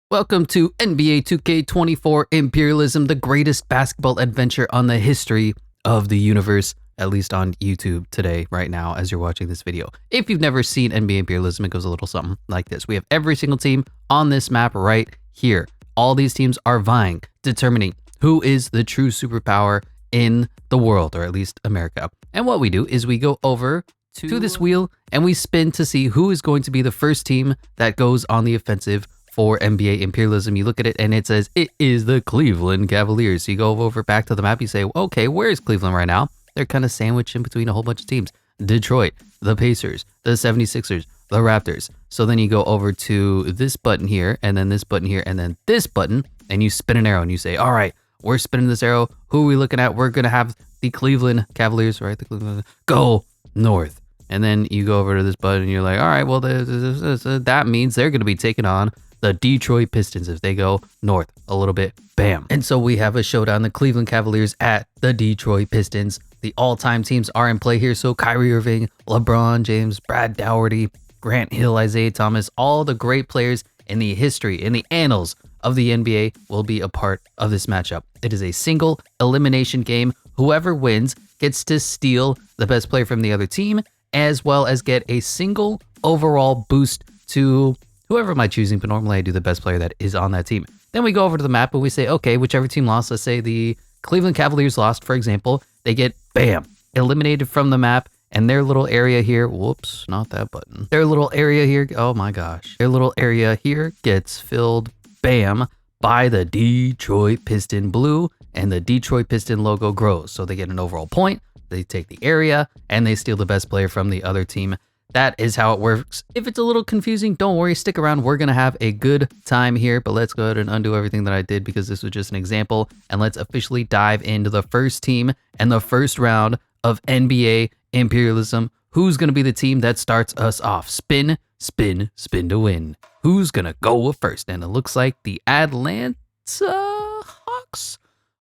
Welcome to NBA 2K24 Imperialism, the greatest basketball adventure on the history of the universe, at least on YouTube today, right now, as you're watching this video. If you've never seen NBA Imperialism, it goes a little something like this. We have every single team on this map right here. All these teams are vying, determining who is the true superpower in the world, or at least America. And what we do is we go over to this wheel and we spin to see who is going to be the first team that goes on the offensive for NBA Imperialism. You look at it and it says it is the Cleveland Cavaliers. So you go over back to the map, you say, okay, where is Cleveland right now? They're kind of sandwiched in between a whole bunch of teams. Detroit, the Pacers, the 76ers, the Raptors. So then you go over to this button here, and then this button here, and then this button, and you spin an arrow and you say, all right, we're spinning this arrow. Who are we looking at? We're going to have the Cleveland Cavaliers, right? The Cleveland, go north. And then you go over to this button and you're like, all right, well, that means they're going to be taking on the Detroit Pistons if they go north a little bit. Bam. And so we have a showdown, the Cleveland Cavaliers at the Detroit Pistons. The all-time teams are in play here. So Kyrie Irving, LeBron James, Brad Daugherty, Grant Hill, Isaiah Thomas, all the great players in the history, in the annals of the NBA will be a part of this matchup. It is a single elimination game. Whoever wins gets to steal the best player from the other team, as well as get a single overall boost to whoever am I choosing, but normally I do the best player that is on that team. Then we go over to the map and we say, okay, whichever team lost, let's say the Cleveland Cavaliers lost, for example, they get, bam, eliminated from the map, and their little area here, whoops, not that button. Their little area here, oh my gosh, their little area here gets filled, bam, by the Detroit Piston blue, and the Detroit Piston logo grows. So they get an overall point, they take the area, and they steal the best player from the other team. That is how it works. If it's a little confusing, don't worry, stick around. We're going to have a good time here, but let's go ahead and undo everything that I did because this was just an example. And let's officially dive into the first team and the first round of NBA Imperialism. Who's going to be the team that starts us off? Spin, spin, spin to win. Who's going to go first? And it looks like the Atlanta Hawks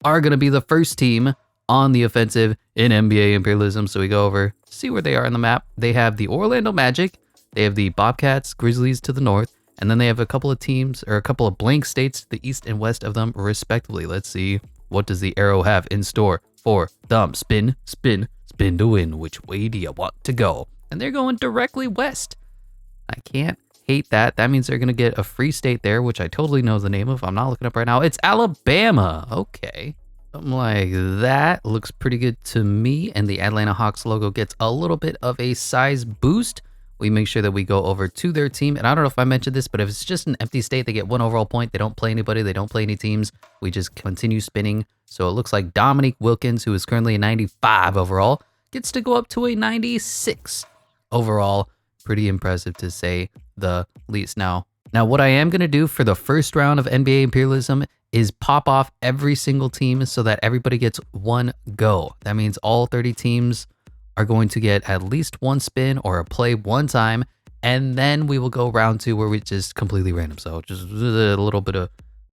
are going to be the first team on the offensive in NBA Imperialism. So we go over, see where they are on the map. They have the Orlando Magic, they have the Bobcats, Grizzlies to the north, and then they have a couple of teams, or a couple of blank states to the east and west of them, respectively. Let's see, what does the arrow have in store for them? Spin, spin, spin to win. Which way do you want to go? And they're going directly west. I can't hate that. That means they're going to get a free state there, which I totally know the name of. I'm not looking up right now. It's Alabama. Okay. Something like that looks pretty good to me. And the Atlanta Hawks logo gets a little bit of a size boost. We make sure that we go over to their team. And I don't know if I mentioned this, but if it's just an empty state, they get one overall point. They don't play anybody. They don't play any teams. We just continue spinning. So it looks like Dominique Wilkins, who is currently a 95 overall, gets to go up to a 96 overall. Pretty impressive to say the least. Now what I am going to do for the first round of NBA Imperialism is pop off every single team so that everybody gets one go. That means all 30 teams are going to get at least one spin or a play one time, and then we will go round two where we just completely random. So just a little bit of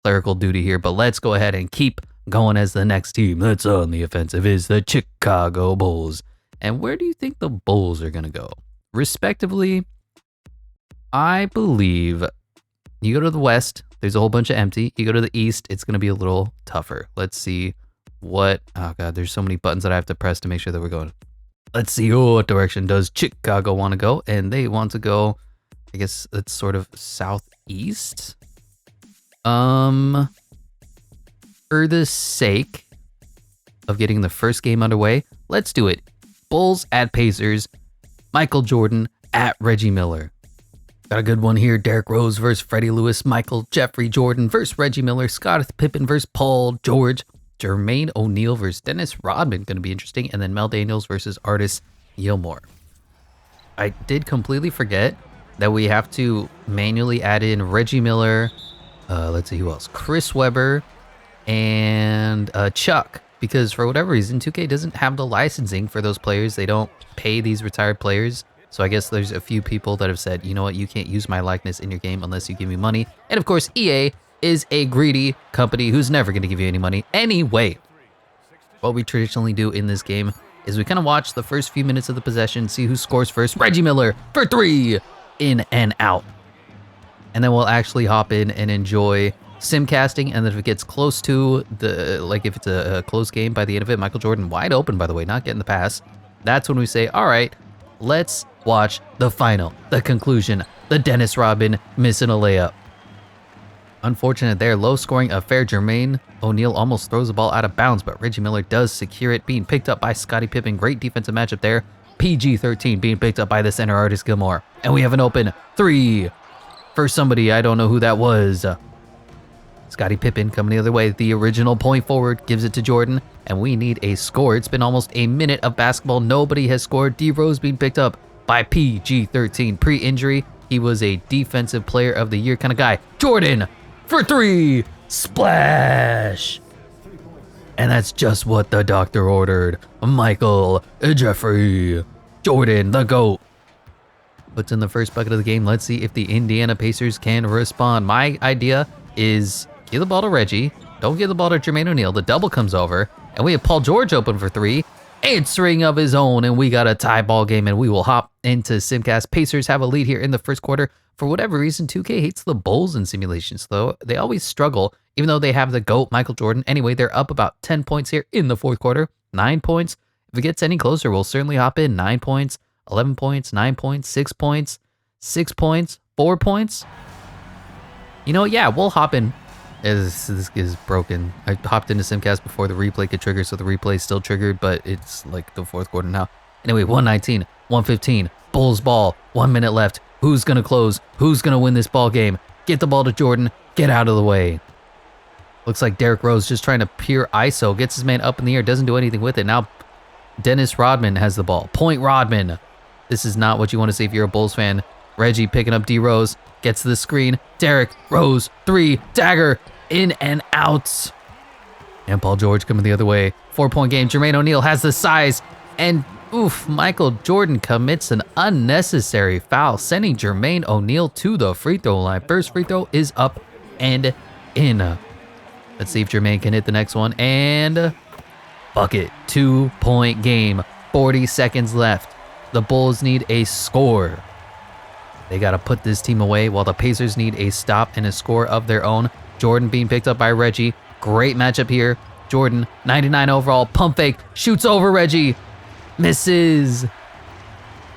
clerical duty here, but let's go ahead and keep going as the next team that's on the offensive is the Chicago Bulls. And where do you think the Bulls are going to go? Respectively, I believe you go to the west, there's a whole bunch of empty. You go to the east, it's going to be a little tougher. Let's see what, oh God, there's so many buttons that I have to press to make sure that we're going. Let's see what direction does Chicago want to go. And they want to go, I guess it's sort of southeast. For the sake of getting the first game underway, let's do it. Bulls at Pacers, Michael Jordan at Reggie Miller. Got a good one here. Derrick Rose versus Freddie Lewis. Michael Jeffrey Jordan versus Reggie Miller. Scottie Pippen versus Paul George. Jermaine O'Neal versus Dennis Rodman. Going to be interesting. And then Mel Daniels versus Artis Gilmore. I did completely forget that we have to manually add in Reggie Miller. Let's see who else. Chris Webber and Chuck. Because for whatever reason, 2K doesn't have the licensing for those players. They don't pay these retired players. So I guess there's a few people that have said, you know what, you can't use my likeness in your game unless you give me money. And of course, EA is a greedy company who's never going to give you any money anyway. What we traditionally do in this game is we kind of watch the first few minutes of the possession, see who scores first. Reggie Miller for three, in and out. and then we'll actually hop in and enjoy sim casting. And then if it gets close to if it's a close game by the end of it, Michael Jordan wide open, by the way, not getting the pass. That's when we say, all right, let's watch the final, the conclusion, the Dennis Rodman missing a layup. Unfortunate there, low scoring affair. Jermaine O'Neal almost throws the ball out of bounds, but Reggie Miller does secure it, being picked up by Scottie Pippen. Great defensive matchup there. PG-13 being picked up by the center, Artis Gilmore. And we have an open three for somebody, I don't know who that was. Scottie Pippen coming the other way. The original point forward gives it to Jordan, and we need a score. It's been almost a minute of basketball. Nobody has scored. D Rose being picked up by PG-13. Pre-injury, he was a defensive player of the year kind of guy. Jordan for three, splash. And that's just what the doctor ordered. Michael Jeffrey Jordan, the GOAT. Puts in the first bucket of the game. Let's see if the Indiana Pacers can respond. My idea is give the ball to Reggie. Don't give the ball to Jermaine O'Neal. The double comes over, and we have Paul George open for three, answering of his own, and we got a tie ball game, and we will hop into Simcast. Pacers have a lead here in the first quarter. For whatever reason, 2K hates the Bulls in simulations, though. They always struggle, even though they have the GOAT, Michael Jordan. Anyway, they're up about 10 points here in the fourth quarter. 9 points. If it gets any closer, we'll certainly hop in. 9 points, 11 points, 9 points, 6 points, 6 points, 4 points. You know, yeah, we'll hop in. This is broken. I hopped into Simcast before the replay could trigger, so the replay is still triggered, but it's like the fourth quarter now. Anyway, 119, 115, Bulls ball, 1 minute left. Who's gonna close? Who's gonna win this ball game? Get the ball to Jordan. Get out of the way. Looks like Derrick Rose just trying to pure ISO. Gets his man up in the air. Doesn't do anything with it. Now Dennis Rodman has the ball. Point Rodman. This is not what you want to see if you're a Bulls fan. Reggie picking up D Rose. Gets to the screen. Derrick Rose. Three. Dagger. In and out. And Paul George coming the other way. 4-point game. Jermaine O'Neal has the size. And oof, Michael Jordan commits an unnecessary foul, sending Jermaine O'Neal to the free throw line. First free throw is up and in. Let's see if Jermaine can hit the next one. And bucket. 2-point game. 40 seconds left. The Bulls need a score. They got to put this team away while the Pacers need a stop and a score of their own. Jordan being picked up by Reggie. Great matchup here. Jordan, 99 overall, pump fake, shoots over Reggie. Misses.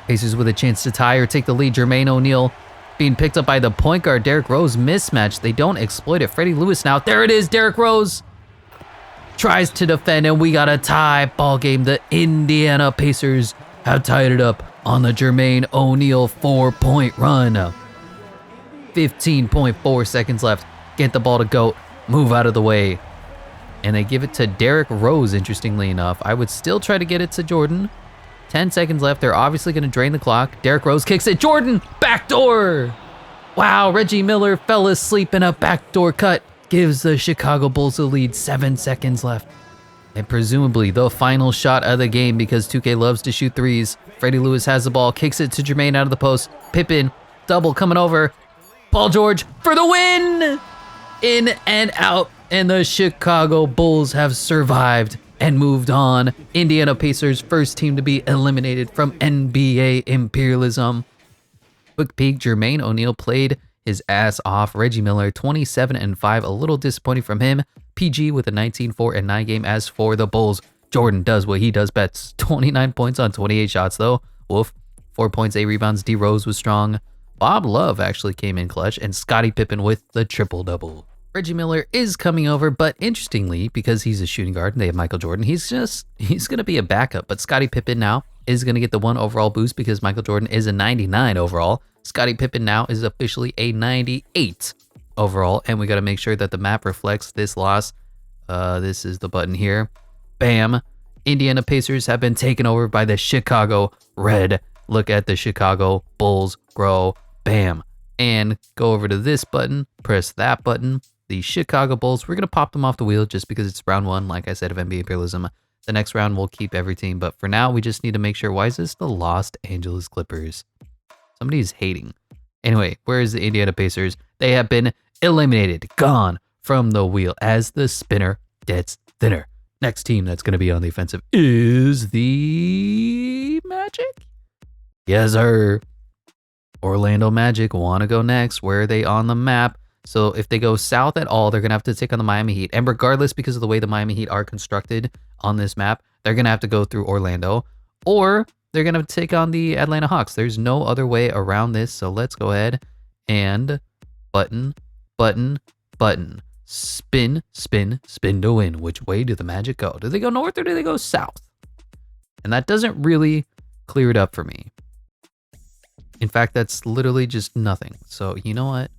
Pacers with a chance to tie or take the lead. Jermaine O'Neal being picked up by the point guard, Derrick Rose. Mismatch. They don't exploit it. Freddie Lewis now. There it is. Derrick Rose tries to defend, and we got a tie ball game. The Indiana Pacers have tied it up on the Jermaine O'Neal 4-point run. 15.4 seconds left. Get the ball to GOAT. Move out of the way. And they give it to Derrick Rose, interestingly enough. I would still try to get it to Jordan. 10 seconds left. They're obviously going to drain the clock. Derrick Rose kicks it. Jordan! Backdoor! Wow, Reggie Miller fell asleep in a backdoor cut. Gives the Chicago Bulls the lead. 7 seconds left. And presumably the final shot of the game, because 2K loves to shoot threes. Freddie Lewis has the ball. Kicks it to Jermaine out of the post. Pippen, double coming over. Paul George for the win! In and out. And the Chicago Bulls have survived and moved on. Indiana Pacers, first team to be eliminated from NBA Imperialism. Quick peek, Jermaine O'Neal played his ass off. Reggie Miller, 27-5, a little disappointing from him. PG with a 19-4-9 game. As for the Bulls, Jordan does what he does best. 29 points on 28 shots though. Woof. 4 points, 8 rebounds. D Rose was strong. Bob Love actually came in clutch, and Scottie Pippen with the triple-double. Reggie Miller is coming over, but interestingly, because he's a shooting guard and they have Michael Jordan, he's going to be a backup. But Scottie Pippen now is going to get the 1 overall boost because Michael Jordan is a 99 overall. Scottie Pippen now is officially a 98 overall, and we got to make sure that the map reflects this loss. This is the button here. Bam. Indiana Pacers have been taken over by the Chicago Red. Look at the Chicago Bulls grow. Bam. And go over to this button, press that button. The Chicago Bulls, we're going to pop them off the wheel just because it's round 1, like I said, of NBA Imperialism. The next round, we'll keep every team. But for now, we just need to make sure, why is this the Los Angeles Clippers? Somebody's hating. Anyway, where's the Indiana Pacers? They have been eliminated, gone from the wheel as the spinner gets thinner. Next team that's going to be on the offensive is the Magic. Yes, sir. Orlando Magic want to go next. Where are they on the map? So if they go south at all, they're going to have to take on the Miami Heat. And regardless, because of the way the Miami Heat are constructed on this map, they're going to have to go through Orlando. Or they're going to take on the Atlanta Hawks. There's no other way around this. So let's go ahead and button, button, button. Spin, spin, spin to win. Which way do the Magic go? Do they go north or do they go south? And that doesn't really clear it up for me. In fact, that's literally just nothing. So you know what?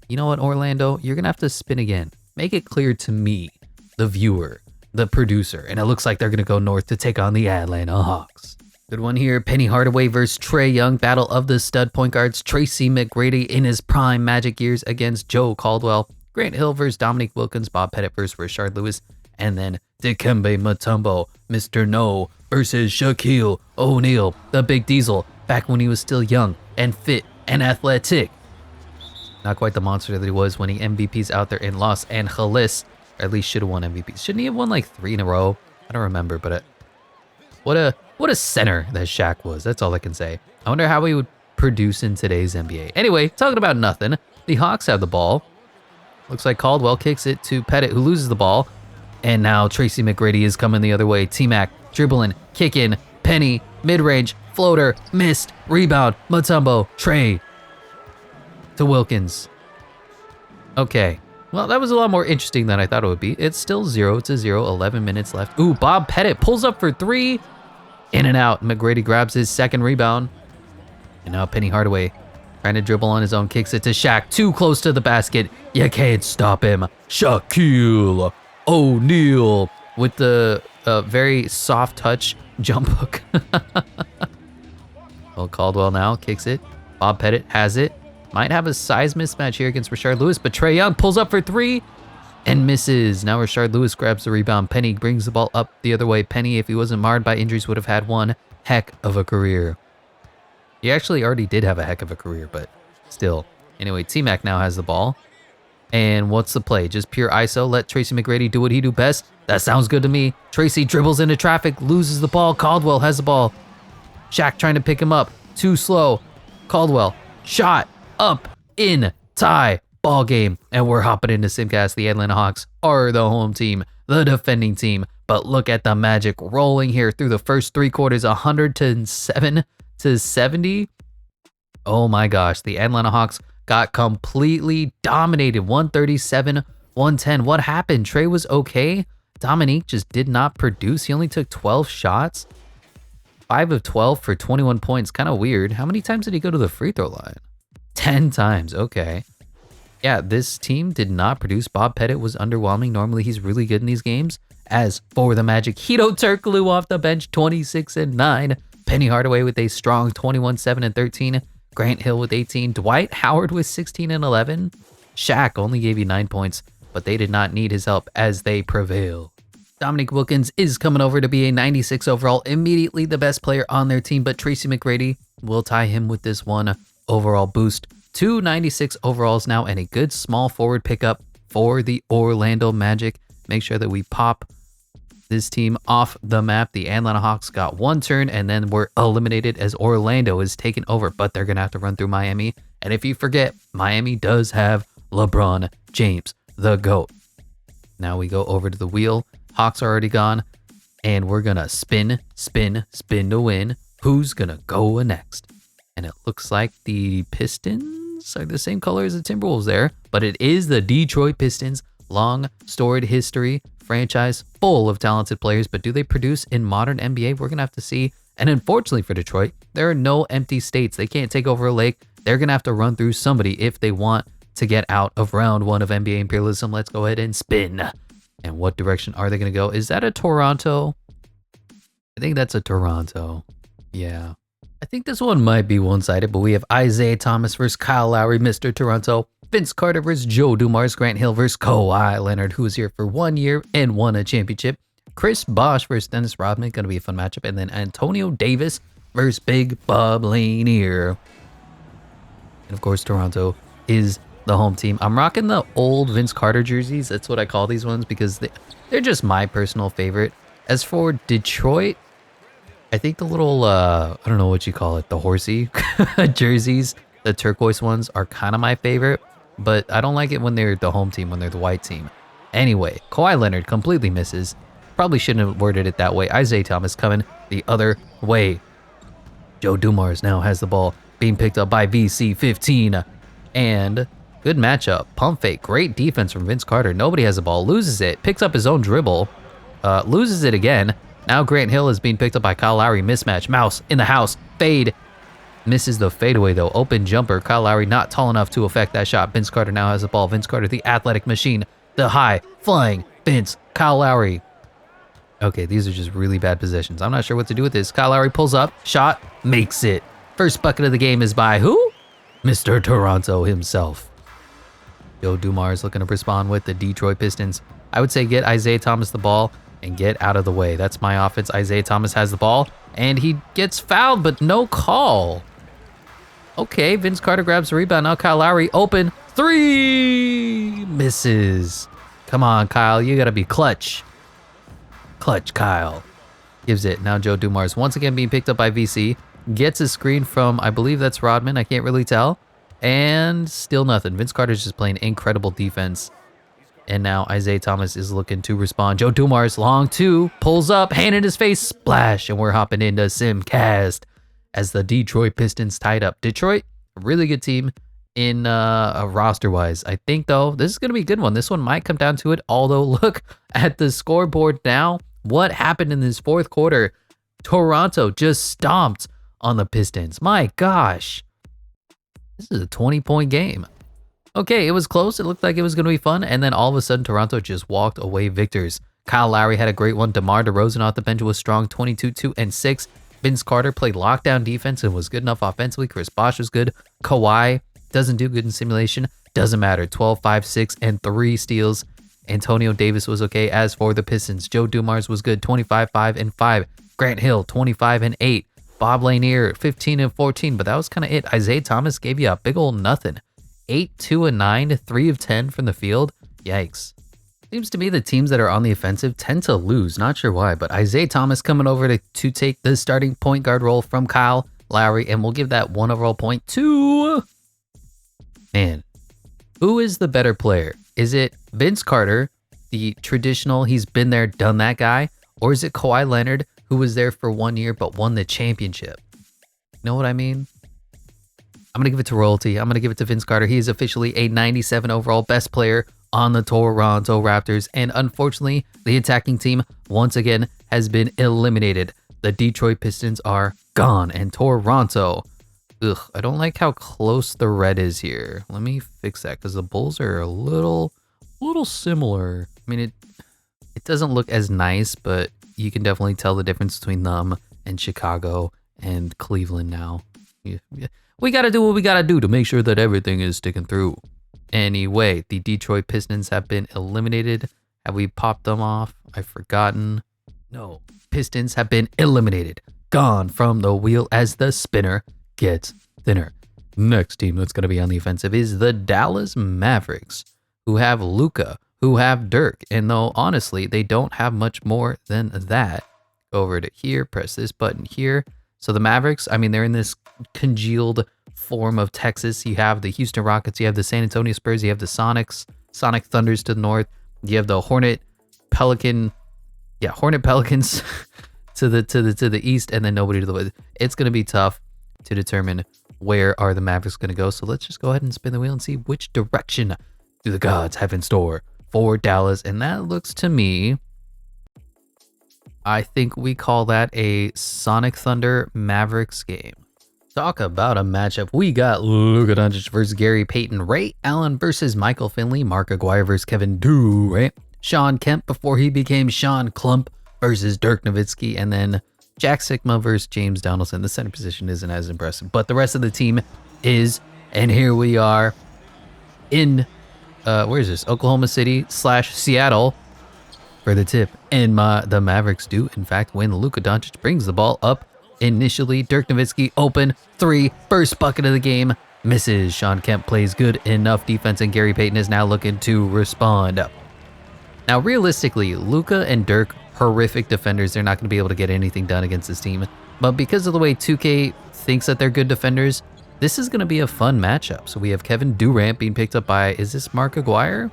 You know what, Orlando? You're going to have to spin again. Make it clear to me, the viewer, the producer. And it looks like they're going to go north to take on the Atlanta Hawks. Good one here. Penny Hardaway versus Trae Young. Battle of the stud point guards. Tracy McGrady in his prime Magic years against Joe Caldwell. Grant Hill versus Dominique Wilkins. Bob Pettit versus Rashard Lewis. And then Dikembe Mutombo. Mr. No versus Shaquille O'Neal. The Big Diesel. Back when he was still young and fit and athletic. Not quite the monster that he was when he MVPs out there in Los Angeles. Or at least should have won MVPs. Shouldn't he have won like 3 in a row? I don't remember, but what a center that Shaq was. That's all I can say. I wonder how he would produce in today's NBA. Anyway, talking about nothing. The Hawks have the ball. Looks like Caldwell kicks it to Pettit, who loses the ball. And now Tracy McGrady is coming the other way. T-Mac dribbling, kicking, Penny, mid-range, floater, missed, rebound, Mutombo, Trae to Wilkins. Okay. Well, that was a lot more interesting than I thought it would be. It's still 0-0, 11 minutes left. Ooh, Bob Pettit pulls up for 3. In and out. McGrady grabs his second rebound. And now Penny Hardaway trying to dribble on his own. Kicks it to Shaq. Too close to the basket. You can't stop him. Shaquille O'Neal with the very soft touch jump hook. Well, Caldwell now kicks it. Bob Pettit has it. Might have a size mismatch here against Rashard Lewis, but Trae Young pulls up for 3 and misses. Now Rashard Lewis grabs the rebound. Penny brings the ball up the other way. Penny, if he wasn't marred by injuries, would have had one heck of a career. He actually already did have a heck of a career, but still. Anyway, T-Mac now has the ball. And what's the play? Just pure ISO. Let Tracy McGrady do what he do best. That sounds good to me. Tracy dribbles into traffic, loses the ball. Caldwell has the ball. Shaq trying to pick him up. Too slow. Caldwell. Shot. Up. In. Tie. Ball game. And we're hopping into Simcast. The Atlanta Hawks are the home team. The defending team. But look at the Magic rolling here through the first 3 quarters. 107-70. Oh my gosh. The Atlanta Hawks got completely dominated. 137-110. What happened? Trae was okay. Dominique just did not produce. He only took 12 shots. 5 of 12 for 21 points. Kind of weird. How many times did he go to the free throw line? 10 times. Okay. Yeah, this team did not produce. Bob Pettit was underwhelming. Normally, he's really good in these games. As for the Magic, Hedo Turkoglu off the bench, 26-9. Penny Hardaway with a strong 21-7-13. Grant Hill with 18. Dwight Howard with 16-11. Shaq only gave you 9 points, but they did not need his help as they prevail. Dominique Wilkins is coming over to be a 96 overall, immediately the best player on their team, but Tracy McGrady will tie him with this 1 overall boost. 2 96 overalls now and a good small forward pickup for the Orlando Magic. Make sure that we pop this team off the map. The Atlanta Hawks got 1 turn and then were eliminated as Orlando is taken over, but they're going to have to run through Miami. And if you forget, Miami does have LeBron James, the GOAT. Now we go over to the wheel. Hawks are already gone. And we're going to spin, spin, spin to win. Who's going to go next? And it looks like the Pistons are the same color as the Timberwolves there. But it is the Detroit Pistons. Long, storied history. Franchise full of talented players. But do they produce in modern NBA? We're going to have to see. And unfortunately for Detroit, there are no empty states. They can't take over a lake. They're going to have to run through somebody if they want to get out of round 1 of NBA Imperialism. Let's go ahead and spin. And what direction are they going to go? Is that a Toronto? I think that's a Toronto. Yeah. I think this one might be one-sided, but we have Isaiah Thomas versus Kyle Lowry, Mr. Toronto. Vince Carter versus Joe Dumars. Grant Hill versus Kawhi Leonard, who was here for 1 year and won a championship. Chris Bosh versus Dennis Rodman. Going to be a fun matchup. And then Antonio Davis versus Big Bob Lanier. And of course, Toronto is the home team. I'm rocking the old Vince Carter jerseys. That's what I call these ones because they're just my personal favorite. As for Detroit, I think the little, I don't know what you call it, the horsey jerseys The turquoise ones are kind of my favorite, but I don't like it when they're the home team, when they're the white team. Anyway, Kawhi Leonard completely misses. Probably shouldn't have worded it that way. Isaiah Thomas coming the other way. Joe Dumars now has the ball, being picked up by VC15. And good matchup. Pump fake. Great defense from Vince Carter. Nobody has the ball. Loses it. Picks up his own dribble. Loses it again. Now Grant Hill is being picked up by Kyle Lowry. Mismatch. Mouse in the house. Fade. Misses the fadeaway though. Open jumper. Kyle Lowry not tall enough to affect that shot. Vince Carter now has the ball. Vince Carter, the athletic machine. The high flying Vince. Kyle Lowry. Okay, these are just really bad possessions. I'm not sure what to do with this. Kyle Lowry pulls up. Shot. Makes it. First bucket of the game is by who? Mr. Toronto himself. Joe Dumars looking to respond with the Detroit Pistons. I would say get Isaiah Thomas the ball and get out of the way. That's my offense. Isaiah Thomas has the ball and he gets fouled, but no call. Okay, Vince Carter grabs the rebound. Now Kyle Lowry open. 3 misses. Come on, Kyle. You got to be clutch. Clutch, Kyle. Gives it. Now Joe Dumars once again being picked up by VC. Gets a screen from, I believe that's Rodman. I can't really tell. And still nothing. Vince Carter's just playing incredible defense. And now Isaiah Thomas is looking to respond. Joe Dumars, long 2, pulls up, hand in his face, splash. And we're hopping into Simcast as the Detroit Pistons tied up. Detroit, a really good team in roster-wise. I think, though, this is going to be a good one. This one might come down to it. Although, look at the scoreboard now. What happened in this fourth quarter? Toronto just stomped on the Pistons. My gosh. This is a 20-point game. Okay, it was close. It looked like it was going to be fun. And then all of a sudden, Toronto just walked away victors. Kyle Lowry had a great one. DeMar DeRozan off the bench was strong, 22, 2, and 6. Vince Carter played lockdown defense and was good enough offensively. Chris Bosh was good. Kawhi doesn't do good in simulation. Doesn't matter. 12, 5, 6, and 3 steals. Antonio Davis was okay. As for the Pistons, Joe Dumars was good, 25, 5, and 5. Grant Hill, 25, and 8. Bob Lanier, 15 and 14, but that was kind of it. Isaiah Thomas gave you a big old nothing. 8, 2, and 9, 3 of 10 from the field. Yikes. Seems to me the teams that are on the offensive tend to lose. Not sure why, but Isaiah Thomas coming over to take the starting point guard role from Kyle Lowry, and we'll give that 1 overall point to... Man, who is the better player? Is it Vince Carter, the traditional, he's been there, done that guy? Or is it Kawhi Leonard, who was there for 1 year but won the championship? You know what I mean? I'm going to give it to royalty. I'm going to give it to Vince Carter. He is officially a 97 overall best player on the Toronto Raptors. And unfortunately, the attacking team once again has been eliminated. The Detroit Pistons are gone. And Toronto, I don't like how close the red is here. Let me fix that because the Bulls are a little similar. I mean, it doesn't look as nice, but you can definitely tell the difference between them and Chicago and Cleveland now. We got to do what we got to do to make sure that everything is sticking through. Anyway, the Detroit Pistons have been eliminated. Have we popped them off? I've forgotten. No. Pistons have been eliminated. Gone from the wheel as the spinner gets thinner. Next team that's going to be on the offensive is the Dallas Mavericks, who have Luka, who have Dirk. And though, honestly, they don't have much more than that. Go over to here, press this button here. So the Mavericks, I mean, they're in this congealed form of Texas. You have the Houston Rockets, you have the San Antonio Spurs, you have the Sonic Thunders to the north, you have the Hornet Pelicans to the east, and then nobody to the west. It's going to be tough to determine where are the Mavericks going to go. So let's just go ahead and spin the wheel and see which direction do the gods have in store for Dallas. And that looks to me, I think we call that a Sonic Thunder Mavericks game. Talk about a matchup. We got Luka Doncic versus Gary Payton, Ray Allen versus Michael Finley, Mark Aguirre versus Kevin Durant, Sean Kemp before he became Sean Klump versus Dirk Nowitzki, and then Jack Sikma versus James Donaldson. The center position isn't as impressive, but the rest of the team is, and here we are in, where is this? Oklahoma City / Seattle for the tip. And the Mavericks do, in fact, win. Luka Doncic brings the ball up initially. Dirk Nowitzki open 3, first bucket of the game, misses. Sean Kemp plays good enough defense, and Gary Payton is now looking to respond. Now, realistically, Luka and Dirk, horrific defenders. They're not going to be able to get anything done against this team. But because of the way 2K thinks that they're good defenders, This is going to be a fun matchup. So we have Kevin Durant being picked up by, is this Mark Aguirre?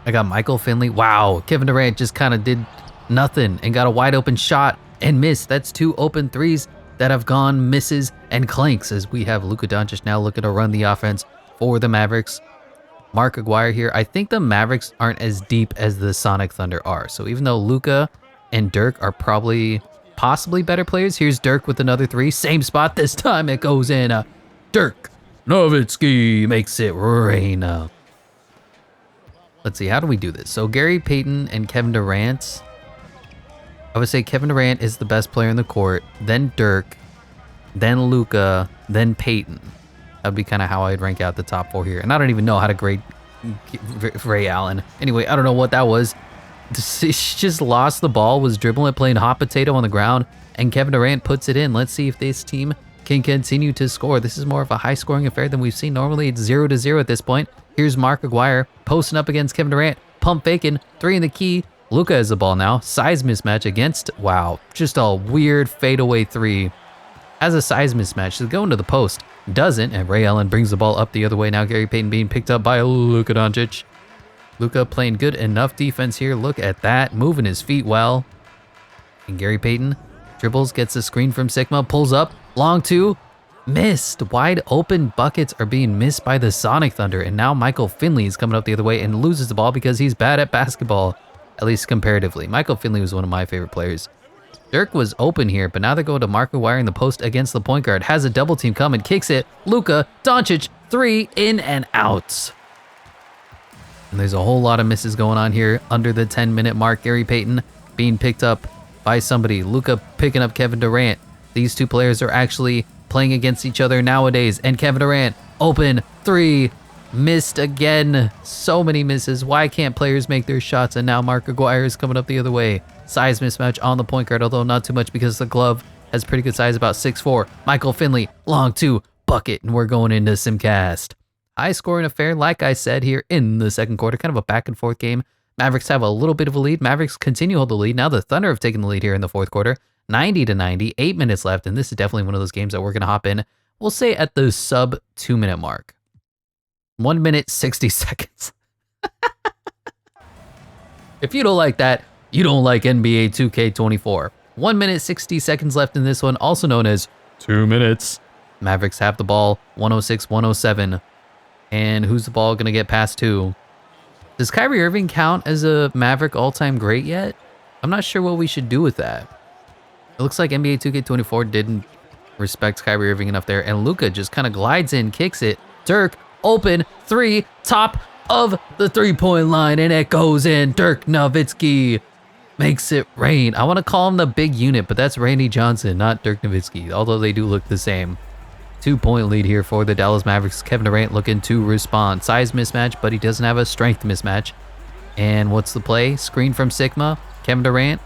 I got Michael Finley. Wow, Kevin Durant just kind of did nothing and got a wide open shot and missed. That's 2 open threes that have gone misses and clanks, as we have Luka Doncic now looking to run the offense for the Mavericks. Mark Aguirre here. I think the Mavericks aren't as deep as the Sonic Thunder are. So even though Luka and Dirk are possibly better players, here's Dirk with another 3. Same spot this time. It goes in. Dirk Nowitzki makes it rain. Let's see, how do we do this? So Gary Payton and Kevin Durant. I would say Kevin Durant is the best player in the court, then Dirk, then Luka, then Payton. That would be kind of how I'd rank out the top 4 here. And I don't even know how to grade Ray Allen. Anyway, I don't know what that was. He just lost the ball, was dribbling it, playing hot potato on the ground, and Kevin Durant puts it in. Let's see if this team can continue to score. This is more of a high-scoring affair than we've seen. Normally, it's 0-0 at this point. Here's Mark Aguirre posting up against Kevin Durant. Pump faking, 3 in the key. Luka has the ball now. Size mismatch against, wow, just a weird fadeaway 3. Has a size mismatch. So going to the post. Doesn't, and Ray Allen brings the ball up the other way. Now Gary Payton being picked up by Luka Doncic. Luka playing good enough defense here. Look at that, moving his feet well. And Gary Payton dribbles, gets a screen from Sigma, pulls up, long 2, missed. Wide open buckets are being missed by the Sonic Thunder, and now Michael Finley is coming up the other way and loses the ball because he's bad at basketball, at least comparatively. Michael Finley was one of my favorite players. Dirk was open here, but now they're going to Mark Aguirre in the post against the point guard. Has a double team coming, kicks it. Luka Doncic, 3 in and out. And there's a whole lot of misses going on here under the 10-minute mark. Gary Payton being picked up by somebody. Luka picking up Kevin Durant. These 2 players are actually playing against each other nowadays. And Kevin Durant, open 3, missed again. So many misses. Why can't players make their shots? And now Mark Aguirre is coming up the other way. Size mismatch on the point guard, although not too much because the glove has pretty good size, about 6'4". Michael Finley, long 2, bucket, and we're going into Simcast. High scoring affair, like I said, here in the second quarter. Kind of a back and forth game. Mavericks have a little bit of a lead. Mavericks continue to hold the lead. Now the Thunder have taken the lead here in the fourth quarter. 90-90, 8 minutes left, and this is definitely one of those games that we're going to hop in, we'll say at the sub 2-minute mark. 1 minute, 60 seconds. If you don't like that, you don't like NBA 2K24. 1 minute, 60 seconds left in this one, also known as 2 minutes. Mavericks have the ball, 106-107. And who's the ball going to get passed to? Does Kyrie Irving count as a Maverick all-time great yet? I'm not sure what we should do with that. It looks like NBA 2K24 didn't respect Kyrie Irving enough there. And Luka just kind of glides in, kicks it. Dirk, open, 3, top of the 3-point line. And it goes in. Dirk Nowitzki makes it rain. I want to call him the big unit, but that's Randy Johnson, not Dirk Nowitzki, although they do look the same. 2-point lead here for the Dallas Mavericks. Kevin Durant looking to respond. Size mismatch, but he doesn't have a strength mismatch. And what's the play? Screen from Sigma. Kevin Durant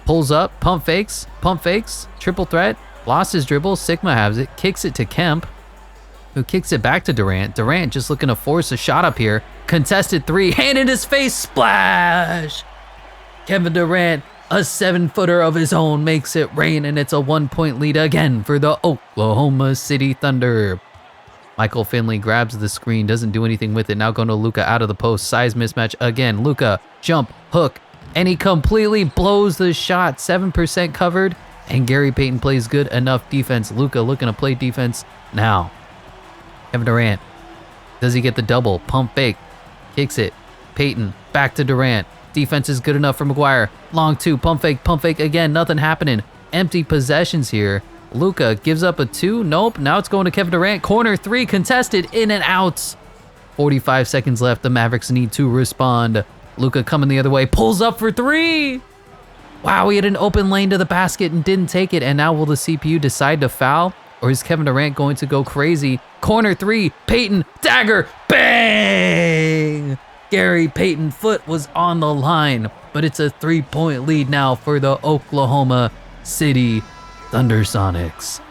pulls up, pump fakes, triple threat, lost his dribble. Sigma has it, kicks it to Kemp, who kicks it back to Durant. Durant just looking to force a shot up here. Contested 3, hand in his face, splash! Kevin Durant, a 7-footer of his own, makes it rain, and it's a 1-point lead again for the Oklahoma City Thunder. Michael Finley grabs the screen, doesn't do anything with it. Now going to Luka out of the post. Size mismatch again. Luka, jump, hook, and he completely blows the shot. 7% covered, and Gary Payton plays good enough defense. Luka looking to play defense now. Kevin Durant, does he get the double? Pump fake, kicks it. Payton, back to Durant. Defense is good enough for Maguire. Long 2, pump fake again, nothing happening. Empty possessions here. Luka gives up a 2, nope. Now it's going to Kevin Durant. Corner 3, contested, in and out. 45 seconds left, the Mavericks need to respond. Luka coming the other way, pulls up for 3. Wow, he had an open lane to the basket and didn't take it. And now will the CPU decide to foul? Or is Kevin Durant going to go crazy? Corner 3, Payton, dagger, bang! Gary Payton foot was on the line, but it's a 3-point lead now for the Oklahoma City Thundersonics.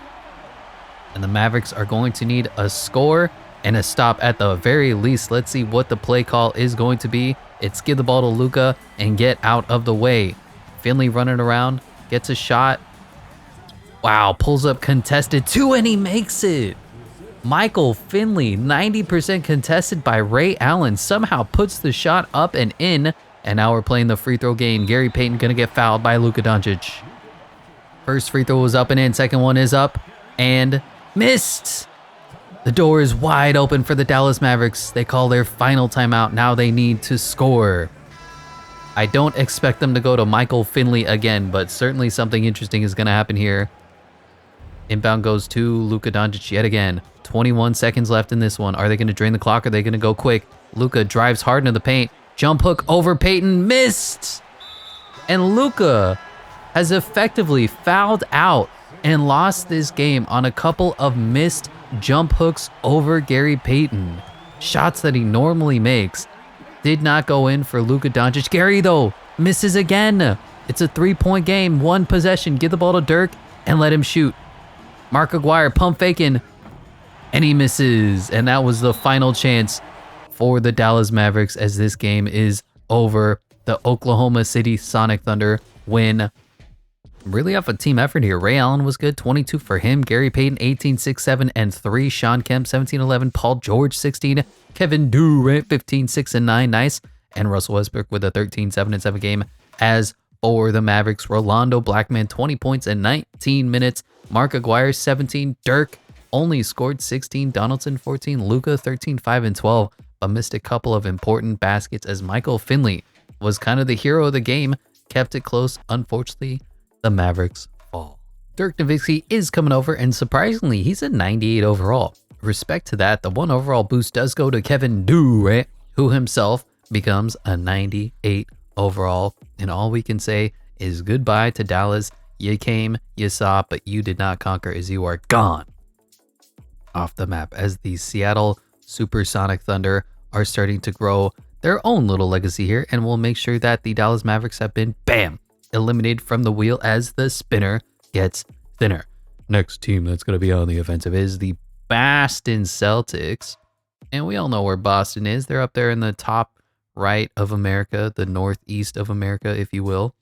And the Mavericks are going to need a score and a stop at the very least. Let's see what the play call is going to be. It's give the ball to Luka and get out of the way. Finley running around, gets a shot. Wow, pulls up contested 2 and he makes it. Michael Finley, 90% contested by Ray Allen, somehow puts the shot up and in. And now we're playing the free throw game. Gary Payton gonna get fouled by Luka Doncic. First free throw was up and in. Second one is up and missed. The door is wide open for the Dallas Mavericks. They call their final timeout. Now they need to score. I don't expect them to go to Michael Finley again, but certainly something interesting is gonna happen here. Inbound goes to Luka Doncic yet again. 21 seconds left in this one. Are they gonna drain the clock? Are they gonna go quick? Luka drives hard into the paint. Jump hook over Payton, missed! And Luka has effectively fouled out and lost this game on a couple of missed jump hooks over Gary Payton. Shots that he normally makes did not go in for Luka Doncic. Gary, though, misses again. It's a 3-point game, 1 possession. Give the ball to Dirk and let him shoot. Mark Aguirre pump faking, and he misses. And that was the final chance for the Dallas Mavericks as this game is over. The Oklahoma City Sonic Thunder win. Really off a team effort here. Ray Allen was good, 22 for him. Gary Payton, 18, 6, 7, and 3. Sean Kemp, 17, 11. Paul George, 16. Kevin Durant, 15, 6, and 9. Nice. And Russell Westbrook with a 13, 7, and 7 game. As for the Mavericks, Rolando Blackman, 20 points in 19 minutes. Mark Aguirre, 17. Dirk only scored 16. Donaldson, 14. Luka, 13, 5, and 12. But missed a couple of important baskets as Michael Finley was kind of the hero of the game. Kept it close. Unfortunately, the Mavericks fall. Dirk Nowitzki is coming over, and surprisingly, he's a 98 overall. Respect to that, the 1 overall boost does go to Kevin Durant, who himself becomes a 98 overall. And all we can say is goodbye to Dallas. You came, you saw, but you did not conquer, as you are gone off the map as the Seattle Supersonic Thunder are starting to grow their own little legacy here, and we'll make sure that the Dallas Mavericks have been, bam, eliminated from the wheel as the spinner gets thinner. Next team that's going to be on the offensive is the Boston Celtics, and we all know where Boston is. They're up there in the top right of America, the northeast of America, if you will,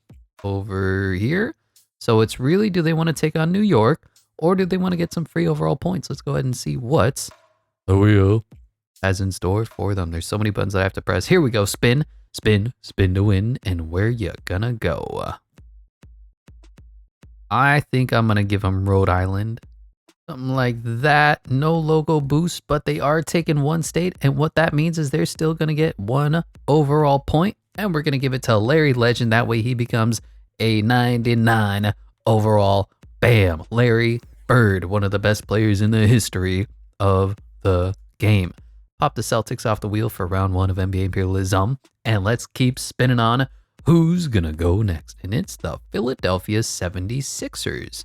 over here. So it's really, do they want to take on New York, or do they want to get some free overall points? Let's go ahead and see what's the wheel has in store for them. There's so many buttons that I have to press. Here we go. Spin, spin, spin to win. And where you gonna go? I think I'm gonna give them Rhode Island. Something like that. No logo boost, but they are taking 1 state. And what that means is they're still gonna get 1 overall point. And we're gonna give it to Larry Legend. That way he becomes a 99 overall. Bam. Larry Bird, one of the best players in the history of the game. Pop the Celtics off the wheel for round 1 of NBA Imperialism. And let's keep spinning on who's gonna go next. And it's the Philadelphia 76ers.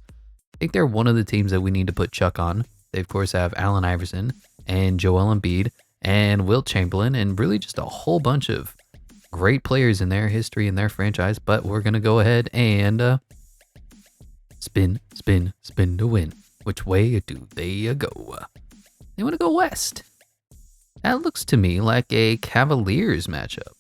I think they're one of the teams that we need to put Chuck on. They, of course, have Allen Iverson and Joel Embiid and Wilt Chamberlain and really just a whole bunch of great players in their history and their franchise. But we're gonna go ahead and spin, spin, spin to win. Which way do they go? They want to go west. That looks to me like a Cavaliers matchup.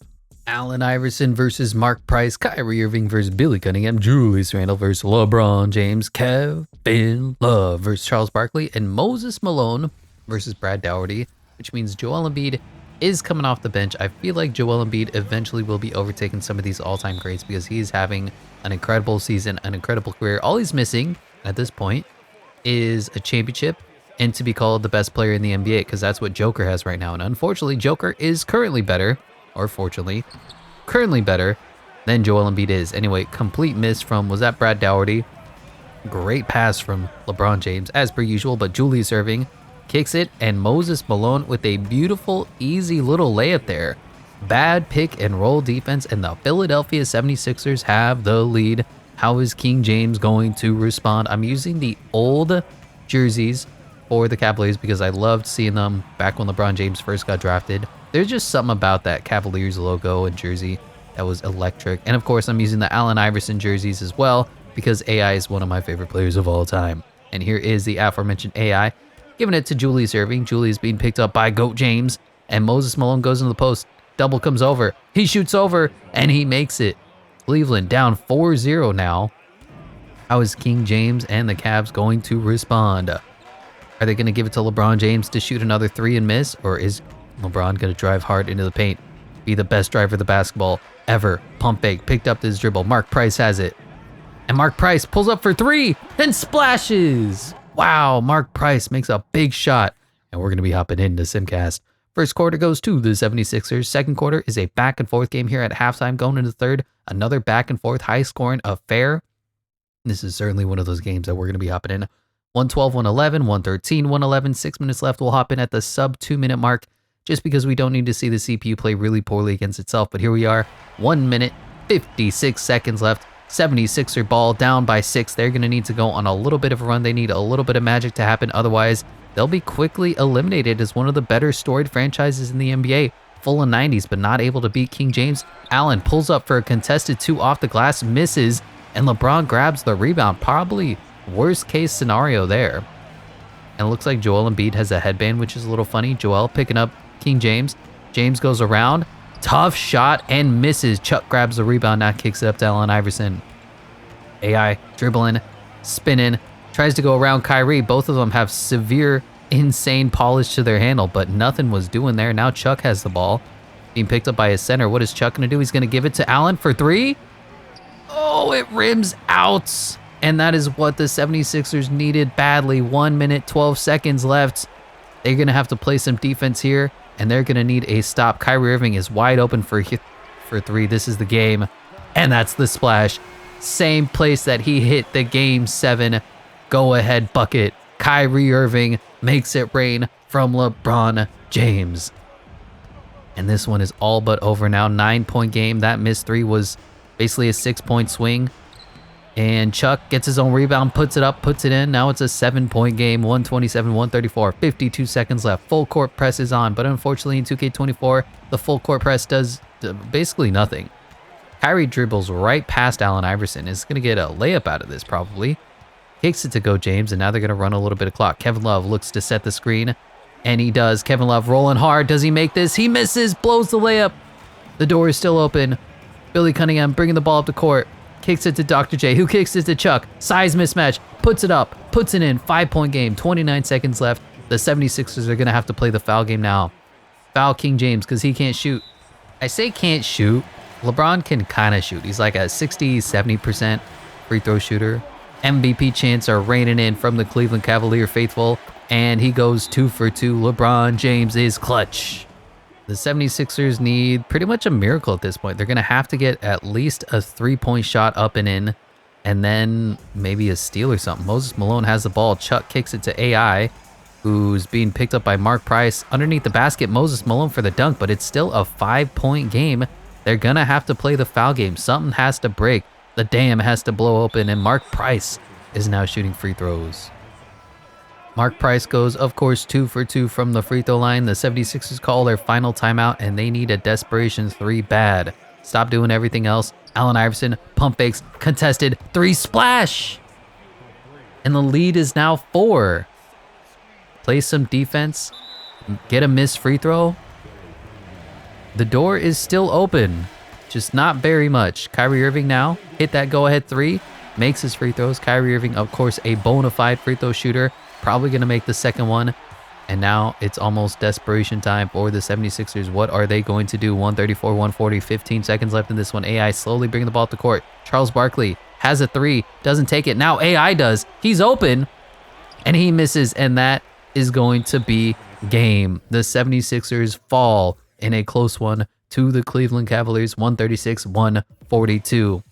Allen Iverson versus Mark Price, Kyrie Irving versus Billy Cunningham, Julius Randle versus LeBron James, Kevin Love versus Charles Barkley, and Moses Malone versus Brad Daugherty, which means Joel Embiid is coming off the bench. I feel like Joel Embiid eventually will be overtaking some of these all-time greats because he's having an incredible season, an incredible career. All he's missing at this point is a championship and to be called the best player in the NBA, because that's what Joker has right now. And unfortunately, Joker is currently better, or fortunately, currently better than Joel Embiid is. Anyway, complete miss from, was that Brad Daugherty? Great pass from LeBron James, as per usual, but Julius Erving kicks it, and Moses Malone with a beautiful, easy little layup there. Bad pick and roll defense, and the Philadelphia 76ers have the lead. How is King James going to respond? I'm using the old jerseys for the Cavaliers because I loved seeing them back when LeBron James first got drafted. There's just something about that Cavaliers logo and jersey that was electric. And of course, I'm using the Allen Iverson jerseys as well because AI is one of my favorite players of all time. And here is the aforementioned AI, giving it to Julius Erving. Julius being picked up by GOAT James, and Moses Malone goes into the post. Double comes over. He shoots over, and he makes it. Cleveland down 4-0 now. How is King James and the Cavs going to respond? Are they going to give it to LeBron James to shoot another 3 and miss? Or is LeBron going to drive hard into the paint? Be the best driver of the basketball ever. Pump fake, picked up this dribble. Mark Price has it. And Mark Price pulls up for 3 and splashes. Wow, Mark Price makes a big shot. And we're going to be hopping into Simcast. First quarter goes to the 76ers. Second quarter is a back and forth game here at halftime. Going into the third, another back and forth high scoring affair. This is certainly one of those games that we're going to be hopping in. 112, 111, 113, 111. 6 minutes left. We'll hop in at the sub 2 minute mark just because we don't need to see the CPU play really poorly against itself. But here we are, 1 minute, 56 seconds left. 76er ball down by 6. They're going to need to go on a little bit of a run. They need a little bit of magic to happen. Otherwise, they'll be quickly eliminated as one of the better storied franchises in the NBA. Full of 90s, but not able to beat King James. Allen pulls up for a contested 2 off the glass, misses, and LeBron grabs the rebound. Probably worst case scenario there. And it looks like Joel Embiid has a headband, which is a little funny. Joel picking up King James. James goes around. Tough shot and misses. Chuck grabs the rebound, now kicks it up to Allen Iverson. AI dribbling, spinning, tries to go around Kyrie. Both of them have severe, insane polish to their handle, but nothing was doing there. Now Chuck has the ball, being picked up by his center. What is Chuck going to do? He's going to give it to Allen for 3. Oh, it rims out. And that is what the 76ers needed badly. 1 minute, 12 seconds left. They're going to have to play some defense here, and they're going to need a stop. Kyrie Irving is wide open for 3. This is the game, and that's the splash. Same place that he hit the Game 7 go-ahead bucket. Kyrie Irving makes it rain from LeBron James. And this one is all but over now. 9-point game. That missed 3 was basically a 6-point swing. And Chuck gets his own rebound, puts it up, puts it in. Now it's a 7-point game, 127, 134, 52 seconds left. Full court press is on, but unfortunately in 2K24, the full court press does basically nothing. Kyrie dribbles right past Allen Iverson. Is going to get a layup out of this probably. Kicks it to go James, and now they're going to run a little bit of clock. Kevin Love looks to set the screen, and he does. Kevin Love rolling hard. Does he make this? He misses, blows the layup. The door is still open. Billy Cunningham bringing the ball up the court. Kicks it to Dr. J, who kicks it to Chuck. Size mismatch, puts it up, puts it in. 5-point game, 29 seconds left. The 76ers are going to have to play the foul game now. Foul King James because he can't shoot. I say can't shoot. LeBron can kind of shoot. He's like a 60-70% free throw shooter. MVP chants are raining in from the Cleveland Cavalier faithful, and he goes 2 for 2. LeBron James is clutch. The 76ers need pretty much a miracle at this point. They're going to have to get at least a 3-point shot up and in, and then maybe a steal or something. Moses Malone has the ball. Chuck kicks it to AI, who's being picked up by Mark Price. Underneath the basket, Moses Malone for the dunk, but it's still a 5-point game. They're going to have to play the foul game. Something has to break. The dam has to blow open, and Mark Price is now shooting free throws. Mark Price goes, of course, 2 for 2 from the free throw line. The 76ers call their final timeout, and they need a desperation 3 bad. Stop doing everything else. Allen Iverson, pump fakes, contested, 3 splash! And the lead is now 4. Play some defense, get a missed free throw. The door is still open, just not very much. Kyrie Irving now hit that go-ahead 3, makes his free throws. Kyrie Irving, of course, a bona fide free throw shooter. Probably going to make the second one. And now it's almost desperation time for the 76ers. What are they going to do? 134, 140, 15 seconds left in this one. AI slowly bringing the ball up the court. Charles Barkley has a 3, doesn't take it. Now AI does. He's open, and he misses, and that is going to be game. The 76ers fall in a close one to the Cleveland Cavaliers, 136, 142.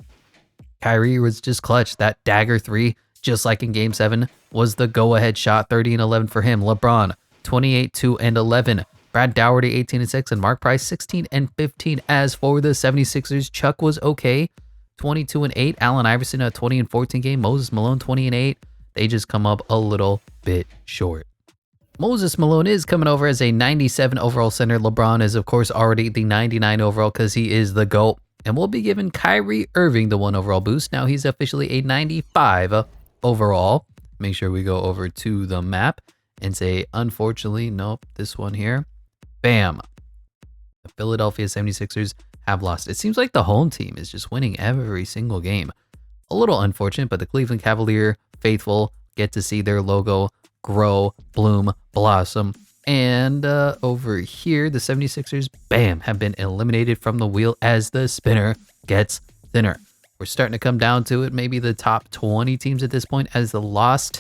Kyrie was just clutch. That dagger 3, just like in Game 7, was the go-ahead shot. 30 and 11 for him. LeBron, 28, 2 and 11. Brad Dougherty, 18 and 6, and Mark Price, 16 and 15. As for the 76ers, Chuck was okay, 22 and 8. Allen Iverson, a 20 and 14 game. Moses Malone, 20 and 8. They just come up a little bit short. Moses Malone is coming over as a 97 overall center. LeBron is, of course, already the 99 overall because he is the GOAT. And we'll be giving Kyrie Irving the 1 overall boost. Now he's officially a 95 overall. Make sure we go over to the map and say, unfortunately, nope, this one here. Bam. The Philadelphia 76ers have lost. It seems like the home team is just winning every single game. A little unfortunate, but the Cleveland Cavalier faithful get to see their logo grow, bloom, blossom. And over here, the 76ers, bam, have been eliminated from the wheel as the spinner gets thinner. We're starting to come down to it. Maybe the top 20 teams at this point, as the Los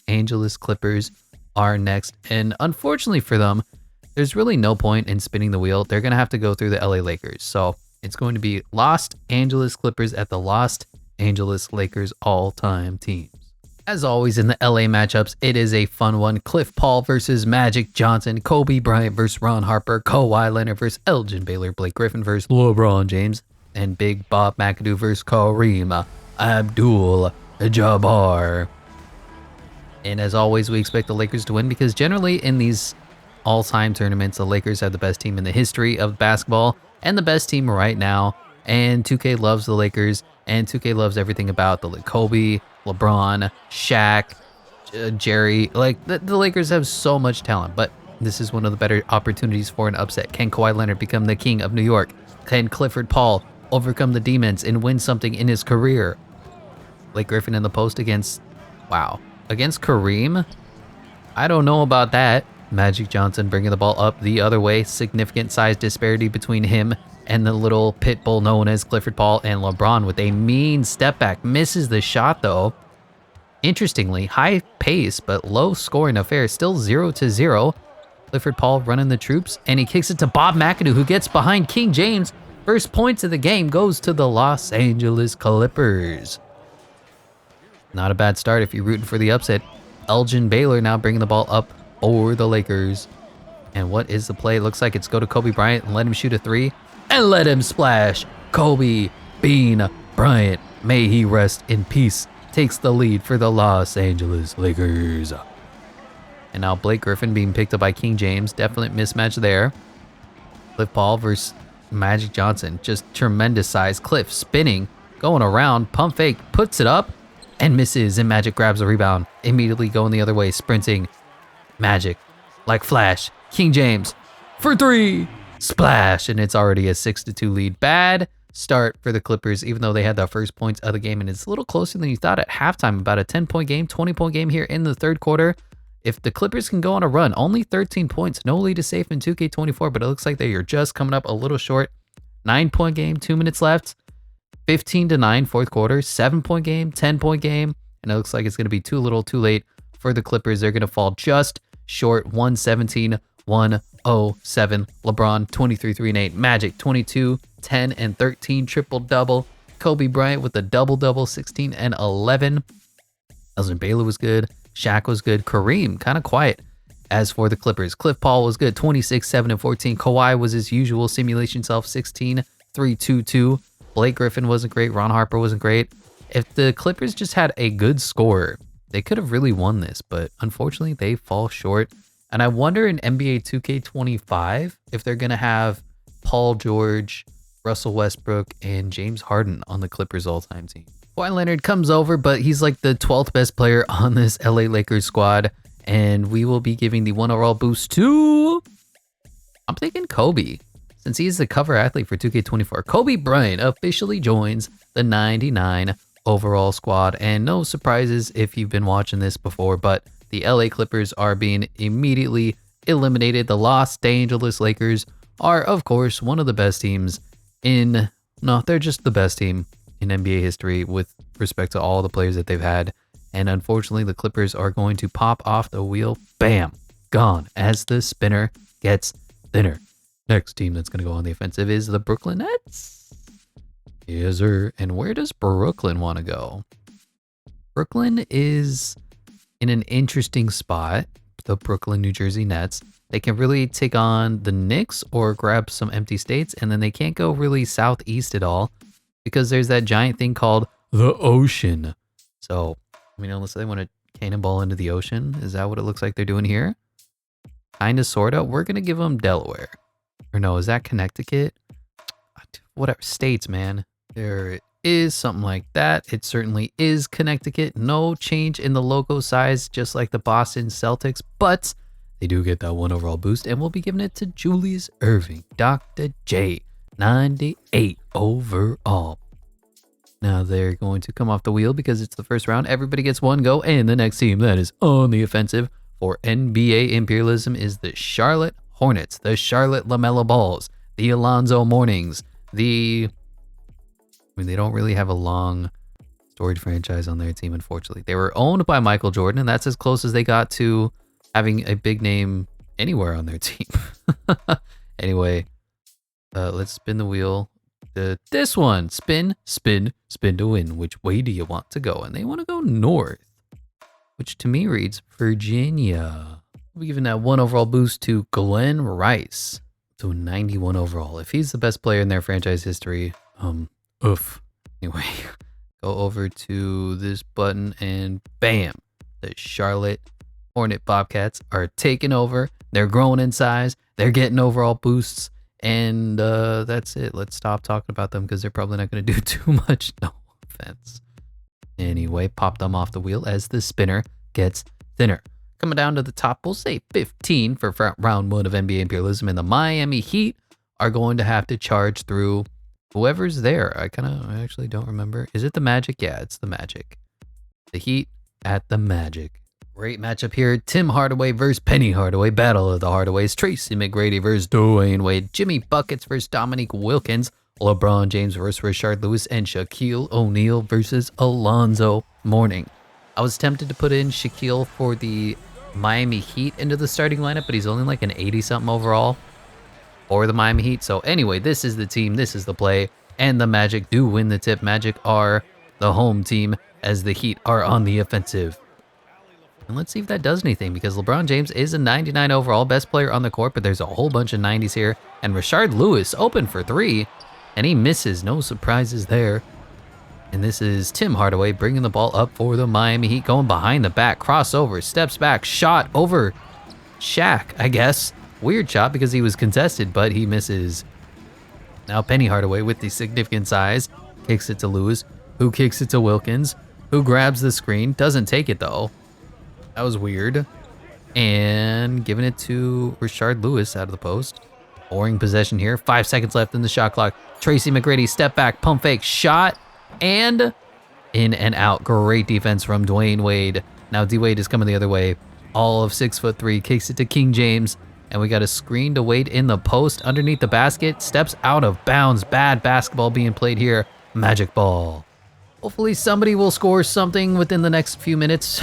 Angeles Clippers are next. And unfortunately for them, there's really no point in spinning the wheel. They're going to have to go through the LA Lakers. So it's going to be Los Angeles Clippers at the Los Angeles Lakers all-time teams. As always in the LA matchups, it is a fun one. Cliff Paul versus Magic Johnson, Kobe Bryant versus Ron Harper, Kawhi Leonard versus Elgin Baylor, Blake Griffin versus LeBron James, and Big Bob McAdoo versus Kareem Abdul-Jabbar. And as always, we expect the Lakers to win because generally in these all-time tournaments, the Lakers have the best team in the history of basketball and the best team right now. And 2K loves the Lakers, and 2K loves everything about the Kobe, LeBron, Shaq, Jerry. Like the Lakers have so much talent, but this is one of the better opportunities for an upset. Can Kawhi Leonard become the king of New York? Can Clifford Paul overcome the demons and win something in his career? Blake Griffin in the post against Kareem? I don't know about that. Magic Johnson bringing the ball up the other way. Significant size disparity between him and the little pit bull known as Clifford Paul, and LeBron with a mean step back. Misses the shot though. Interestingly, high pace but low scoring affair. Still 0-0. Clifford Paul running the troops, and he kicks it to Bob McAdoo, who gets behind King James. First points of the game goes to the Los Angeles Clippers. Not a bad start if you're rooting for the upset. Elgin Baylor now bringing the ball up for the Lakers. And what is the play? Looks like it's go to Kobe Bryant and let him shoot a three. And let him splash. Kobe Bean Bryant, may he rest in peace, takes the lead for the Los Angeles Lakers. And now Blake Griffin being picked up by King James. Definite mismatch there. Cliff Paul versus Magic Johnson. Just tremendous size. Cliff spinning, going around, pump fake, puts it up, and misses. And Magic grabs a rebound. Immediately going the other way, sprinting. Magic, like flash. King James for three. Splash, and it's already a 6-2 lead. Bad start for the Clippers, even though they had the first points of the game, and it's a little closer than you thought at halftime. About a 10-point game, 20-point game here in the third quarter. If the Clippers can go on a run, only 13 points, no lead is safe in 2K24, but it looks like they are just coming up a little short. 9-point game, 2 minutes left, 15-9 fourth quarter, 7-point game, 10-point game, and it looks like it's going to be too little, too late for the Clippers. They're going to fall just short, 117-107. LeBron 23, 3 and 8. Magic 22, 10 and 13 triple-double. Kobe Bryant with a double-double, 16 and 11. Elgin Baylor was good. Shaq was good. Kareem kind of quiet. As for the Clippers, Cliff Paul was good, 26, 7 and 14. Kawhi was his usual simulation self, 16, 3, 2, 2. Blake Griffin wasn't great. Ron Harper wasn't great. If the Clippers just had a good scorer, they could have really won this, but unfortunately they fall short. And I wonder in NBA 2K25 if they're going to have Paul George, Russell Westbrook, and James Harden on the Clippers all-time team. Kawhi Leonard comes over, but he's like the 12th best player on this LA Lakers squad. And we will be giving the 1 overall boost to, I'm thinking Kobe, since he's the cover athlete for 2K24. Kobe Bryant officially joins the 99 overall squad. And no surprises if you've been watching this before, but the LA Clippers are being immediately eliminated. The Los Angeles Lakers are, of course, one of the best teams they're just the best team in NBA history with respect to all the players that they've had. And unfortunately, the Clippers are going to pop off the wheel. Bam! Gone as the spinner gets thinner. Next team that's going to go on the offensive is the Brooklyn Nets. Yes, sir. And where does Brooklyn want to go? Brooklyn is in an interesting spot. The Brooklyn, New Jersey Nets. They can really take on the Knicks or grab some empty states. And then they can't go really southeast at all because there's that giant thing called the ocean. So, unless they want to cannonball into the ocean, is that what it looks like they're doing here? Kind of, sort of. We're going to give them Delaware. Or no, is that Connecticut? Whatever. States, man. There is something like that. It certainly is Connecticut. No change in the logo size, just like the Boston Celtics. But they do get that 1 overall boost, and we'll be giving it to Julius Erving. Dr. J. 98 overall. Now they're going to come off the wheel because it's the first round. Everybody gets one go, and the next team that is on the offensive for NBA Imperialism is the Charlotte Hornets, the Charlotte LaMelo Balls, the Alonzo Mournings, they don't really have a long storied franchise on their team, unfortunately. They were owned by Michael Jordan, and that's as close as they got to having a big name anywhere on their team. Anyway, let's spin the wheel. This one, spin, spin, spin to win. Which way do you want to go? And they want to go north, which to me reads Virginia. We're giving that 1 overall boost to Glenn Rice to 91 overall. If he's the best player in their franchise history, oof. Anyway, go over to this button and bam, the Charlotte Hornet Bobcats are taking over. They're growing in size. They're getting overall boosts. And that's it. Let's stop talking about them because they're probably not going to do too much. No offense. Anyway, pop them off the wheel as the spinner gets thinner. Coming down to the top, we'll say 15 for round 1 of NBA Imperialism. And the Miami Heat are going to have to charge through whoever's there. I actually don't remember. Is it the Magic? Yeah, it's the Magic. The Heat at the Magic. Great matchup here. Tim Hardaway versus Penny Hardaway. Battle of the Hardaways. Tracy McGrady versus Dwayne Wade. Jimmy Buckets versus Dominique Wilkins. LeBron James versus Rashard Lewis. And Shaquille O'Neal versus Alonzo Mourning. I was tempted to put in Shaquille for the Miami Heat into the starting lineup, but he's only like an 80-something overall for the Miami Heat. So anyway, this is the team. This is the play. And the Magic do win the tip. Magic are the home team as the Heat are on the offensive. And let's see if that does anything, because LeBron James is a 99 overall, best player on the court, but there's a whole bunch of 90s here. And Rashard Lewis open for 3, and he misses. No surprises there. And this is Tim Hardaway bringing the ball up for the Miami Heat, going behind the back, crossover, steps back, shot over Shaq, I guess. Weird shot because he was contested, but he misses. Now Penny Hardaway with the significant size kicks it to Lewis, who kicks it to Wilkins, who grabs the screen, doesn't take it though. That was weird. And giving it to Rashard Lewis out of the post. Boring possession here. 5 seconds left in the shot clock. Tracy McGrady, step back, pump fake, shot, and in and out. Great defense from Dwayne Wade. Now D-Wade is coming the other way. All of 6'3", kicks it to King James. And we got a screen to Wade in the post underneath the basket. Steps out of bounds. Bad basketball being played here. Magic ball. Hopefully somebody will score something within the next few minutes.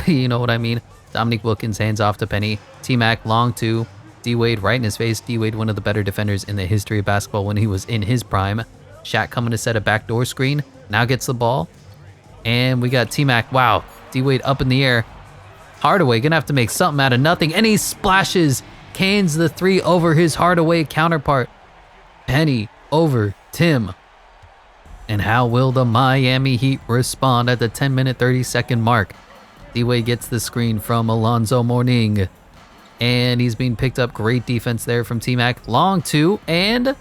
You know what I mean. Dominique Wilkins hands off to Penny. T-Mac long 2. D-Wade right in his face. D-Wade, one of the better defenders in the history of basketball when he was in his prime. Shaq coming to set a backdoor screen. Now gets the ball. And we got T-Mac. Wow. D-Wade up in the air. Hardaway gonna have to make something out of nothing. And he splashes. Cans the 3 over his Hardaway counterpart. Penny over Tim. And how will the Miami Heat respond at the 10-minute, 30-second mark? D-Wade gets the screen from Alonzo Mourning. And he's being picked up. Great defense there from T-Mac. Long 2 and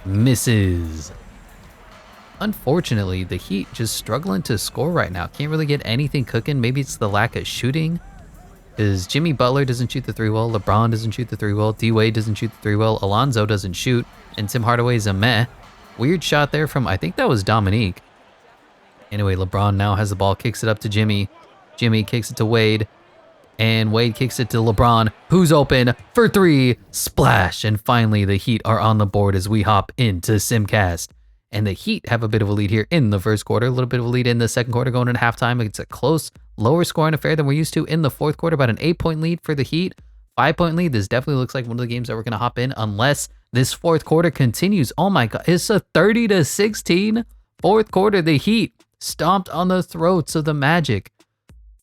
misses. Unfortunately, the Heat just struggling to score right now. Can't really get anything cooking. Maybe it's the lack of shooting. Because Jimmy Butler doesn't shoot the 3 well. LeBron doesn't shoot the 3 well. D-Wade doesn't shoot the 3 well. Alonzo doesn't shoot. And Tim Hardaway is a meh. Weird shot there from, I think that was Dominique. Anyway, LeBron now has the ball, kicks it up to Jimmy. Jimmy kicks it to Wade. And Wade kicks it to LeBron, who's open for 3. Splash. And finally, the Heat are on the board as we hop into Simcast. And the Heat have a bit of a lead here in the first quarter. A little bit of a lead in the second quarter going into halftime. It's a close, lower scoring affair than we're used to in the fourth quarter. About an 8-point lead for the Heat. 5-point lead. This definitely looks like one of the games that we're going to hop in unless this fourth quarter continues. Oh my God. It's a 30-16 fourth quarter. The Heat stomped on the throats of the Magic.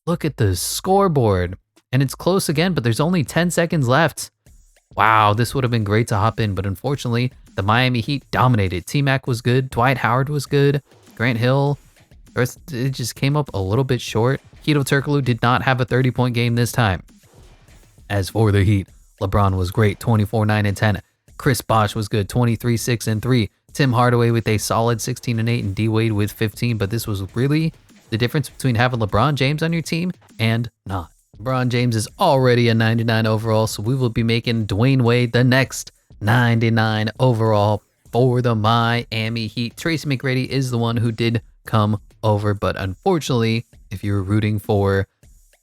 Look at the scoreboard. And it's close again, but there's only 10 seconds left. Wow, this would have been great to hop in, but unfortunately, the Miami Heat dominated. T-Mac was good. Dwight Howard was good. Grant Hill, it just came up a little bit short. Hedo Turkoglu did not have a 30-point game this time. As for the Heat, LeBron was great, 24, 9, and 10. Chris Bosh was good, 23, 6, and 3. Tim Hardaway with a solid 16 and 8, and D-Wade with 15. But this was really the difference between having LeBron James on your team and not. LeBron James is already a 99 overall, so we will be making Dwayne Wade the next 99 overall for the Miami Heat. Tracy McGrady is the one who did come over, but unfortunately, if you were rooting for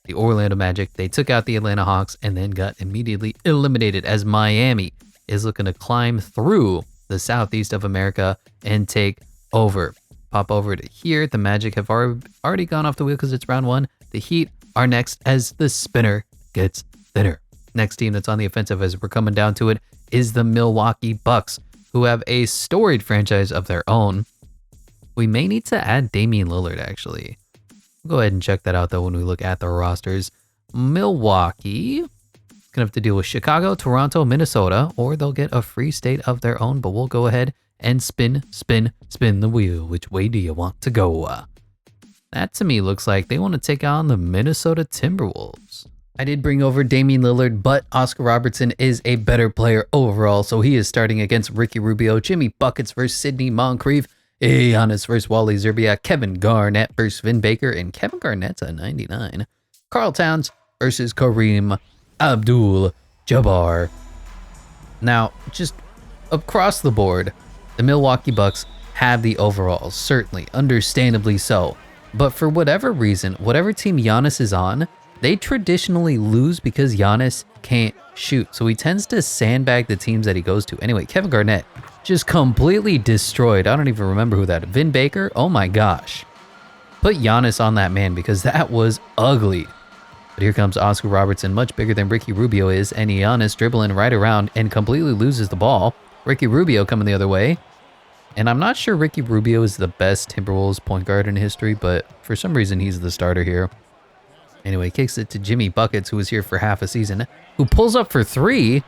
the Orlando Magic. They took out the Atlanta Hawks and then got immediately eliminated as Miami is looking to climb through the southeast of America and take over. Pop over to here. The Magic have already gone off the wheel because it's round one. The Heat are next as the spinner gets thinner. Next team that's on the offensive as we're coming down to it is the Milwaukee Bucks, who have a storied franchise of their own. We may need to add Damian Lillard, actually. We'll go ahead and check that out, though, when we look at the rosters. Milwaukee going to have to deal with Chicago, Toronto, Minnesota, or they'll get a free state of their own, but we'll go ahead and spin the wheel. Which way do you want to go? That, to me, looks like they want to take on the Minnesota Timberwolves. I did bring over Damian Lillard, but Oscar Robertson is a better player overall, so he is starting against Ricky Rubio, Jimmy Buckets versus Sidney Moncrief, Giannis versus Wally Szczerbiak, Kevin Garnett versus Vin Baker, and Kevin Garnett's a 99. Karl Towns versus Kareem Abdul-Jabbar. Now, just across the board, the Milwaukee Bucks have the overalls, certainly, understandably so. But for whatever reason, whatever team Giannis is on, they traditionally lose because Giannis can't shoot. So he tends to sandbag the teams that he goes to. Anyway, Kevin Garnett just completely destroyed. I don't even remember who that. Vin Baker? Oh my gosh. Put Giannis on that man because that was ugly. But here comes Oscar Robertson, much bigger than Ricky Rubio is, and Giannis dribbling right around and completely loses the ball. Ricky Rubio coming the other way. And I'm not sure Ricky Rubio is the best Timberwolves point guard in history, but for some reason he's the starter here. Anyway, kicks it to Jimmy Buckets, who was here for half a season, who pulls up for three.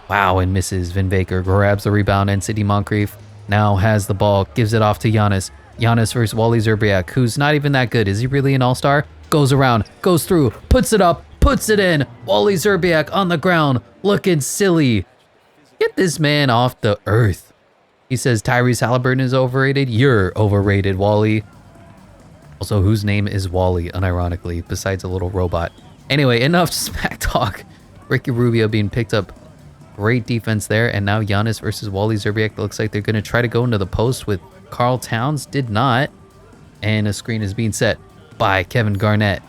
Wow, and misses. Vin Baker grabs the rebound, and Sidney Moncrief now has the ball, gives it off to Giannis. Giannis versus Wally Szczerbiak, who's not even that good. Is he really an all-star? Goes around, goes through, puts it up, puts it in. Wally Szczerbiak on the ground, looking silly. Get this man off the earth. He says Tyrese Halliburton is overrated. You're overrated, Wally. Also, whose name is Wally, unironically, besides a little robot. Anyway, enough smack talk. Ricky Rubio being picked up. Great defense there. And now Giannis versus Wally Szczerbiak. Looks like they're going to try to go into the post with Karl Towns. Did not. And a screen is being set by Kevin Garnett.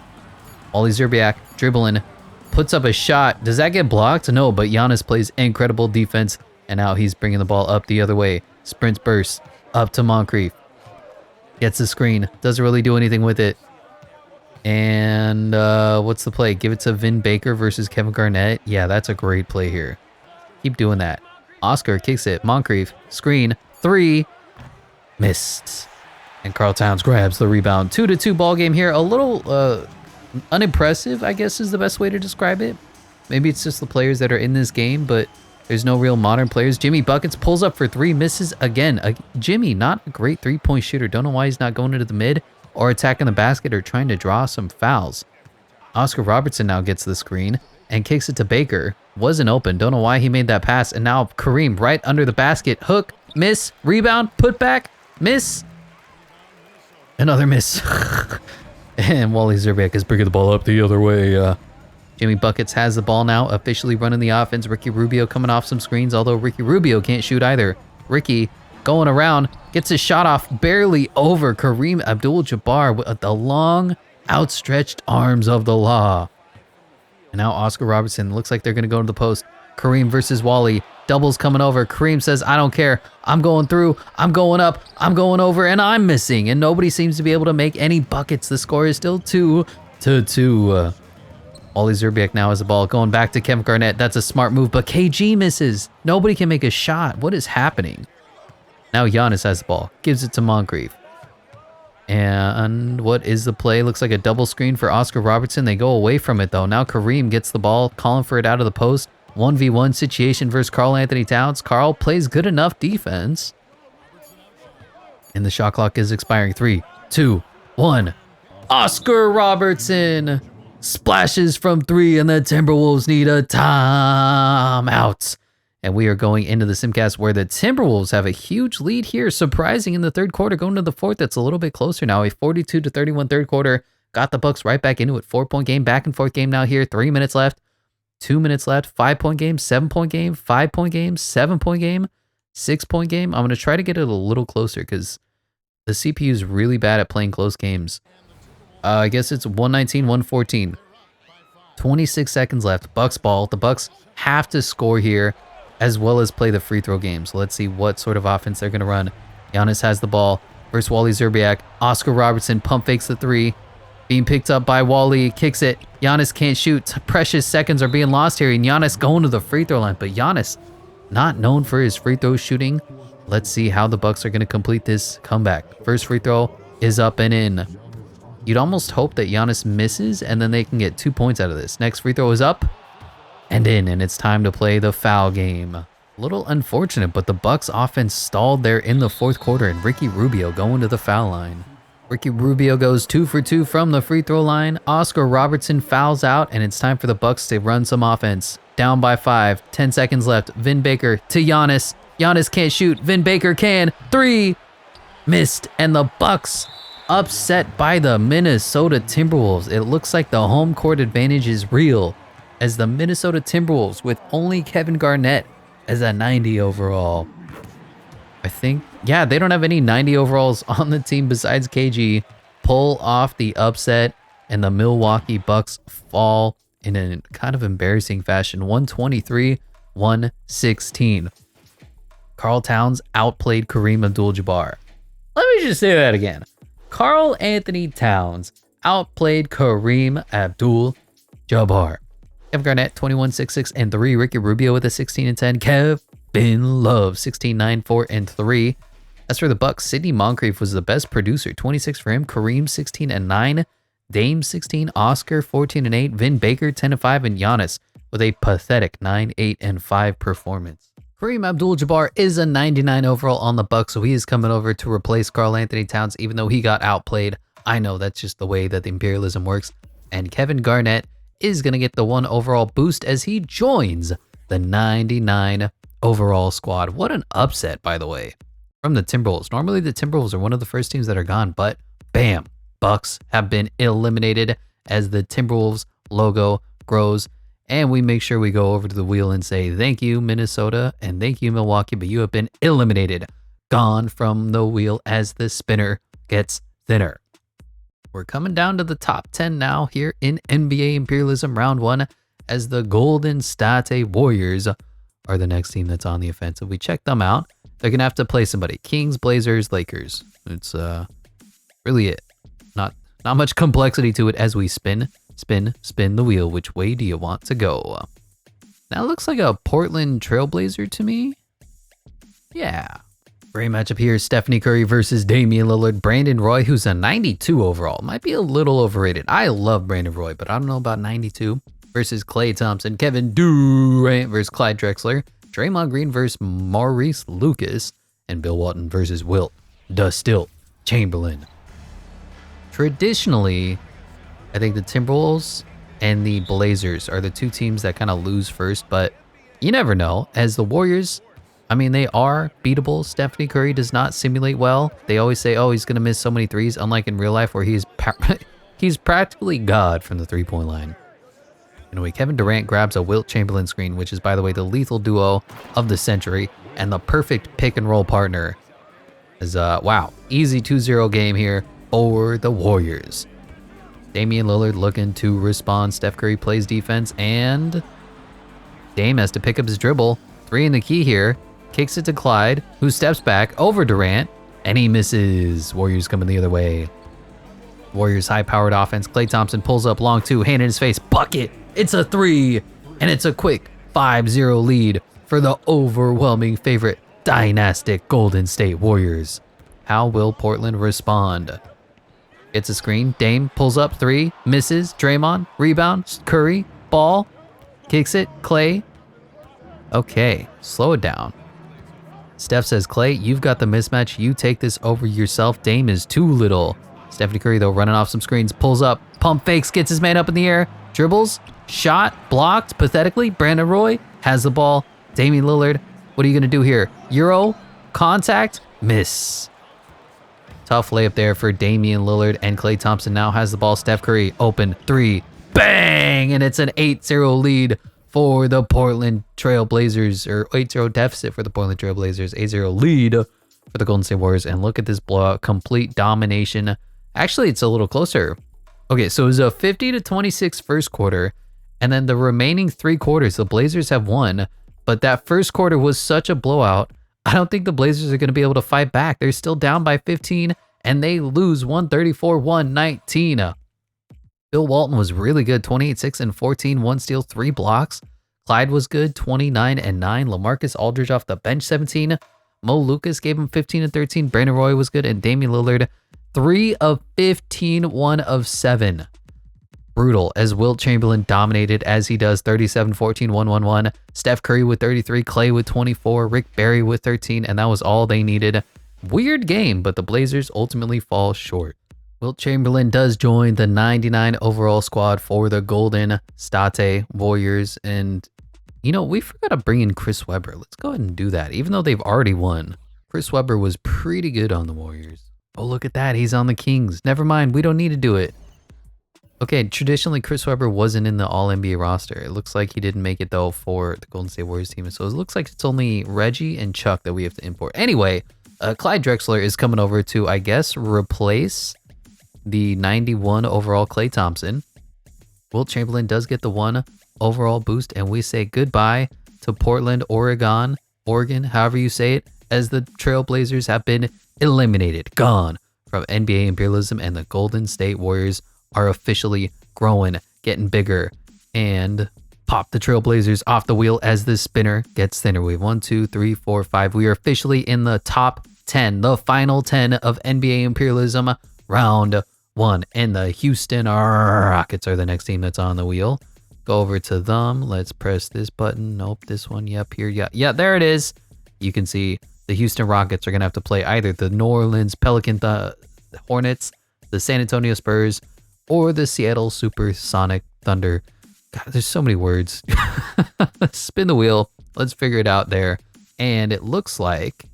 Wally Szczerbiak dribbling. Puts up a shot. Does that get blocked? No, but Giannis plays incredible defense. And now he's bringing the ball up the other way. Sprints burst up to Moncrief. Gets the screen. Doesn't really do anything with it. And what's the play? Give it to Vin Baker versus Kevin Garnett. Yeah, that's a great play here. Keep doing that. Oscar kicks it. Moncrief. Screen. Three. Missed. And Karl Towns grabs the rebound. 2-2 ball game here. A little unimpressive, I guess is the best way to describe it. Maybe it's just the players that are in this game, but there's no real modern players. Jimmy Buckets pulls up for three, misses again. Jimmy, not a great three-point shooter. Don't know why he's not going into the mid or attacking the basket or trying to draw some fouls. Oscar Robertson now gets the screen and kicks it to Baker. Wasn't open. Don't know why he made that pass. And now Kareem right under the basket. Hook, miss, rebound, put back, miss. Another miss. And Wally Szczerbiak is bringing the ball up the other way. Jimmy Buckets has the ball now, officially running the offense. Ricky Rubio coming off some screens, although Ricky Rubio can't shoot either. Ricky going around, gets his shot off barely over Kareem Abdul-Jabbar with the long, outstretched arms of the law. And now Oscar Robertson, looks like they're going to go to the post. Kareem versus Wally, doubles coming over. Kareem says, I don't care. I'm going through, I'm going up, I'm going over, and I'm missing. And nobody seems to be able to make any buckets. The score is still 2-2. Wally Szczerbiak now has the ball, going back to Kevin Garnett. That's a smart move, but KG misses. Nobody can make a shot. What is happening? Now Giannis has the ball, gives it to Moncrief. And what is the play? Looks like a double screen for Oscar Robertson. They go away from it, though. Now Kareem gets the ball, calling for it out of the post. 1v1 situation versus Karl Anthony Towns. Karl plays good enough defense. And the shot clock is expiring. 3, 2, 1. Oscar Robertson splashes from three, and the Timberwolves need a timeout. And we are going into the Simcast where the Timberwolves have a huge lead here, surprising in the third quarter, going to the fourth. That's a little bit closer now. A 42-31 third quarter. Got the Bucks right back into it. 4-point game, back and forth game now here. 3 minutes left. 2 minutes left. 5-point game, 7-point game, 5-point game, 7-point game, 6-point game. I'm going to try to get it a little closer because the CPU is really bad at playing close games. I guess it's 119, 114. 26 seconds left. Bucks ball. The Bucks have to score here as well as play the free throw game. So let's see what sort of offense they're going to run. Giannis has the ball versus Wally Szczerbiak. Oscar Robertson pump fakes the three. Being picked up by Wally, kicks it. Giannis can't shoot. Precious seconds are being lost here. And Giannis going to the free throw line. But Giannis, not known for his free throw shooting. Let's see how the Bucks are going to complete this comeback. First free throw is up and in. You'd almost hope that Giannis misses and then they can get 2 points out of this. Next free throw is up and in, and it's time to play the foul game. A little unfortunate, but the Bucks offense stalled there in the fourth quarter, and Ricky Rubio going to the foul line. Ricky Rubio goes 2 for 2 from the free throw line. Oscar Robertson fouls out, and it's time for the Bucks to run some offense. Down by 5, 10 seconds left. Vin Baker to Giannis. Giannis can't shoot. Vin Baker can. 3, missed, and the Bucks upset by the Minnesota Timberwolves. It looks like the home court advantage is real, as the Minnesota Timberwolves, with only Kevin Garnett as a 90 overall. I think, yeah, they don't have any 90 overalls on the team besides KG. Pull off the upset, and the Milwaukee Bucks fall in a kind of embarrassing fashion. 123-116. Karl Towns outplayed Kareem Abdul-Jabbar. Let me just say that again. Karl Anthony Towns outplayed Kareem Abdul-Jabbar. Kevin Garnett, 21, 6, 6, and 3. Ricky Rubio with a 16 and 10. Kevin Love, 16, 9, 4, and 3. As for the Bucks, Sidney Moncrief was the best producer, 26 for him. Kareem, 16 and 9. Dame, 16. Oscar, 14 and 8. Vin Baker, 10 and 5. And Giannis with a pathetic 9, 8, and 5 performance. Kareem Abdul-Jabbar is a 99 overall on the Bucks, so he is coming over to replace Karl Anthony Towns, even though he got outplayed. I know that's just the way that the Imperialism works. And Kevin Garnett is going to get the 1 overall boost as he joins the 99 overall squad. What an upset, by the way, from the Timberwolves. Normally the Timberwolves are one of the first teams that are gone, but bam, Bucks have been eliminated as the Timberwolves logo grows. And we make sure we go over to the wheel and say, thank you, Minnesota, and thank you, Milwaukee, but you have been eliminated. Gone from the wheel as the spinner gets thinner. We're coming down to the top 10 now here in NBA Imperialism Round 1, as the Golden State Warriors are the next team that's on the offensive. We check them out. They're going to have to play somebody. Kings, Blazers, Lakers. It's really it. Not much complexity to it as we spin the wheel. Which way do you want to go? That looks like a Portland Trailblazer to me. Yeah. Great matchup here. Stephanie Curry versus Damian Lillard. Brandon Roy, who's a 92 overall. Might be a little overrated. I love Brandon Roy, but I don't know about 92. Versus Klay Thompson. Kevin Durant versus Clyde Drexler. Draymond Green versus Maurice Lucas. And Bill Walton versus Wilt the Stilt Chamberlain. Traditionally, I think the Timberwolves and the Blazers are the two teams that kind of lose first, but you never know. As the Warriors, I mean, they are beatable. Stephanie Curry does not simulate well. They always say, oh, he's going to miss so many threes, unlike in real life where he's practically God from the three-point line. Anyway, Kevin Durant grabs a Wilt Chamberlain screen, which is, by the way, the lethal duo of the century and the perfect pick-and-roll partner. Wow, easy 2-0 game here for the Warriors. Damian Lillard looking to respond. Steph Curry plays defense, and Dame has to pick up his dribble. 3 in the key here. Kicks it to Clyde, who steps back over Durant, and he misses. Warriors coming the other way. Warriors high-powered offense. Klay Thompson pulls up long 2, hand in his face, bucket. It's a 3, and it's a quick 5-0 lead for the overwhelming favorite dynastic Golden State Warriors. How will Portland respond? Gets a screen. Dame pulls up 3, misses. Draymond, rebound. Curry, ball, kicks it. Klay. Okay, slow it down. Steph says, Klay, you've got the mismatch. You take this over yourself. Dame is too little. Stephanie Curry, though, running off some screens, pulls up, pump fakes, gets his man up in the air, dribbles, shot, blocked pathetically. Brandon Roy has the ball. Damian Lillard, what are you going to do here? Euro, contact, miss. Tough layup there for Damian Lillard, and Klay Thompson now has the ball. Steph Curry, open 3, bang, and it's an 8-0 lead for the Portland Trailblazers, or 8-0 deficit for the Portland Trailblazers, 8-0 lead for the Golden State Warriors. And look at this blowout, complete domination. Actually, it's a little closer. Okay, so it was a 50-26 first quarter, and then the remaining 3 quarters, the Blazers have won, but that first quarter was such a blowout. I don't think the Blazers are going to be able to fight back. They're still down by 15, and they lose 134-119. Bill Walton was really good, 28, 6, and 14, 1 steal, 3 blocks. Clyde was good, 29 and 9. LaMarcus Aldridge off the bench, 17. Mo Lucas gave him 15 and 13. Brandon Roy was good, and Damian Lillard, 3 of 15, 1 of 7. Brutal, as Wilt Chamberlain dominated as he does, 37, 14, 1, 1, 1. Steph Curry with 33, Clay with 24, Rick Barry with 13, and that was all they needed. Weird game, but the Blazers ultimately fall short. Wilt Chamberlain does join the 99 overall squad for the Golden State Warriors, and you know, we forgot to bring in Chris Webber. Let's go ahead and do that, even though they've already won. Chris Webber was pretty good on the Warriors. Oh, look at that. He's on the Kings. Never mind. We don't need to do it. Okay, traditionally, Chris Webber wasn't in the All-NBA roster. It looks like he didn't make it, though, for the Golden State Warriors team. So it looks like it's only Reggie and Chuck that we have to import. Anyway, Clyde Drexler is coming over to, I guess, replace the 91 overall Klay Thompson. Wilt Chamberlain does get the 1 overall boost, and we say goodbye to Portland, Oregon, however you say it, as the Trailblazers have been eliminated, gone from NBA imperialism, and the Golden State Warriors are officially growing, getting bigger, and pop the Trailblazers off the wheel as the spinner gets thinner. We have 1, 2, 3, 4, 5. We are officially in the top 10, the final 10 of NBA imperialism, round 1, and the Houston Rockets are the next team that's on the wheel. Go over to them. Let's press this button. Nope, this one. Yep, here. Yeah, there it is. You can see the Houston Rockets are going to have to play either the New Orleans Pelican Hornets, the San Antonio Spurs, or the Seattle Supersonic Thunder. God, there's so many words. Spin the wheel. Let's figure it out there. And it looks like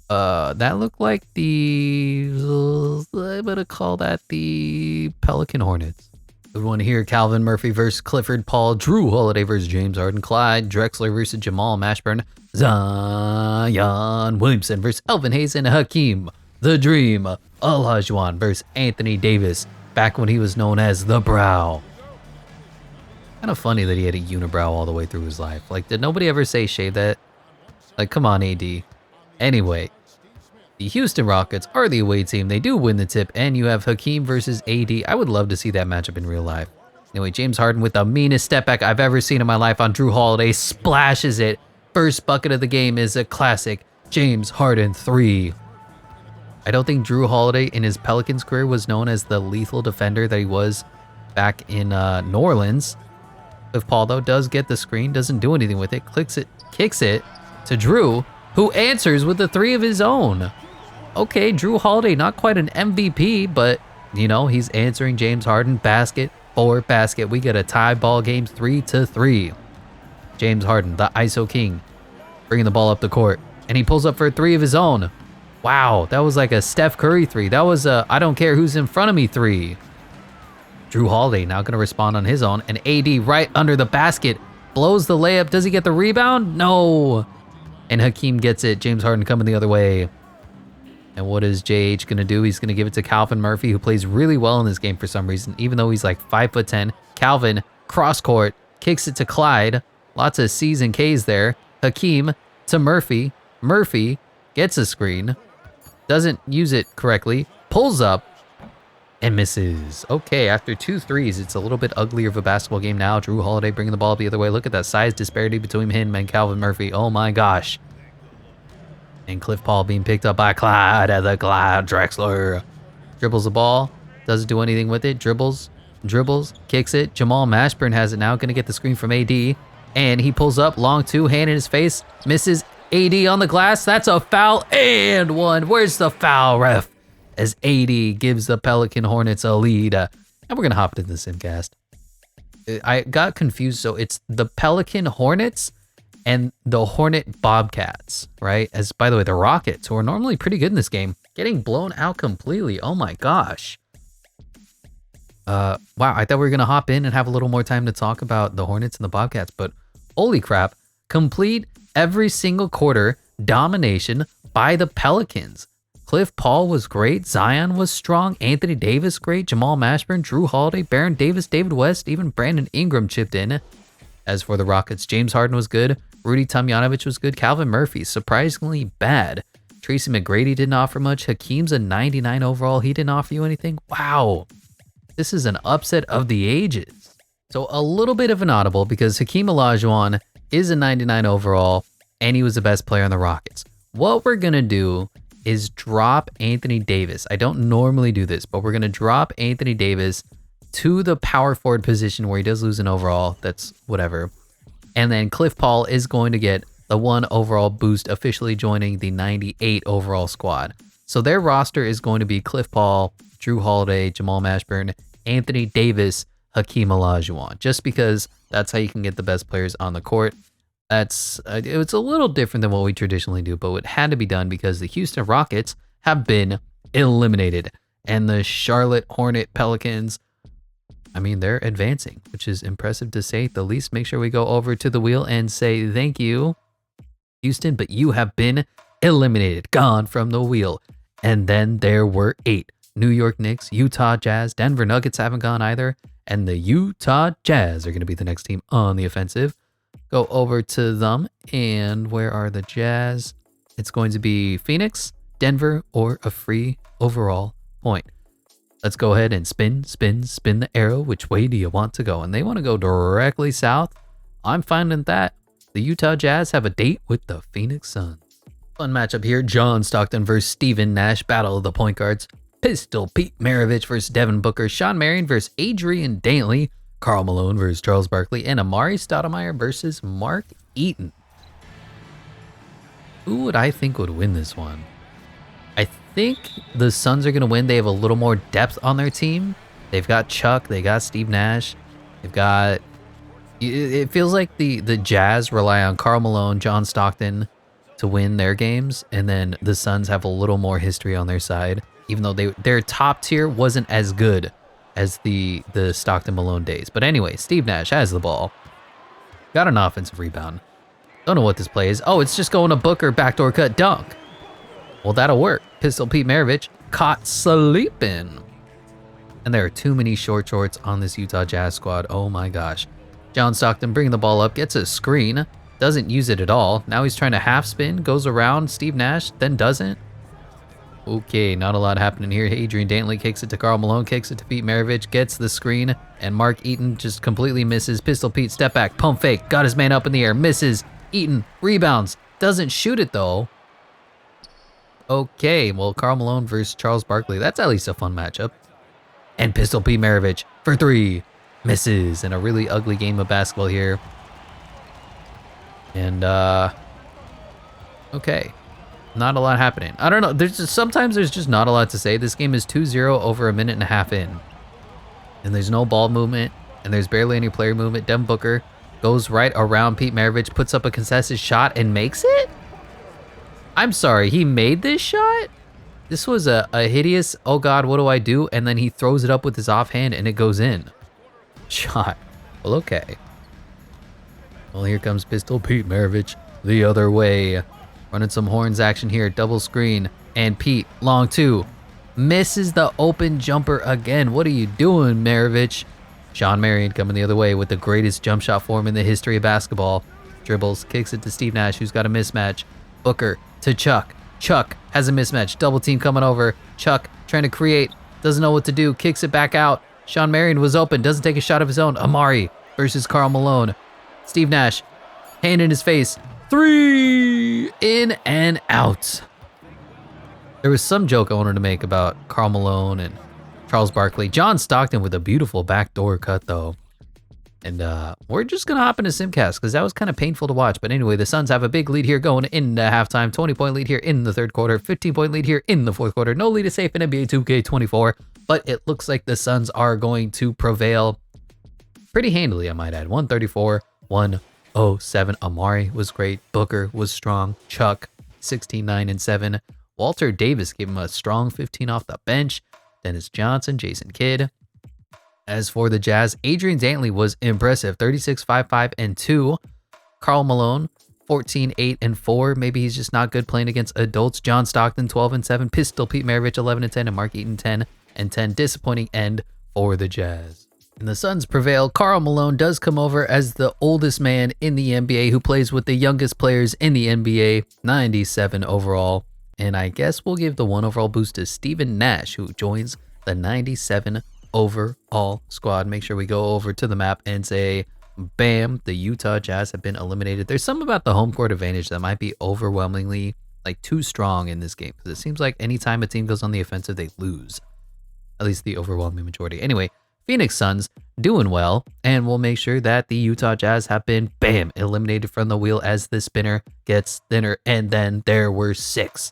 that looked like I'm gonna call that the Pelican Hornets. Good one here. Calvin Murphy versus Clifford Paul. Drew Holiday versus James Harden. Clyde Drexler versus Jamal Mashburn. Zion Williamson versus Elvin Hayes and Hakeem the Dream Olajuwon versus Anthony Davis, back when he was known as the Brow. Kind of funny that he had a unibrow all the way through his life. Like, did nobody ever say shave that? Like, come on, AD. Anyway, the Houston Rockets are the away team. They do win the tip, and you have Hakeem versus AD. I would love to see that matchup in real life. Anyway, James Harden with the meanest step back I've ever seen in my life on Drew Holiday. Splashes it. First bucket of the game is a classic James Harden 3. I don't think Drew Holiday in his Pelicans career was known as the lethal defender that he was back in New Orleans. If Paul, though, does get the screen, doesn't do anything with it, kicks it to Drew, who answers with the 3 of his own. Okay, Drew Holiday, not quite an MVP, but, you know, he's answering James Harden basket for basket. We get a tie ball game 3-3. James Harden, the ISO king, bringing the ball up the court, and he pulls up for a 3 of his own. Wow, that was like a Steph Curry 3. That was a I don't care who's in front of me 3. Drew Holiday now going to respond on his own, and AD right under the basket blows the layup. Does he get the rebound? No. And Hakeem gets it. James Harden coming the other way. And what is JH going to do? He's going to give it to Calvin Murphy, who plays really well in this game for some reason, even though he's like 5'10". Calvin, cross court, kicks it to Clyde. Lots of C's and K's there. Hakeem to Murphy. Murphy gets a screen. Doesn't use it correctly. Pulls up and misses. Okay, after 2 threes, it's a little bit uglier of a basketball game now. Drew Holiday bringing the ball the other way. Look at that size disparity between him and Calvin Murphy. Oh my gosh. And Cliff Paul being picked up by Clyde as a Clyde Drexler. Dribbles the ball. Doesn't do anything with it. Dribbles. Kicks it. Jamal Mashburn has it now. Going to get the screen from AD. And he pulls up. Long 2. Hand in his face. Misses. AD on the glass. That's a foul. And 1. Where's the foul, ref? As AD gives the Pelican Hornets a lead. And we're going to hop into the simcast. I got confused. So it's the Pelican Hornets and the Hornet Bobcats, right? As, by the way, the Rockets, who are normally pretty good in this game, getting blown out completely. Oh my gosh. Wow, I thought we were going to hop in and have a little more time to talk about the Hornets and the Bobcats, but holy crap, complete every single quarter domination by the Pelicans. Cliff Paul was great. Zion was strong. Anthony Davis, great. Jamal Mashburn, Drew Holiday, Baron Davis, David West, even Brandon Ingram chipped in. As for the Rockets, James Harden was good. Rudy Tomjanovich was good. Calvin Murphy, surprisingly bad. Tracy McGrady didn't offer much. Hakeem's a 99 overall. He didn't offer you anything. Wow. This is an upset of the ages. So a little bit of an audible because Hakeem Olajuwon is a 99 overall and he was the best player on the Rockets. What we're going to do is drop Anthony Davis. I don't normally do this, but we're going to drop Anthony Davis to the power forward position where he does lose an overall. That's whatever. And then Cliff Paul is going to get the 1 overall boost, officially joining the 98 overall squad. So their roster is going to be Cliff Paul, Drew Holiday, Jamal Mashburn, Anthony Davis, Hakeem Olajuwon, just because that's how you can get the best players on the court. It's a little different than what we traditionally do, but it had to be done because the Houston Rockets have been eliminated. And the Charlotte Hornet Pelicans, I mean, they're advancing, which is impressive to say the least. Make sure we go over to the wheel and say thank you, Houston, but you have been eliminated, gone from the wheel. And then there were 8. New York Knicks, Utah Jazz, Denver Nuggets haven't gone either. And the Utah Jazz are going to be the next team on the offensive. Go over to them. And where are the Jazz? It's going to be Phoenix, Denver, or a free overall point. Let's go ahead and spin the arrow. Which way do you want to go? And they want to go directly south. I'm fine with that. The Utah Jazz have a date with the Phoenix Suns. Fun matchup here. John Stockton versus Stephen Nash. Battle of the point guards. Pistol Pete Maravich versus Devin Booker. Sean Marion versus Adrian Dantley. Karl Malone versus Charles Barkley. And Amari Stoudemire versus Mark Eaton. Who would I think would win this one? I think the Suns are going to win. They have a little more depth on their team. They've got Chuck. They got Steve Nash. They've got... It feels like the Jazz rely on Karl Malone, John Stockton to win their games, and then the Suns have a little more history on their side, even though their top tier wasn't as good as the Stockton Malone days. But anyway, Steve Nash has the ball. Got an offensive rebound. Don't know what this play is. Oh, it's just going to Booker, backdoor cut, dunk. Well, that'll work. Pistol Pete Maravich caught sleeping. And there are too many short shorts on this Utah Jazz squad. Oh my gosh. John Stockton bringing the ball up, gets a screen, doesn't use it at all. Now he's trying to half spin, goes around Steve Nash, then doesn't. Okay, not a lot happening here. Adrian Dantley kicks it to Karl Malone, kicks it to Pete Maravich, gets the screen, and Mark Eaton just completely misses. Pistol Pete, step back, pump fake, got his man up in the air, misses. Eaton rebounds, doesn't shoot it though. Okay, well, Karl Malone versus Charles Barkley, that's at least a fun matchup. And Pistol Pete Maravich for 3. Misses in a really ugly game of basketball here. And okay, not a lot happening. I don't know, sometimes there's just not a lot to say. This game is 2-0 over a minute and a half in, and there's no ball movement, and there's barely any player movement. Devin Booker goes right around Pete Maravich, puts up a contested shot and makes it. I'm sorry, he made this shot. This was a hideous, oh god, what do I do? And then he throws it up with his offhand and it goes in. Shot. Well, okay. Well, here comes Pistol Pete Maravich the other way. Running some horns action here. Double screen. And Pete, long 2. Misses the open jumper again. What are you doing, Maravich? Sean Marion coming the other way with the greatest jump shot form in the history of basketball. Dribbles, kicks it to Steve Nash, who's got a mismatch. Booker to Chuck. Chuck has a mismatch. Double team coming over. Chuck trying to create. Doesn't know what to do. Kicks it back out. Sean Marion was open. Doesn't take a shot of his own. Amari versus Karl Malone. Steve Nash. Hand in his face. 3. In and out. There was some joke I wanted to make about Karl Malone and Charles Barkley. John Stockton with a beautiful backdoor cut, though. And we're just going to hop into Simcast because that was kind of painful to watch. But anyway, the Suns have a big lead here going into halftime. 20-point lead here in the third quarter. 15-point lead here in the fourth quarter. No lead is safe in NBA 2K24. But it looks like the Suns are going to prevail pretty handily, I might add. 134-107. Amari was great. Booker was strong. Chuck, 16, 9, and 7. Walter Davis gave him a strong 15 off the bench. Dennis Johnson, Jason Kidd. As for the Jazz, Adrian Dantley was impressive. 36, 5, 5, and 2. Karl Malone, 14, 8, and 4. Maybe he's just not good playing against adults. John Stockton, 12 and 7. Pistol Pete Maravich, 11 and 10. And Mark Eaton, 10 and 10. Disappointing end for the Jazz. And the Suns prevail. Karl Malone does come over as the oldest man in the NBA who plays with the youngest players in the NBA, 97 overall. And I guess we'll give the 1 overall boost to Stephen Nash, who joins the 97 overall squad. Make sure we go over to the map and say, bam, the Utah Jazz have been eliminated. There's something about the home court advantage that might be overwhelmingly too strong in this game, because it seems like anytime a team goes on the offensive, they lose. At least the overwhelming majority. Anyway, Phoenix Suns doing well, and we'll make sure that the Utah Jazz have been, bam, eliminated from the wheel as the spinner gets thinner, and then there were 6.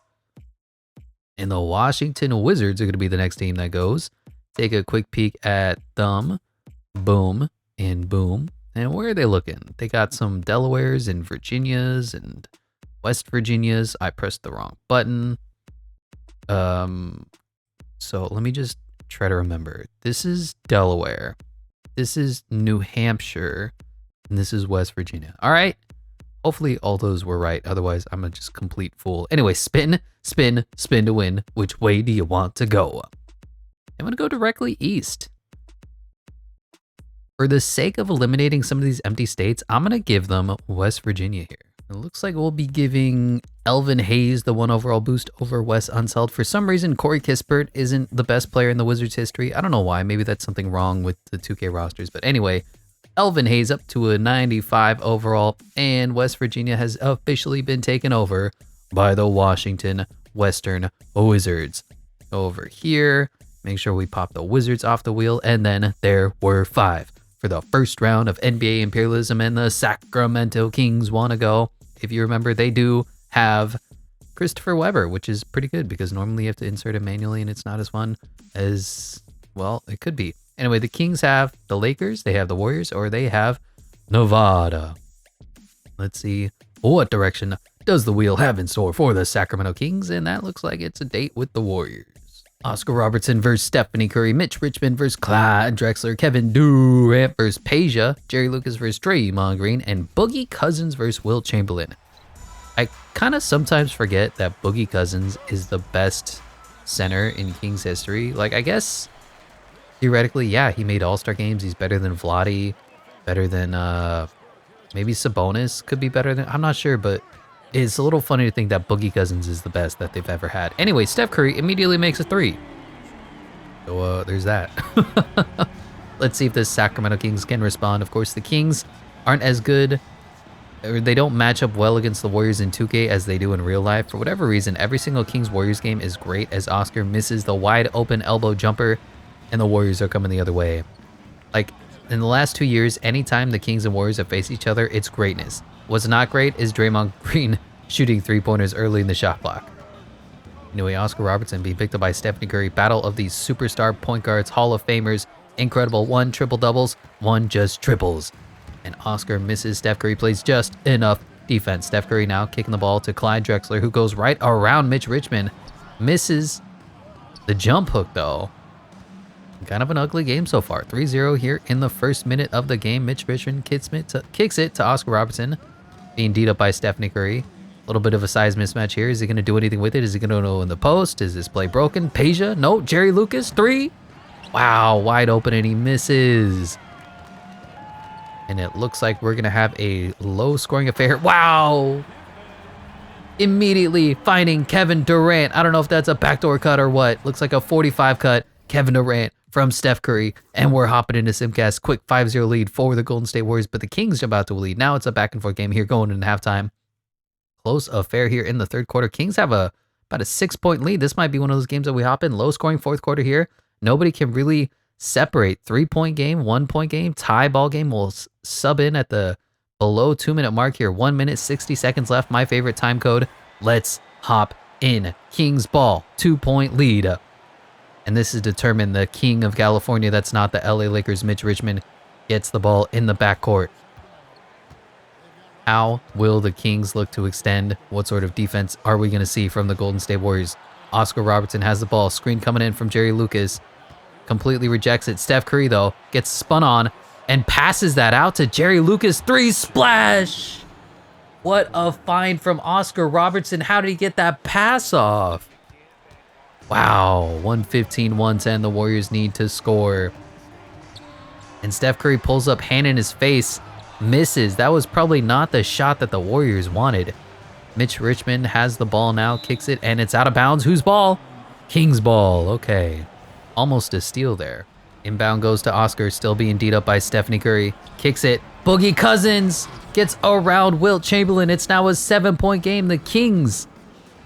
And the Washington Wizards are going to be the next team that goes. Take a quick peek at them. Boom and boom. And where are they looking? They got some Delawares and Virginias and West Virginias. I pressed the wrong button. So let me just try to remember. This is Delaware. This is New Hampshire. And this is West Virginia. All right. Hopefully all those were right. Otherwise, I'm a just complete fool. Anyway, spin, spin, spin to win. Which way do you want to go? I'm going to go directly east. For the sake of eliminating some of these empty states, I'm going to give them West Virginia here. It looks like we'll be giving Elvin Hayes the 1 overall boost over Wes Unseld. For some reason, Corey Kispert isn't the best player in the Wizards history. I don't know why. Maybe that's something wrong with the 2K rosters. But anyway, Elvin Hayes up to a 95 overall. And West Virginia has officially been taken over by the Washington Western Wizards. Over here, make sure we pop the Wizards off the wheel. And then there were 5 for the first round of NBA Imperialism, and the Sacramento Kings want to go. If you remember, they do have Christopher Webber, which is pretty good because normally you have to insert it manually and it's not as fun as, well, it could be. Anyway, the Kings have the Lakers, they have the Warriors, or they have Nevada. Let's see what direction does the wheel have in store for the Sacramento Kings, and that looks like it's a date with the Warriors. Oscar Robertson versus Stephanie Curry, Mitch Richmond versus Clyde Drexler, Kevin Durant versus Peja, Jerry Lucas versus Draymond Green, and Boogie Cousins versus Will Chamberlain. I kind of sometimes forget that Boogie Cousins is the best center in Kings history. Like, I guess theoretically, yeah, he made All-Star games. He's better than Vlade, better than maybe Sabonis could be better than, I'm not sure, but it's a little funny to think that Boogie Cousins is the best that they've ever had. Anyway, Steph Curry immediately makes a 3. So there's that. Let's see if the Sacramento Kings can respond. Of course, the Kings aren't as good, or they don't match up well against the Warriors in 2K as they do in real life. For whatever reason, every single Kings-Warriors game is great as Oscar misses the wide open elbow jumper and the Warriors are coming the other way. Like, in the last 2 years, anytime the Kings and Warriors have faced each other, it's greatness. What's not great is Draymond Green shooting 3-pointers early in the shot clock. Anyway, Oscar Robertson being picked up by Stephanie Curry. Battle of these superstar point guards, Hall of Famers. Incredible 1 triple-doubles, 1 just triples. And Oscar misses. Steph Curry plays just enough defense. Steph Curry now kicking the ball to Clyde Drexler, who goes right around Mitch Richmond. Misses the jump hook, though. Kind of an ugly game so far. 3-0 here in the first minute of the game. Mitch Richmond kicks it to Oscar Robertson, being beat up by Stephanie Curry. A little bit of a size mismatch here. Is he going to do anything with it? Is he going to go in the post? Is this play broken? Peja? No. Jerry Lucas? 3. Wow. Wide open, and he misses. And it looks like we're going to have a low-scoring affair. Wow. Immediately finding Kevin Durant. I don't know if that's a backdoor cut or what. Looks like a 45 cut. Kevin Durant from Steph Curry, and we're hopping into Simcast. Quick 5-0 lead for the Golden State Warriors, but the Kings jump out to a lead. Now it's a back-and-forth game here going into halftime. Close affair here in the third quarter. Kings have about a 6-point lead. This might be one of those games that we hop in. Low-scoring fourth quarter here. Nobody can really separate. 3-point game, 1-point game, tie ball game. We'll sub in at the below 2-minute mark here. 1 minute, 60 seconds left. My favorite time code. Let's hop in. Kings ball, 2-point lead. And this is determined. The king of California, that's not the LA Lakers, Mitch Richmond, gets the ball in the backcourt. How will the Kings look to extend? What sort of defense are we going to see from the Golden State Warriors? Oscar Robertson has the ball. Screen coming in from Jerry Lucas. Completely rejects it. Steph Curry, though, gets spun on and passes that out to Jerry Lucas. 3 splash! What a find from Oscar Robertson. How did he get that pass off? Wow, 115, 110. The Warriors need to score. And Steph Curry pulls up, hand in his face, misses. That was probably not the shot that the Warriors wanted. Mitch Richmond has the ball now, kicks it, and it's out of bounds. Whose ball? King's ball. Okay. Almost a steal there. Inbound goes to Oscar, still being beat up by Stephanie Curry. Kicks it. Boogie Cousins gets around Wilt Chamberlain. It's now a 7-point game. The Kings,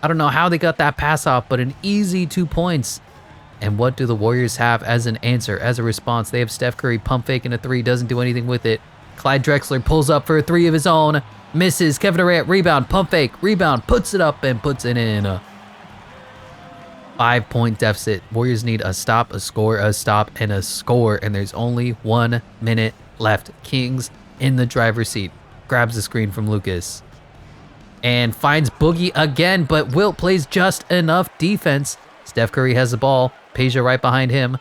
I don't know how they got that pass off, but an easy 2 points. And what do the Warriors have as an answer, as a response? They have Steph Curry pump faking a three, doesn't do anything with it. Clyde Drexler pulls up for a three of his own, misses. Kevin Durant, rebound, pump fake, rebound, puts it up and puts it in. 5-point deficit. Warriors need a stop, a score, a stop, and a score. And there's only 1 minute left. Kings in the driver's seat. Grabs the screen from Lucas. And finds Boogie again, but Wilt plays just enough defense. Steph Curry has the ball. Peja right behind him.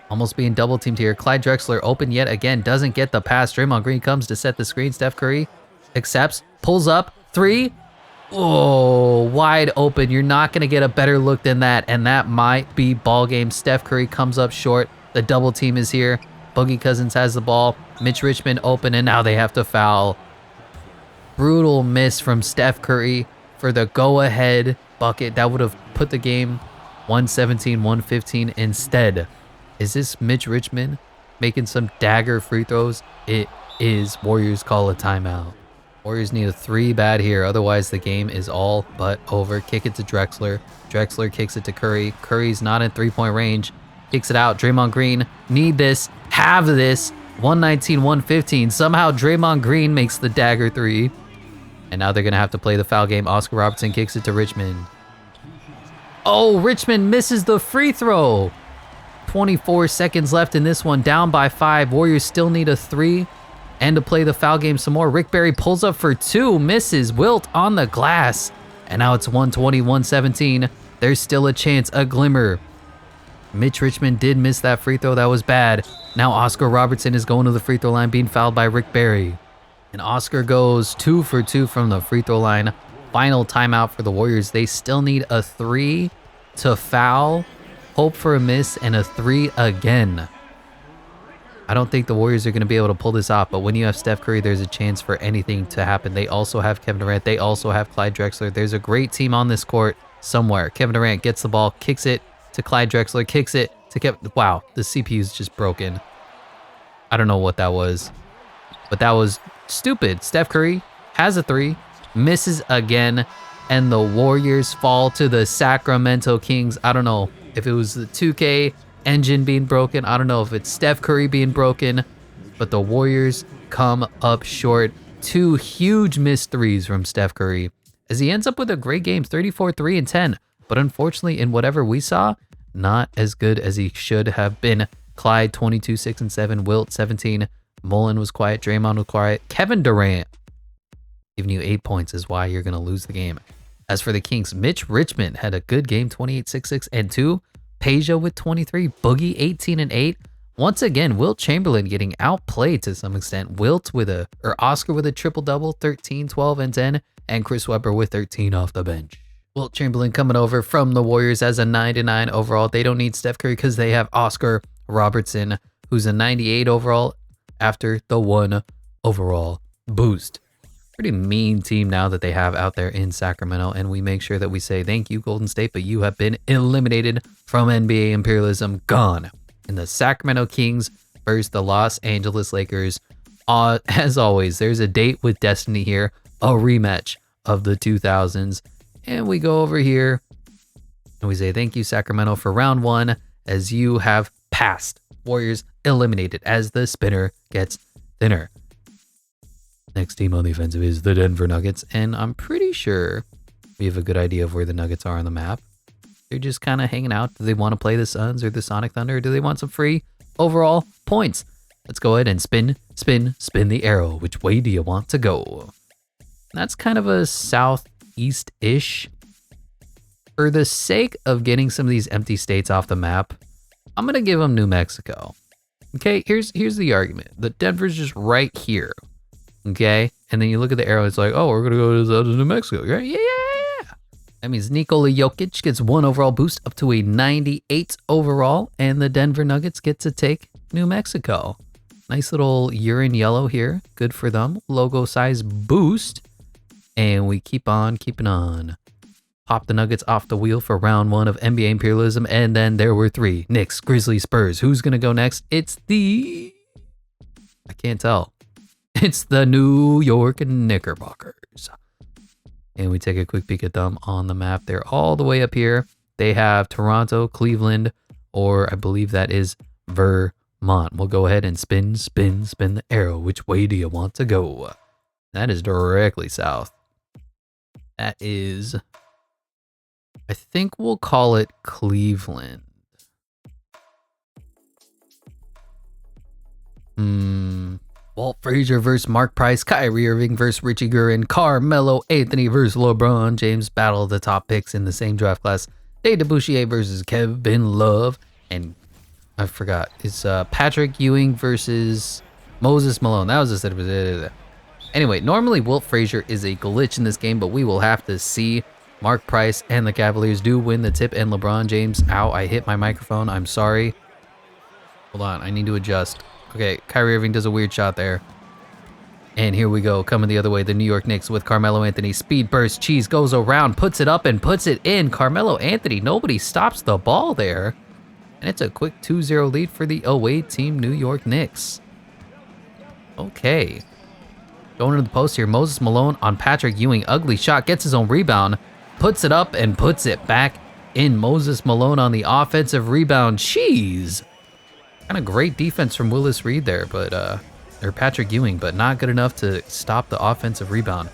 Almost being double teamed here. Clyde Drexler open yet again. Doesn't get the pass. Draymond Green comes to set the screen. Steph Curry accepts. Pulls up. Three. Oh, wide open. You're not going to get a better look than that. And that might be ball game. Steph Curry comes up short. The double team is here. Boogie Cousins has the ball. Mitch Richmond open. And now they have to foul. Brutal miss from Steph Curry for the go-ahead bucket. That would have put the game 117, 115 instead. Is this Mitch Richmond making some dagger free throws? It is. Warriors call a timeout. Warriors need a 3 bad here. Otherwise, the game is all but over. Kick it to Drexler. Drexler kicks it to Curry. Curry's not in 3-point range. Kicks it out. Draymond Green. Need this. Have this. 119, 115. Somehow Draymond Green makes the dagger 3. And now they're going to have to play the foul game. Oscar Robertson kicks it to Richmond. Oh, Richmond misses the free throw. 24 seconds left in this one, down by 5. Warriors still need a 3 and to play the foul game some more. Rick Barry pulls up for 2, misses. Wilt on the glass. And now it's 120, 117. There's still a chance, a glimmer. Mitch Richmond did miss that free throw. That was bad. Now Oscar Robertson is going to the free throw line, being fouled by Rick Barry. And Oscar goes 2 for 2 from the free throw line. Final timeout for the Warriors. They still need a 3 to foul, hope for a miss, and a 3 again. I don't think the Warriors are going to be able to pull this off, but when you have Steph Curry, there's a chance for anything to happen. They also have Kevin Durant. They also have Clyde Drexler. There's a great team on this court somewhere. Kevin Durant gets the ball, kicks it to Clyde Drexler, kicks it to Kevin. Wow, the CPU is just broken. I don't know what that was, but that was stupid. Steph Curry has a 3, misses again, and the Warriors fall to the Sacramento Kings. I don't know if it was the 2K engine being broken. I don't know if it's Steph Curry being broken, but the Warriors come up short. 2 huge missed threes from Steph Curry as he ends up with a great game, 34, 3, and 10. But unfortunately, in whatever we saw, not as good as he should have been. Clyde, 22, 6, and 7. Wilt, 17. Mullen was quiet. Draymond was quiet. Kevin Durant giving you 8 points is why you're going to lose the game. As for the Kings, Mitch Richmond had a good game, 28, 6, 6, and 2. Peja with 23. Boogie, 18, and 8. Once again, Wilt Chamberlain getting outplayed to some extent. Oscar with a triple-double, 13, 12, and 10. And Chris Webber with 13 off the bench. Wilt Chamberlain coming over from the Warriors as a 99 overall. They don't need Steph Curry because they have Oscar Robertson, who's a 98 overall after the 1 overall boost. Pretty mean team now that they have out there in Sacramento, and we make sure that we say thank you, Golden State, but you have been eliminated from NBA Imperialism. Gone. And the Sacramento Kings versus the Los Angeles Lakers. As always, there's a date with destiny here, a rematch of the 2000s. And we go over here and we say thank you, Sacramento, for round 1 as you have passed. Warriors eliminated as the spinner gets thinner. Next team on the offensive is the Denver Nuggets, and I'm pretty sure we have a good idea of where the Nuggets are on the map. They're just kind of hanging out. Do they want to play the Suns or the Sonic Thunder, or do they want some free overall points? Let's go ahead and spin the arrow. Which way do you want to go? That's kind of a southeast-ish. For the sake of getting some of these empty states off the map, I'm going to give them New Mexico. Okay, here's the argument. The Denver's just right here. Okay, And then you look at the arrow, it's like, oh, we're going to go to New Mexico, right? Yeah. That means Nikola Jokic gets 1 overall boost up to a 98 overall, and the Denver Nuggets get to take New Mexico. Nice little urine yellow here. Good for them. Logo size boost. And we keep on keeping on. Pop the Nuggets off the wheel for round 1 of NBA Imperialism, and then there were 3. Knicks, Grizzlies, Spurs. Who's going to go next? It's the... I can't tell. It's the New York Knickerbockers. And we take a quick peek at them on the map. They're all the way up here. They have Toronto, Cleveland, or I believe that is Vermont. We'll go ahead and spin the arrow. Which way do you want to go? That is directly south. That is, I think we'll call it Cleveland. Walt Frazier versus Mark Price, Kyrie Irving versus Richie Guerin, Carmelo Anthony versus LeBron James. Battle of the top picks in the same draft class. Dave Boucher versus Kevin Love. And I forgot. It's Patrick Ewing versus Moses Malone. That was just it. Anyway, normally Walt Frazier is a glitch in this game, but we will have to see. Mark Price and the Cavaliers do win the tip, and LeBron James. Ow, I hit my microphone. I'm sorry. Hold on, I need to adjust. Okay, Kyrie Irving does a weird shot there. And here we go, coming the other way, the New York Knicks with Carmelo Anthony. Speed burst, cheese goes around, puts it up and puts it in. Carmelo Anthony, nobody stops the ball there. And it's a quick 2-0 lead for the away team New York Knicks. Okay. Going into the post here, Moses Malone on Patrick Ewing. Ugly shot, gets his own rebound, puts it up and puts it back in. Moses Malone on the offensive rebound. Cheese. Kind of great defense from Willis Reed there, but or Patrick Ewing, but not good enough to stop the offensive rebound.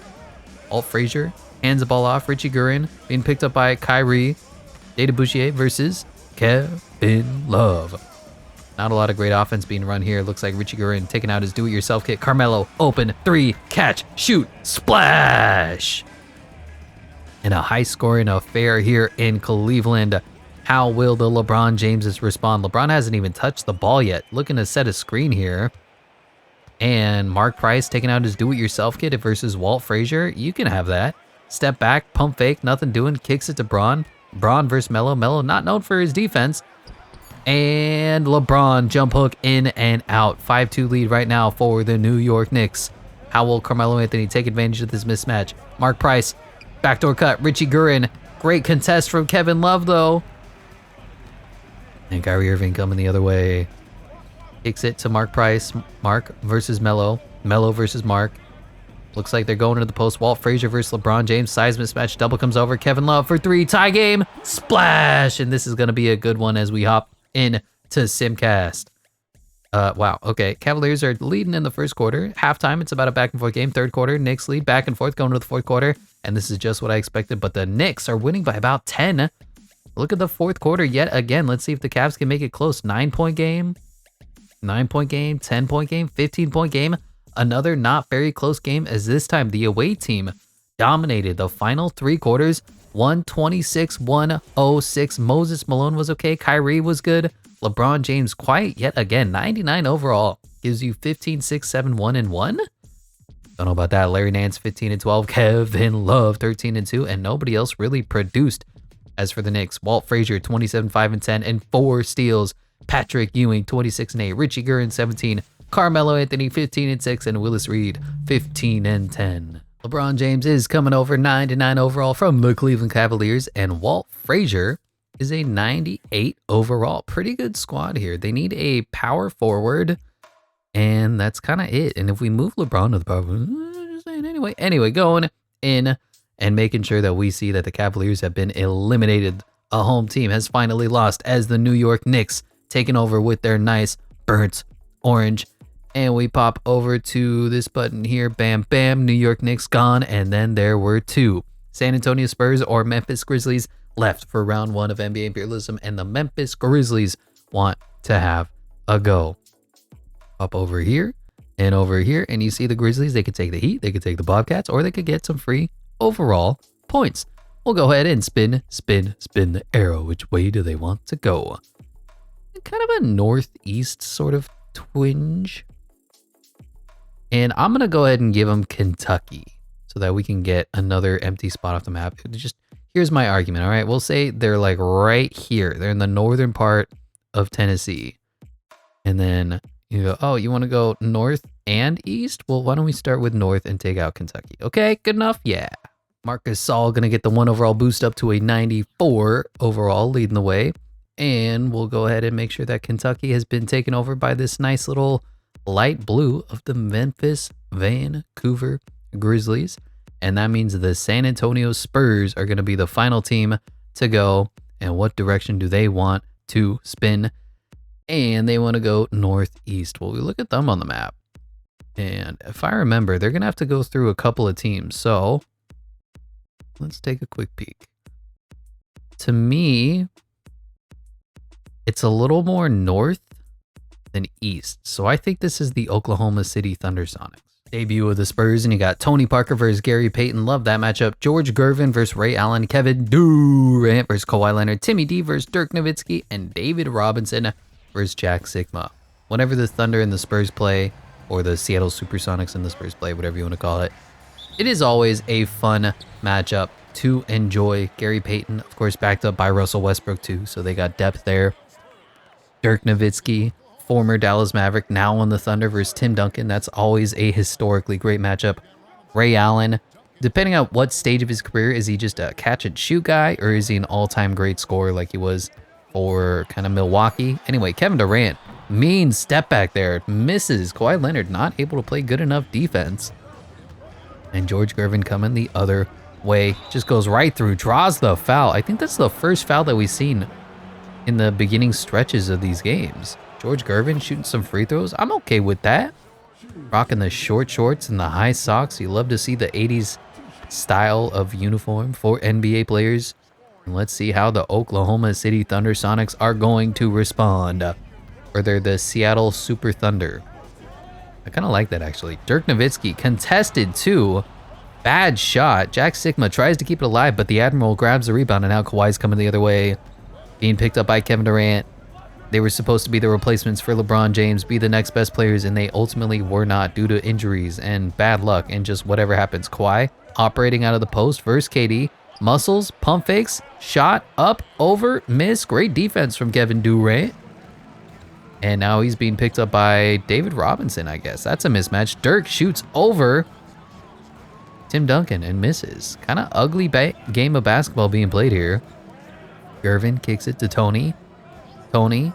Walt Frazier hands the ball off. Richie Guerin being picked up by Kyrie. Dave Boucher versus Kevin Love. Not a lot of great offense being run here. Looks like Richie Guerin taking out his do-it-yourself kit. Carmelo, open, 3, catch, shoot, splash. And a high-scoring affair here in Cleveland. How will the LeBron Jameses respond? LeBron hasn't even touched the ball yet. Looking to set a screen here. And Mark Price taking out his do-it-yourself kit versus Walt Frazier. You can have that. Step back, pump fake, nothing doing. Kicks it to Braun. Braun versus Melo. Melo not known for his defense. And LeBron jump hook in and out. 5-2 lead right now for the New York Knicks. How will Carmelo Anthony take advantage of this mismatch? Mark Price, backdoor cut. Richie Guerin. Great contest from Kevin Love though. And Kyrie Irving coming the other way. Kicks it to Mark Price. Mark versus Melo. Melo versus Mark. Looks like they're going into the post. Walt Frazier versus LeBron James. Size mismatch. Double comes over. Kevin Love for 3. Tie game. Splash. And this is going to be a good one as we hop in to Simcast. Wow. Okay. Cavaliers are leading in the first quarter. Halftime, it's about a back and forth game. Third quarter, Knicks lead back and forth going to the fourth quarter. And this is just what I expected. But the Knicks are winning by about 10. Look at the fourth quarter yet again. Let's see if the Cavs can make it close. 9-point game, 9-point game, 10-point game, 15-point game. Another not very close game as this time the away team dominated the final 3 quarters. 126-106. Moses Malone was okay. Kyrie was good. LeBron James quiet yet again. 99 overall. Gives you 15, 6, 7, 1, and 1. Don't know about that. Larry Nance 15 and 12. Kevin Love 13 and 2. And nobody else really produced. As for the Knicks, Walt Frazier 27, 5 and 10 and 4 steals. Patrick Ewing 26 and 8. Richie Guerin 17. Carmelo Anthony 15 and 6 and Willis Reed 15 and 10. LeBron James is coming over 99 overall from the Cleveland Cavaliers, and Walt Frazier is a 98 overall. Pretty good squad here. They need a power forward, and that's kind of it. And if we move LeBron to the power forward, just saying anyway, going in and making sure that we see that the Cavaliers have been eliminated. A home team has finally lost as the New York Knicks taking over with their nice burnt orange. And we pop over to this button here. Bam, bam. New York Knicks gone. And then there were 2. San Antonio Spurs or Memphis Grizzlies left for round 1 of NBA Imperialism. And the Memphis Grizzlies want to have a go. Up over here and over here. And you see the Grizzlies. They could take the Heat. They could take the Bobcats. Or they could get some free overall points. We'll go ahead and spin the arrow. Which way do they want to go? Kind of a northeast sort of twinge. And I'm going to go ahead and give them Kentucky so that we can get another empty spot off the map. Just here's my argument, all right? We'll say they're like right here. They're in the northern part of Tennessee. And then you go, oh, you want to go north and east? Well, why don't we start with north and take out Kentucky? Okay, good enough? Yeah. Marcus Saul going to get the 1 overall boost up to a 94 overall, leading the way. And we'll go ahead and make sure that Kentucky has been taken over by this nice little light blue of the Memphis Vancouver Grizzlies. And that means the San Antonio Spurs are going to be the final team to go. And what direction do they want to spin? And they want to go northeast. Well, we look at them on the map. And if I remember, they're going to have to go through a couple of teams. So let's take a quick peek. To me, it's a little more north than east. So I think this is the Oklahoma City Thunder Sonics. Debut of the Spurs, and you got Tony Parker versus Gary Payton. Love that matchup. George Gervin versus Ray Allen. Kevin Durant versus Kawhi Leonard. Timmy D versus Dirk Nowitzki. And David Robinson versus Jack Sigma. Whenever the Thunder and the Spurs play, or the Seattle Supersonics and the Spurs play, whatever you want to call it, it is always a fun matchup to enjoy. Gary Payton, of course, backed up by Russell Westbrook too, so they got depth there. Dirk Nowitzki, former Dallas Maverick, now on the Thunder versus Tim Duncan. That's always a historically great matchup. Ray Allen, depending on what stage of his career, is he just a catch and shoot guy, or is he an all-time great scorer like he was for kind of Milwaukee? Anyway, Kevin Durant, mean step back there, misses. Kawhi Leonard not able to play good enough defense. And George Gervin coming the other way, just goes right through, draws the foul. I think that's the first foul that we've seen in the beginning stretches of these games. George Gervin shooting some free throws. I'm okay with that. Rocking the short shorts and the high socks. You love to see the 80s style of uniform for NBA players. And let's see how the Oklahoma City Thunder Sonics are going to respond. Or they're the Seattle Super Thunder. I kind of like that, actually. Dirk Nowitzki contested too. Bad shot. Jack Sigma tries to keep it alive, but the Admiral grabs the rebound, and now Kawhi's coming the other way. Being picked up by Kevin Durant. They were supposed to be the replacements for LeBron James, be the next best players, and they ultimately were not due to injuries and bad luck and just whatever happens. Kawhi operating out of the post versus KD. Muscles, pump fakes, shot, up, over, miss. Great defense from Kevin Durant. And now he's being picked up by David Robinson, I guess. That's a mismatch. Dirk shoots over Tim Duncan and misses. Kind of ugly game of basketball being played here. Gervin kicks it to Tony. Tony,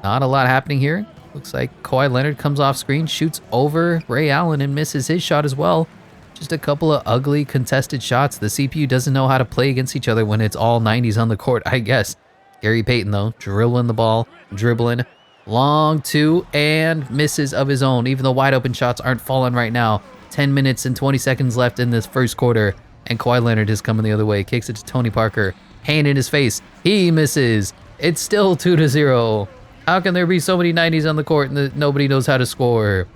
not a lot happening here. Looks like Kawhi Leonard comes off screen, shoots over Ray Allen and misses his shot as well. Just a couple of ugly contested shots. The CPU doesn't know how to play against each other when it's all 90s on the court, I guess. Gary Payton, though, dribbling the ball, dribbling. Long two and misses of his own. Even the wide open shots aren't falling right now. 10 minutes and 20 seconds left in this first quarter. And Kawhi Leonard is coming the other way. Kicks it to Tony Parker. Hand in his face. He misses. It's still 2-0. How can there be so many 90s on the court and nobody knows how to score?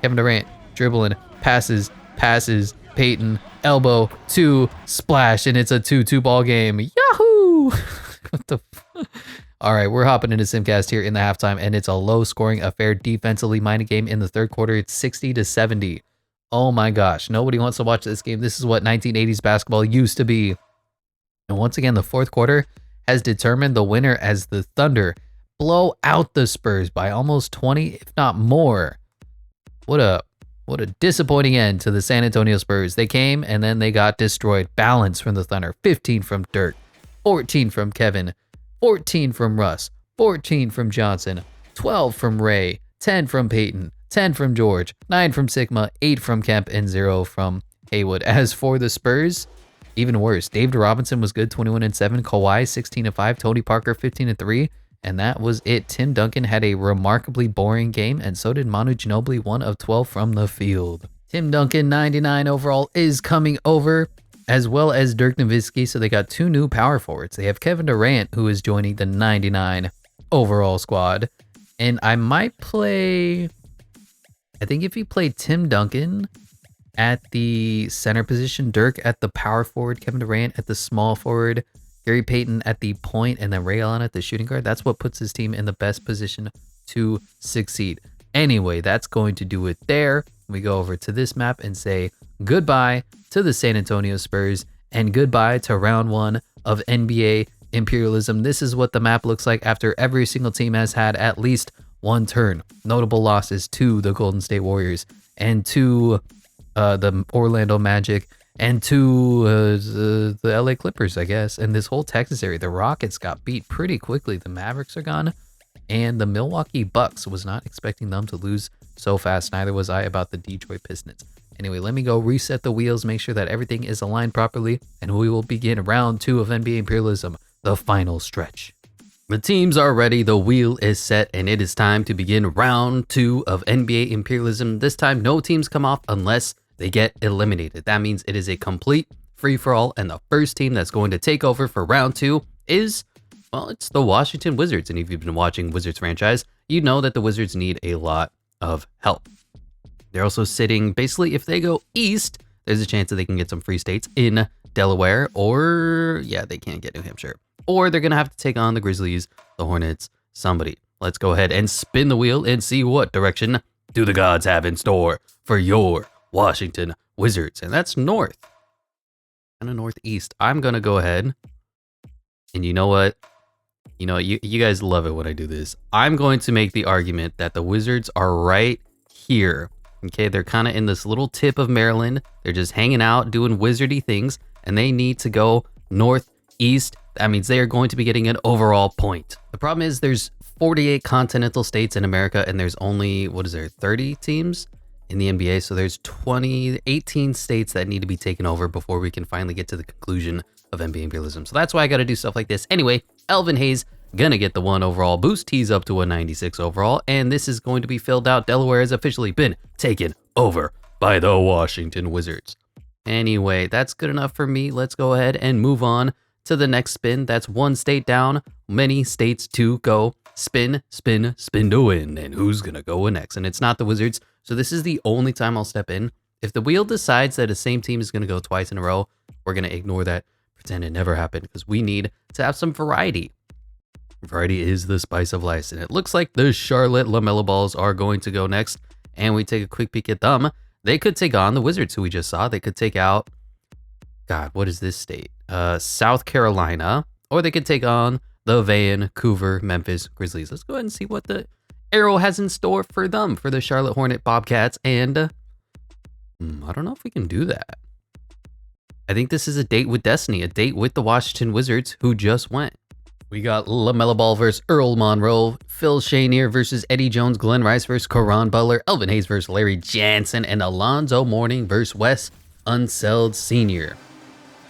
Kevin Durant dribbling. Passes. Payton. Elbow. 2. Splash. And it's a 2-2 ball game. Yahoo! What the... All right, we're hopping into Simcast here in the halftime, and it's a low-scoring affair, defensively minded game in the third quarter. It's 60-70. Oh my gosh, nobody wants to watch this game. This is what 1980s basketball used to be. And once again, the fourth quarter has determined the winner as the Thunder blow out the Spurs by almost 20, if not more. What a disappointing end to the San Antonio Spurs. They came and then they got destroyed. Balance from the Thunder. 15 from Dirk, 14 from Kevin, 14 from Russ, 14 from Johnson, 12 from Ray, 10 from Payton, 10 from George, 9 from Sigma, 8 from Kemp, and 0 from Haywood. As for the Spurs, even worse. David Robinson was good, 21-7. Kawhi, 16-5. Tony Parker, 15-3. And that was it. Tim Duncan had a remarkably boring game, and so did Manu Ginobili, 1 of 12 from the field. Tim Duncan, 99 overall, is coming over, as well as Dirk Nowitzki. So they got 2 new power forwards. They have Kevin Durant, who is joining the 99 overall squad. And I might play... I think if you play Tim Duncan at the center position, Dirk at the power forward, Kevin Durant at the small forward, Gary Payton at the point, and then Ray Allen at the shooting guard, that's what puts his team in the best position to succeed. Anyway, that's going to do it there. we go over to this map and say goodbye to the San Antonio Spurs and goodbye to round 1 of NBA Imperialism. This is what the map looks like after every single team has had at least one turn. Notable losses to the Golden State Warriors and to the Orlando Magic and to the LA Clippers, I guess. And this whole Texas area, the Rockets got beat pretty quickly. The Mavericks are gone. And the Milwaukee Bucks, was not expecting them to lose so fast. Neither was I about the Detroit Pistons. Anyway, let me go reset the wheels, make sure that everything is aligned properly, and we will begin round 2 of NBA Imperialism, the final stretch. The teams are ready, the wheel is set, and it is time to begin round 2 of NBA Imperialism. This time, no teams come off unless they get eliminated. That means it is a complete free-for-all, and the first team that's going to take over for round 2 is, well, it's the Washington Wizards. And if you've been watching Wizards franchise, you know that the Wizards need a lot of help. They're also sitting, basically, if they go east, there's a chance that they can get some free states in Delaware, or, yeah, they can't get New Hampshire. Or they're going to have to take on the Grizzlies, the Hornets, somebody. Let's go ahead and spin the wheel and see what direction do the gods have in store for your Washington Wizards. And that's north, kind of northeast. I'm going to go ahead, and you know what? You guys love it when I do this. I'm going to make the argument that the Wizards are right here. Okay, they're kind of in this little tip of Maryland. They're just hanging out, doing wizardy things, and they need to go northeast. That means they are going to be getting an overall point. The problem is there's 48 continental states in America, and there's only, 30 teams in the NBA. So there's 18 states that need to be taken over before we can finally get to the conclusion of NBA Imperialism. So that's why I got to do stuff like this. Anyway, Elvin Hayes gonna get the 1 overall boost. He's up to 196 overall, and this is going to be filled out. Delaware has officially been taken over by the Washington Wizards. Anyway, that's good enough for me. Let's go ahead and move on to the next spin. That's 1 state down, many states to go. Spin, spin, spin to win. And who's gonna go next? And it's not the Wizards, so this is the only time I'll step in. If the wheel decides that the same team is gonna go twice in a row, we're gonna ignore that, pretend it never happened, because we need to have some variety. Variety is the spice of life, and it looks like the Charlotte LaMelo Balls are going to go next. And we take a quick peek at them. They could take on the Wizards, who we just saw. They could take out, God, what is this state? South Carolina, or they could take on the Vancouver Memphis Grizzlies. Let's go ahead and see what the arrow has in store for them, for the Charlotte Hornet Bobcats. And I don't know if we can do that. I think this is a date with destiny, a date with the Washington Wizards, who just went. We got LaMelo Ball versus Earl Monroe, Phil Chenier versus Eddie Jones, Glenn Rice versus Caron Butler, Elvin Hayes versus Larry Jansen, and Alonzo Mourning versus Wes Unseld Sr.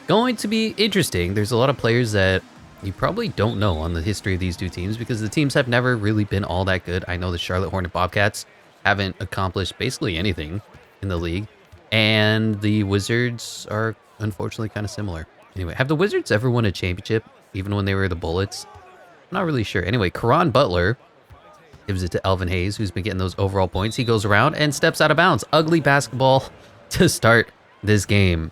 Going to be interesting. There's a lot of players that you probably don't know on the history of these two teams because the teams have never really been all that good. I know the Charlotte Hornet Bobcats haven't accomplished basically anything in the league, and the Wizards are unfortunately kind of similar. Anyway, have the Wizards ever won a championship? Even when they were the Bullets? I'm not really sure. Anyway, Caron Butler gives it to Elvin Hayes, who's been getting those overall points. He goes around and steps out of bounds. Ugly basketball to start this game.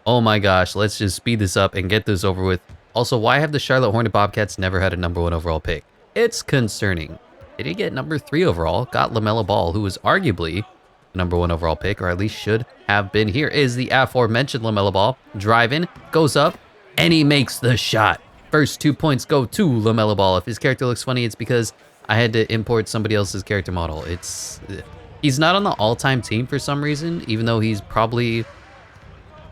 Oh my gosh, let's just speed this up and get this over with. Also, why have the Charlotte Hornet Bobcats never had a #1 overall pick? It's concerning. They did get #3 overall, got LaMelo Ball, who was arguably the #1 overall pick, or at least should have been. Here is the aforementioned LaMelo Ball. Driving, goes up, and he makes the shot. First 2 points go to LaMelo Ball. If his character looks funny, it's because I had to import somebody else's character model. He's not on the all-time team for some reason, even though he's probably,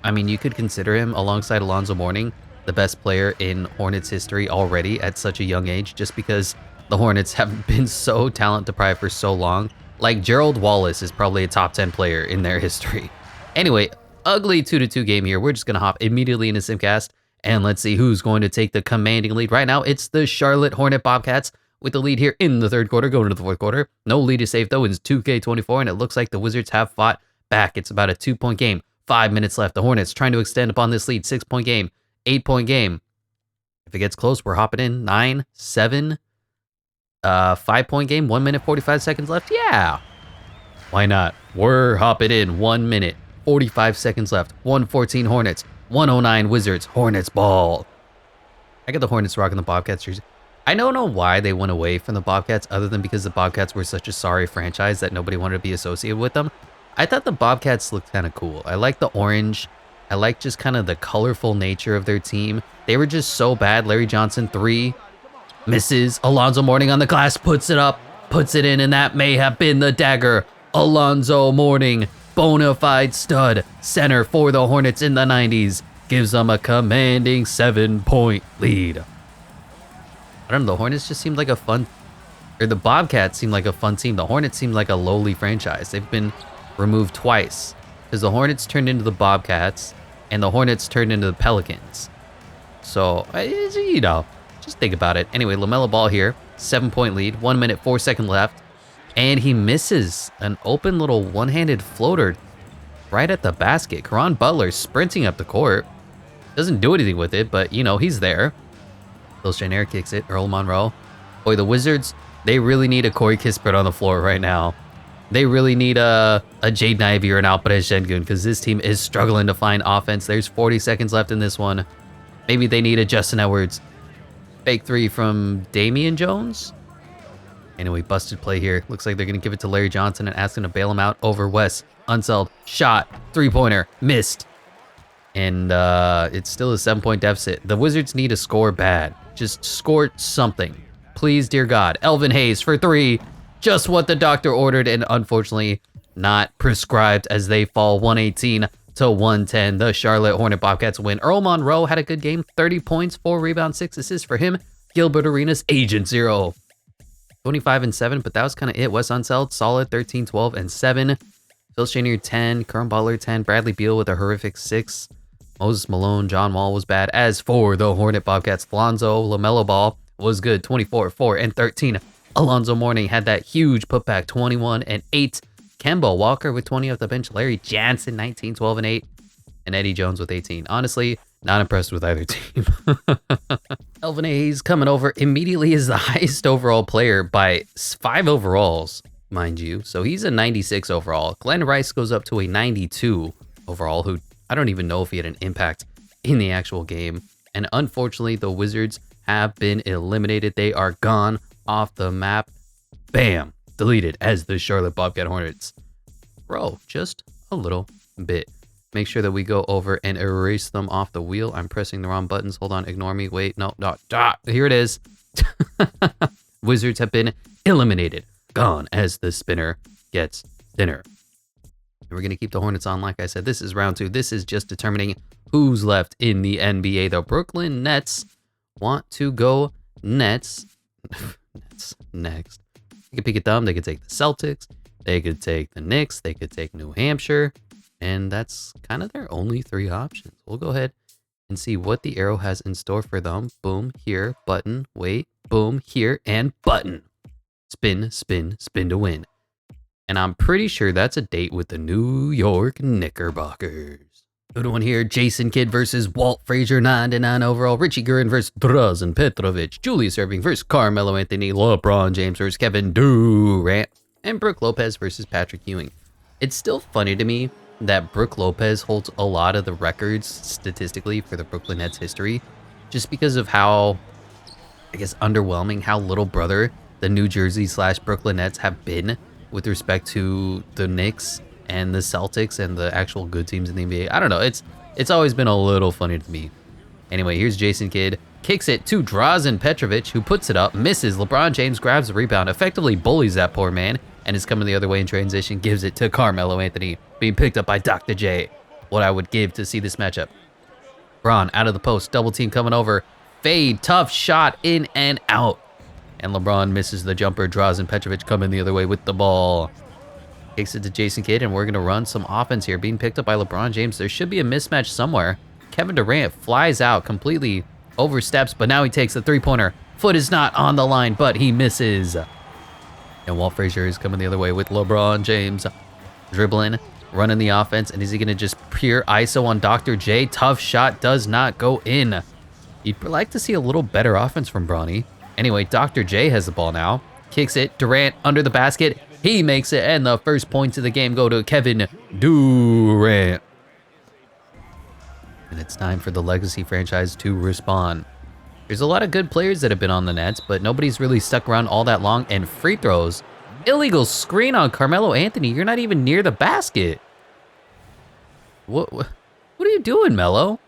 I mean, you could consider him alongside Alonzo Mourning the best player in Hornets history already at such a young age, just because the Hornets have been so talent deprived for so long. Like Gerald Wallace is probably a top 10 player in their history. Anyway, ugly 2-2 game here. We're just gonna hop immediately into Simcast. And let's see who's going to take the commanding lead. Right now, it's the Charlotte Hornet Bobcats with the lead here in the 3rd quarter, going into the 4th quarter. No lead is safe, though. It's 2K24, and it looks like the Wizards have fought back. It's about a 2-point game. 5 minutes left. The Hornets trying to extend upon this lead. 6-point game. 8-point game. If it gets close, we're hopping in. 9, 7. 5-point game. 1 minute, 45 seconds left. Yeah. Why not? We're hopping in. 1 minute, 45 seconds left. 114 Hornets. 109 Wizards. Hornets ball. I got the Hornets rocking the Bobcats jersey. I don't know why they went away from the Bobcats other than because the Bobcats were such a sorry franchise that nobody wanted to be associated with them. I thought the Bobcats looked kind of cool. I like the orange. I like just kind of the colorful nature of their team. They were just so bad. Larry Johnson, 3. Misses. Alonzo Mourning on the glass, puts it up, puts it in, and that may have been the dagger. Alonzo Mourning, bona fide stud, center for the Hornets in the 90s, gives them a commanding 7-point lead. I don't know, the Hornets just seemed like a fun, or the Bobcats seemed like a fun team. The Hornets seemed like a lowly franchise. They've been removed twice, because the Hornets turned into the Bobcats, and the Hornets turned into the Pelicans. So, you know, just think about it. Anyway, LaMelo Ball here, 7-point lead, 1 minute, 4 seconds left. And he misses an open little one-handed floater right at the basket. Caron Butler sprinting up the court. Doesn't do anything with it, but, you know, he's there. Phil Schneider kicks it. Earl Monroe. Boy, the Wizards, they really need a Corey Kispert on the floor right now. They really need a Jaden Ivey or an Alperen Şengün, because this team is struggling to find offense. There's 40 seconds left in this one. Maybe they need a Justin Edwards. Fake 3 from Damian Jones. Anyway, busted play here. Looks like they're going to give it to Larry Johnson and ask him to bail him out over Wes. Unseld. Shot. 3-pointer. Missed. And it's still a 7-point deficit. The Wizards need to score bad. Just score something. Please, dear God. Elvin Hayes for 3. Just what the doctor ordered, and unfortunately not prescribed, as they fall 118 to 110. The Charlotte Hornet Bobcats win. Earl Monroe had a good game. 30 points, 4 rebounds, 6 assists for him. Gilbert Arenas, Agent 0. 25 and 7, but that was kind of it. Wes Unseld, solid, 13, 12, and 7. Phil Schneider, 10. Caron Butler, 10. Bradley Beal with a horrific 6. Moses Malone, John Wall was bad. As for the Hornet Bobcats, Lonzo LaMelo Ball was good, 24, 4, and 13. Alonzo Mourning had that huge putback, 21 and 8. Kemba Walker with 20 off the bench. Larry Johnson, 19, 12, and 8. And Eddie Jones with 18. Honestly, not impressed with either team. Elvin Hayes coming over immediately is the highest overall player by 5 overalls, mind you. So he's a 96 overall. Glenn Rice goes up to a 92 overall, who I don't even know if he had an impact in the actual game. And unfortunately, the Wizards have been eliminated. They are gone off the map. Bam! Deleted as the Charlotte Bobcat Hornets. Bro, just a little bit. Make sure that we go over and erase them off the wheel. I'm pressing the wrong buttons. Hold on, ignore me. Wait, no. Here it is. Wizards have been eliminated. Gone as the spinner gets thinner. And we're going to keep the Hornets on. Like I said, this is round 2. This is just determining who's left in the NBA. The Brooklyn Nets want to go Nets. Nets next. They could pick a thumb. They could take the Celtics. They could take the Knicks. They could take New Hampshire. And that's kind of their only 3 options. We'll go ahead and see what the arrow has in store for them. Boom, here, button, wait, boom, here, and button. Spin, spin, spin to win. And I'm pretty sure that's a date with the New York Knickerbockers. Good one here. Jason Kidd versus Walt Frazier, 99 overall. Richie Guerin versus Drazen Petrovic. Julius Erving versus Carmelo Anthony. LeBron James versus Kevin Durant. And Brook Lopez versus Patrick Ewing. It's still funny to me that Brook Lopez holds a lot of the records statistically for the Brooklyn Nets history, just because of how, I guess, underwhelming how little brother the New Jersey / Brooklyn Nets have been with respect to the Knicks and the Celtics and the actual good teams in the NBA. I don't know. It's always been a little funny to me. Anyway, here's Jason Kidd. Kicks it to Drazen Petrovic, who puts it up, misses. LeBron James grabs the rebound, effectively bullies that poor man, and is coming the other way in transition, gives it to Carmelo Anthony, being picked up by Dr. J. What I would give to see this matchup. Braun out of the post, double team coming over. Fade, tough shot, in and out. And LeBron misses the jumper. Drazen Petrovic coming the other way with the ball. Takes it to Jason Kidd, and we're going to run some offense here. Being picked up by LeBron James. There should be a mismatch somewhere. Kevin Durant flies out, completely oversteps, but now he takes the three-pointer. Foot is not on the line, but he misses. And Walt Frazier is coming the other way with LeBron James. Dribbling, running the offense, and is he going to just pure ISO on Dr. J? Tough shot does not go in. You'd like to see a little better offense from Bronny. Anyway, Dr. J has the ball now. Kicks it. Durant under the basket. He makes it, and the first points of the game go to Kevin Durant. And it's time for the Legacy franchise to respond. There's a lot of good players that have been on the Nets, but nobody's really stuck around all that long, and free throws Illegal screen on Carmelo Anthony. You're not even near the basket. What are you doing, Melo?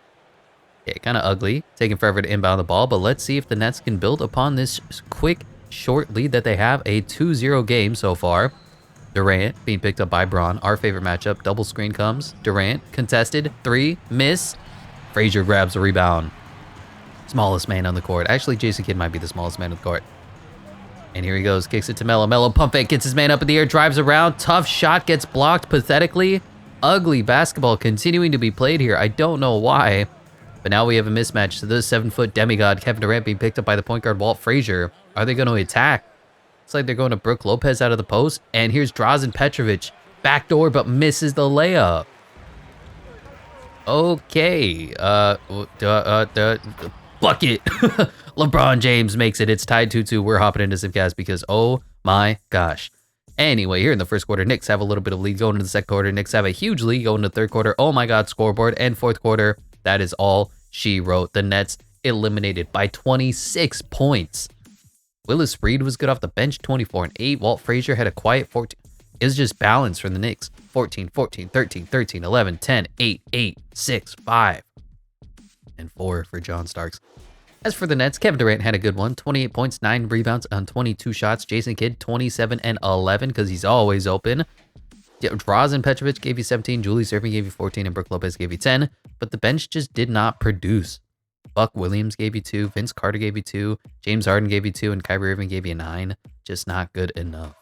Yeah, kind of ugly. Taking forever to inbound the ball, but let's see if the Nets can build upon this quick, short lead that they have. A 2-0 game so far. Durant being picked up by Braun. Our favorite matchup. Double screen comes. Durant contested. 3. Miss. Frazier grabs the rebound. Smallest man on the court. Actually, Jason Kidd might be the smallest man on the court. And here he goes. Kicks it to Melo. Melo pump fake. Gets his man up in the air. Drives around. Tough shot. Gets blocked pathetically. Ugly basketball continuing to be played here. I don't know why. But now we have a mismatch to the 7-foot demigod Kevin Durant being picked up by the point guard Walt Frazier. Are they going to attack? It's like they're going to Brook Lopez out of the post. And here's Drazen Petrovic. Backdoor, but misses the layup. Okay. Bucket. LeBron James makes it. It's tied 2-2. We're hopping into some gas because, oh my gosh. Anyway, here in the first quarter, Knicks have a little bit of lead going into the second quarter. Knicks have a huge lead going into the third quarter. Oh my God, scoreboard. And fourth quarter, that is all she wrote. The Nets eliminated by 26 points. Willis Reed was good off the bench, 24 and 8. Walt Frazier had a quiet 14. It was just balance for the Knicks. 14, 14, 13, 13, 11, 10, 8, 8, 6, 5, and 4 for John Starks. As for the Nets, Kevin Durant had a good one. 28 points, 9 rebounds on 22 shots. Jason Kidd, 27 and 11 because he's always open. Drazen Petrovic gave you 17. Julius Erving gave you 14. And Brook Lopez gave you 10. But the bench just did not produce. Buck Williams gave you 2. Vince Carter gave you 2. James Harden gave you 2. And Kyrie Irving gave you 9. Just not good enough.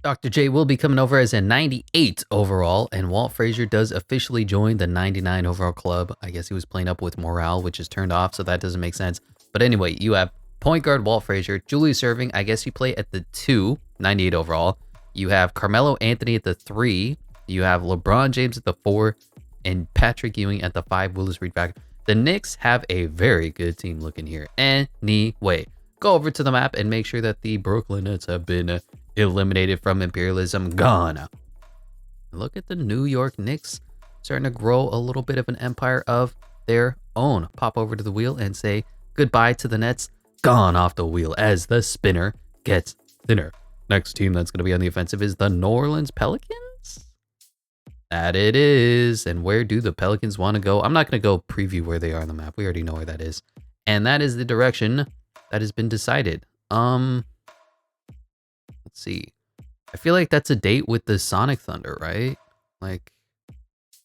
Dr. J will be coming over as a 98 overall. And Walt Frazier does officially join the 99 overall club. I guess he was playing up with morale, which is turned off. So that doesn't make sense. But anyway, you have point guard Walt Frazier. Julius Erving, I guess you play at the 2. 98 overall. You have Carmelo Anthony at the 3. You have LeBron James at the 4. And Patrick Ewing at the 5. Willis Reed back. The Knicks have a very good team looking here. Anyway, go over to the map and make sure that the Brooklyn Nets have been eliminated from Imperialism. Gone. Look at the New York Knicks starting to grow a little bit of an empire of their own. Pop over to the wheel and say goodbye to the Nets. Gone off the wheel as the spinner gets thinner. Next team that's going to be on the offensive is the New Orleans Pelicans. That it is. And where do the Pelicans want to go? I'm not going to go preview where they are on the map. We already know where that is. And that is the direction that has been decided. Let's see. I feel like that's a date with the Sonic Thunder, right? Like,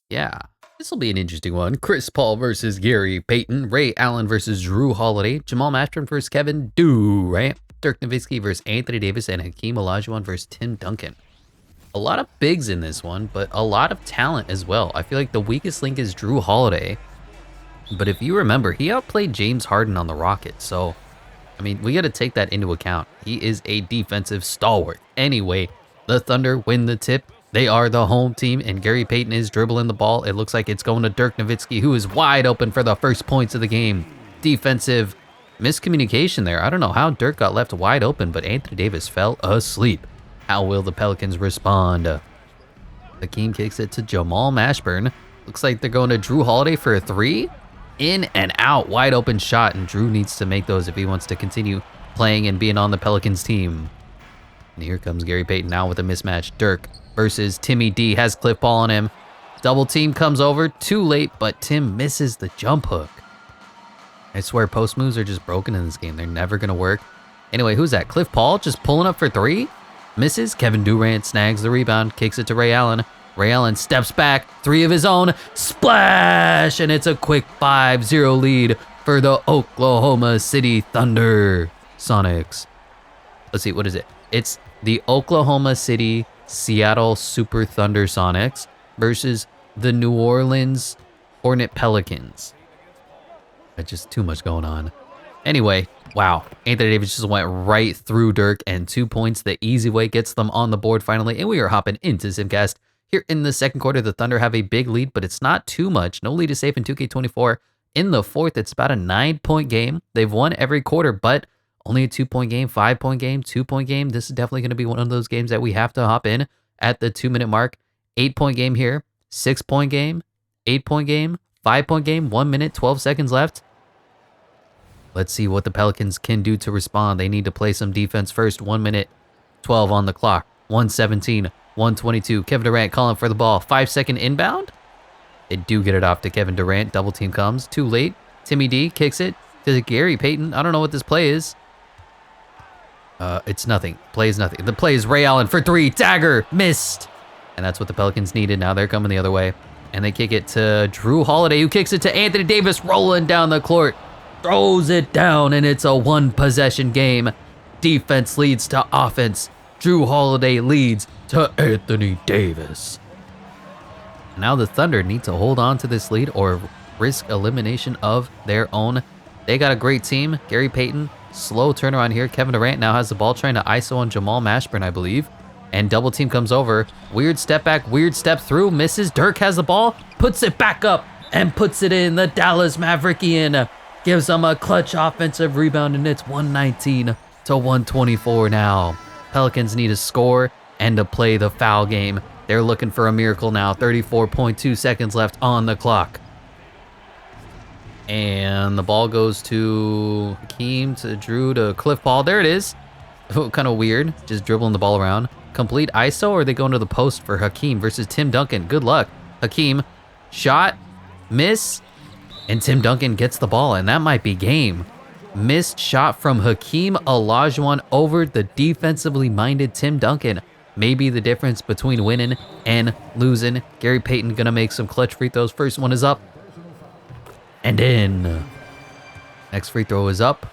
yeah. This will be an interesting one. Chris Paul versus Gary Payton. Ray Allen versus Drew Holiday. Jamal Mashburn versus Kevin Durant. Dirk Nowitzki versus Anthony Davis. And Hakeem Olajuwon versus Tim Duncan. A lot of bigs in this one, but a lot of talent as well. I feel like the weakest link is Drew Holiday. But if you remember, he outplayed James Harden on the Rockets. So, I mean, we got to take that into account. He is a defensive stalwart. Anyway, the Thunder win the tip. They are the home team, and Gary Payton is dribbling the ball. It looks like it's going to Dirk Nowitzki, who is wide open for the first points of the game. Defensive miscommunication there. I don't know how Dirk got left wide open, but Anthony Davis fell asleep. How will the Pelicans respond? Hakeem kicks it to Jamal Mashburn. Looks like they're going to Drew Holiday for a 3. In and out, wide open shot, and Drew needs to make those if he wants to continue playing and being on the Pelicans team. And here comes Gary Payton now with a mismatch. Dirk versus Timmy D has Cliff Ball on him. Double team comes over, too late, but Tim misses the jump hook. I swear post moves are just broken in this game. They're never going to work. Anyway, who's that? Cliff Paul just pulling up for 3? Misses. Kevin Durant snags the rebound, kicks it to Ray Allen. Ray Allen steps back, 3 of his own, splash, and it's a quick 5-0 lead for the Oklahoma City Thunder Sonics. Let's see, what is it? It's the Oklahoma City Seattle Super Thunder Sonics versus the New Orleans Hornet Pelicans. That's just too much going on. Anyway, wow. Anthony Davis just went right through Dirk, and 2 points the easy way gets them on the board finally, and we are hopping into Simcast. Here in the second quarter, the Thunder have a big lead, but it's not too much. No lead is safe in 2K24. In the fourth, it's about a 9-point game. They've won every quarter, but only a 2-point game, 5-point game, 2-point game. This is definitely going to be one of those games that we have to hop in at the 2-minute mark. 8-point game here, 6-point game, 8-point game, 5-point game, 1 minute, 12 seconds left. Let's see what the Pelicans can do to respond. They need to play some defense first. 1 minute, 12 on the clock. 117, 122. Kevin Durant calling for the ball. 5-second inbound. They do get it off to Kevin Durant. Double team comes. Too late. Timmy D kicks it to Gary Payton. I don't know what this play is. It's nothing. Play is nothing. The play is Ray Allen for 3. Dagger. Missed. And that's what the Pelicans needed. Now they're coming the other way. And they kick it to Drew Holiday, who kicks it to Anthony Davis, rolling down the court. Throws it down, and it's a 1-possession game. Defense leads to offense. Drew Holiday leads to Anthony Davis. Now the Thunder need to hold on to this lead or risk elimination of their own. They got a great team. Gary Payton, slow turnaround here. Kevin Durant now has the ball, trying to ISO on Jamal Mashburn, I believe. And double team comes over. Weird step back, weird step through. Misses. Dirk has the ball, puts it back up, and puts it in. The Dallas Maverickian gives them a clutch offensive rebound, and it's 119 to 124 now. Pelicans need a score and to play the foul game. They're looking for a miracle now. 34.2 seconds left on the clock. And the ball goes to Hakeem, to Drew, to Cliff Paul. There it is. Kind of weird, just dribbling the ball around. Complete ISO, or are they going to the post for Hakeem versus Tim Duncan? Good luck. Hakeem, shot, miss, and Tim Duncan gets the ball, and that might be game. Missed shot from Hakeem Olajuwon over the defensively minded Tim Duncan. Maybe the difference between winning and losing. Gary Payton gonna make some clutch free throws. First one is up and in. Next free throw is up.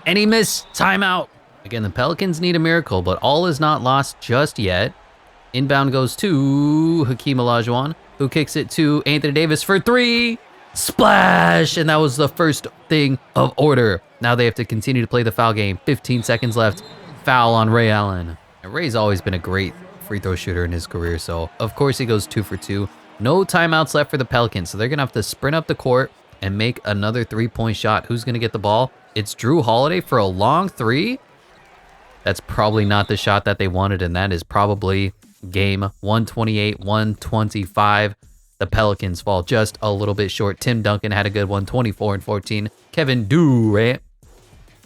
And he missed. Timeout. Again, the Pelicans need a miracle, but all is not lost just yet. Inbound goes to Hakeem Olajuwon, who kicks it to Anthony Davis for 3. Splash! And that was the first thing of order. Now they have to continue to play the foul game. 15 seconds left. Foul on Ray Allen. And Ray's always been a great free throw shooter in his career, so of course he goes 2 for 2. No timeouts left for the Pelicans, so they're going to have to sprint up the court and make another 3-point shot. Who's going to get the ball? It's Drew Holiday for a long 3. That's probably not the shot that they wanted, and that is probably game. 128-125. The Pelicans fall just a little bit short. Tim Duncan had a good one, 24 and 14. Kevin Durant,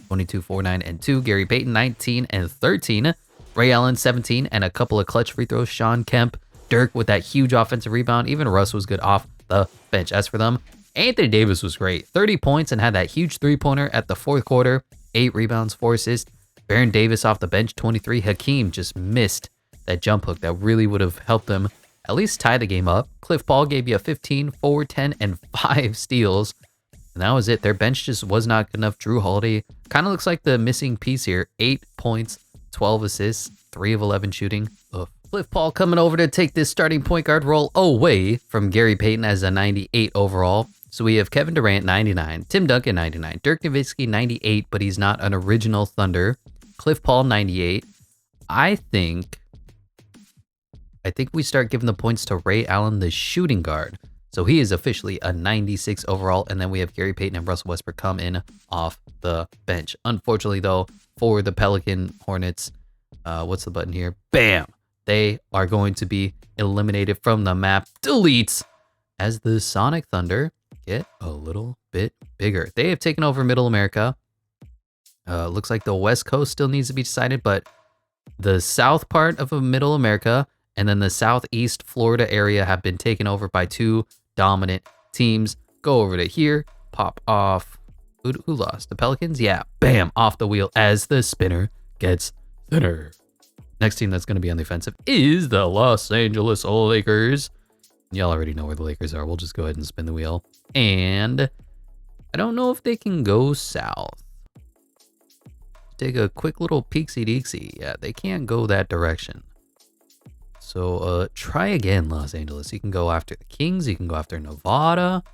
22, 4, 9, and 2. Gary Payton, 19 and 13. Ray Allen, 17, and a couple of clutch free throws. Sean Kemp, Dirk with that huge offensive rebound. Even Russ was good off the bench. As for them, Anthony Davis was great. 30 points and had that huge three-pointer at the fourth quarter. 8 rebounds, 4 assists. Baron Davis off the bench, 23. Hakeem just missed that jump hook that really would have helped them at least tie the game up. Cliff Paul gave you a 15, 4, 10, and 5 steals. And that was it. Their bench just was not good enough. Drew Holiday kind of looks like the missing piece here. 8 points, 12 assists, 3 of 11 shooting. Ugh. Cliff Paul coming over to take this starting point guard role away from Gary Payton as a 98 overall. So we have Kevin Durant, 99. Tim Duncan, 99. Dirk Nowitzki, 98, but he's not an original Thunder. Cliff Paul, 98. I think we start giving the points to Ray Allen, the shooting guard. So he is officially a 96 overall. And then we have Gary Payton and Russell Westbrook come in off the bench. Unfortunately, though, for the Pelican Hornets, what's the button here? Bam! They are going to be eliminated from the map. Deletes as the Sonic Thunder get a little bit bigger. They have taken over Middle America. Looks like the West Coast still needs to be decided, but the south part of Middle America and then the Southeast Florida area have been taken over by 2 dominant teams. Go over to here, pop off. Who lost? The Pelicans? Yeah, bam, off the wheel as the spinner gets thinner. Next team that's going to be on the offensive is the Los Angeles Lakers. Y'all already know where the Lakers are. We'll just go ahead and spin the wheel. And I don't know if they can go south. Take a quick little peeksy-deeksy. Yeah, they can't go that direction. So try again, Los Angeles. You can go after the Kings. You can go after Nevada.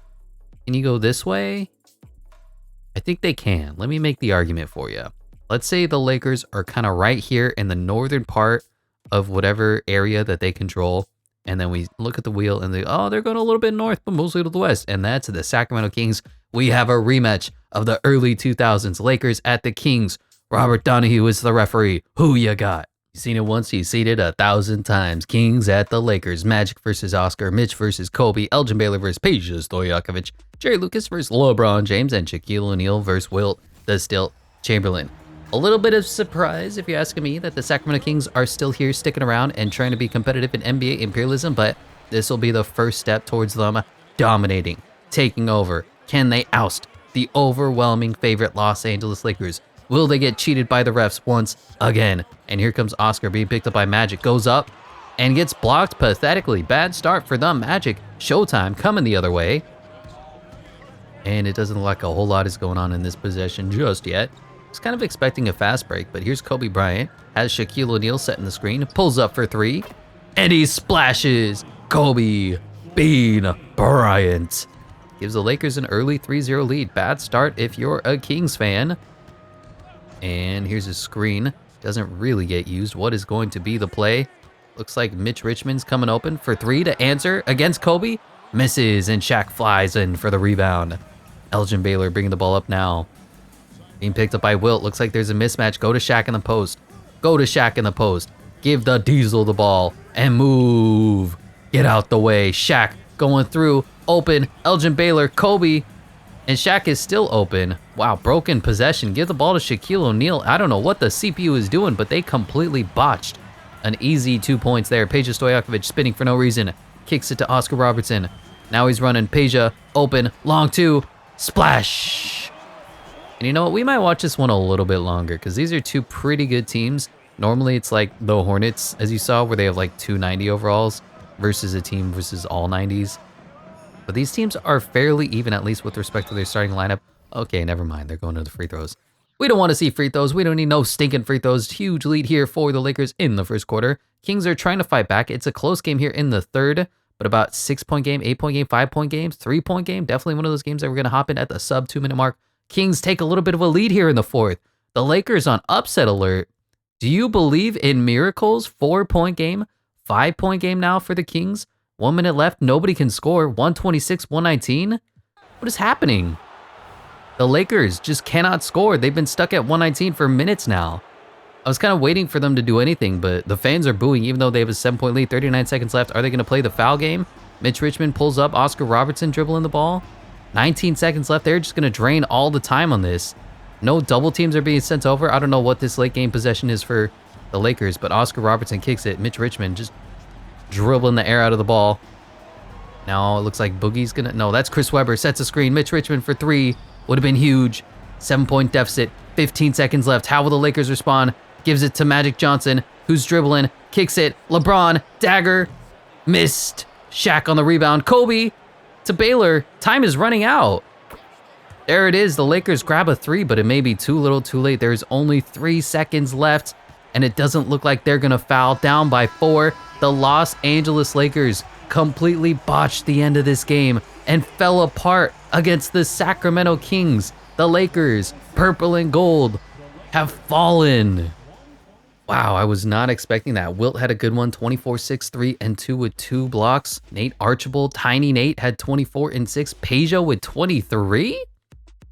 Can you go this way? I think they can. Let me make the argument for you. Let's say the Lakers are kind of right here in the northern part of whatever area that they control. And then we look at the wheel and they're going a little bit north, but mostly to the west. And that's the Sacramento Kings. We have a rematch of the early 2000s. Lakers at the Kings. Robert Donahue is the referee. Who you got? You've seen it once, you've seen it 1,000 times. Kings at the Lakers. Magic versus Oscar. Mitch versus Kobe. Elgin Baylor versus Peja Stojakovic. Jerry Lucas versus LeBron James. And Shaquille O'Neal versus Wilt the Stilt Chamberlain. A little bit of surprise, if you're asking me, that the Sacramento Kings are still here sticking around and trying to be competitive in NBA Imperialism, but this will be the first step towards them dominating, taking over. Can they oust the overwhelming favorite Los Angeles Lakers? Will they get cheated by the refs once again? And here comes Oscar being picked up by Magic, goes up and gets blocked pathetically. Bad start for them. Magic, Showtime coming the other way. And it doesn't look like a whole lot is going on in this possession just yet. I was kind of expecting a fast break, but here's Kobe Bryant, has Shaquille O'Neal setting the screen, pulls up for three, and he splashes. Kobe Bean Bryant gives the Lakers an early 3-0 lead. Bad start if you're a Kings fan. And here's a screen. Doesn't really get used. What is going to be the play? Looks like Mitch Richmond's coming open for three to answer against Kobe. Misses, and Shaq flies in for the rebound. Elgin Baylor bringing the ball up now. Being picked up by Wilt. Looks like there's a mismatch. Go to Shaq in the post. Go to Shaq in the post. Give the Diesel the ball and move. Get out the way. Shaq going through. Open. Elgin Baylor. Kobe. And Shaq is still open. Wow, broken possession. Give the ball to Shaquille O'Neal. I don't know what the CPU is doing, but they completely botched an easy 2 points there. Peja Stojakovic spinning for no reason. Kicks it to Oscar Robertson. Now he's running. Peja open. Long two. Splash. And you know what? We might watch this one a little bit longer because these are two pretty good teams. Normally it's like the Hornets, as you saw, where they have like 290 overalls versus a team versus all 90s. But these teams are fairly even, at least with respect to their starting lineup. Okay, never mind. They're going to the free throws. We don't want to see free throws. We don't need no stinking free throws. Huge lead here for the Lakers in the first quarter. Kings are trying to fight back. It's a close game here in the third, but about 6-point game, 8-point game, 5-point games, 3-point game. Definitely one of those games that we're going to hop in at the sub 2-minute mark. Kings take a little bit of a lead here in the fourth. The Lakers on upset alert. Do you believe in miracles? 4-point game, 5-point game now for the Kings. 1 minute left. Nobody can score. 126, 119. What is happening? The Lakers just cannot score. They've been stuck at 119 for minutes now. I was kind of waiting for them to do anything, but the fans are booing even though they have a 7-point lead. 39 seconds left. Are they going to play the foul game? Mitch Richmond pulls up. Oscar Robertson dribbling the ball. 19 seconds left. They're just going to drain all the time on this. No double teams are being sent over. I don't know what this late game possession is for the Lakers, but Oscar Robertson kicks it. Mitch Richmond just dribbling the air out of the ball. Now it looks like Boogie's going to... No, that's Chris Webber. Sets a screen. Mitch Richmond for three. Would have been huge. 7-point deficit. 15 seconds left. How will the Lakers respond? Gives it to Magic Johnson, who's dribbling. Kicks it. LeBron. Dagger. Missed. Shaq on the rebound. Kobe to Baylor. Time is running out. There it is. The Lakers grab a three, but it may be too little too late. There's only 3 seconds left, and it doesn't look like they're going to foul. Down by 4. The Los Angeles Lakers completely botched the end of this game and fell apart against the Sacramento Kings. The Lakers, purple and gold, have fallen. Wow, I was not expecting that. Wilt had a good one, 24, 6, 3, and 2 with 2 blocks. Nate Archibald, Tiny Nate, had 24 and 6. Peja with 23?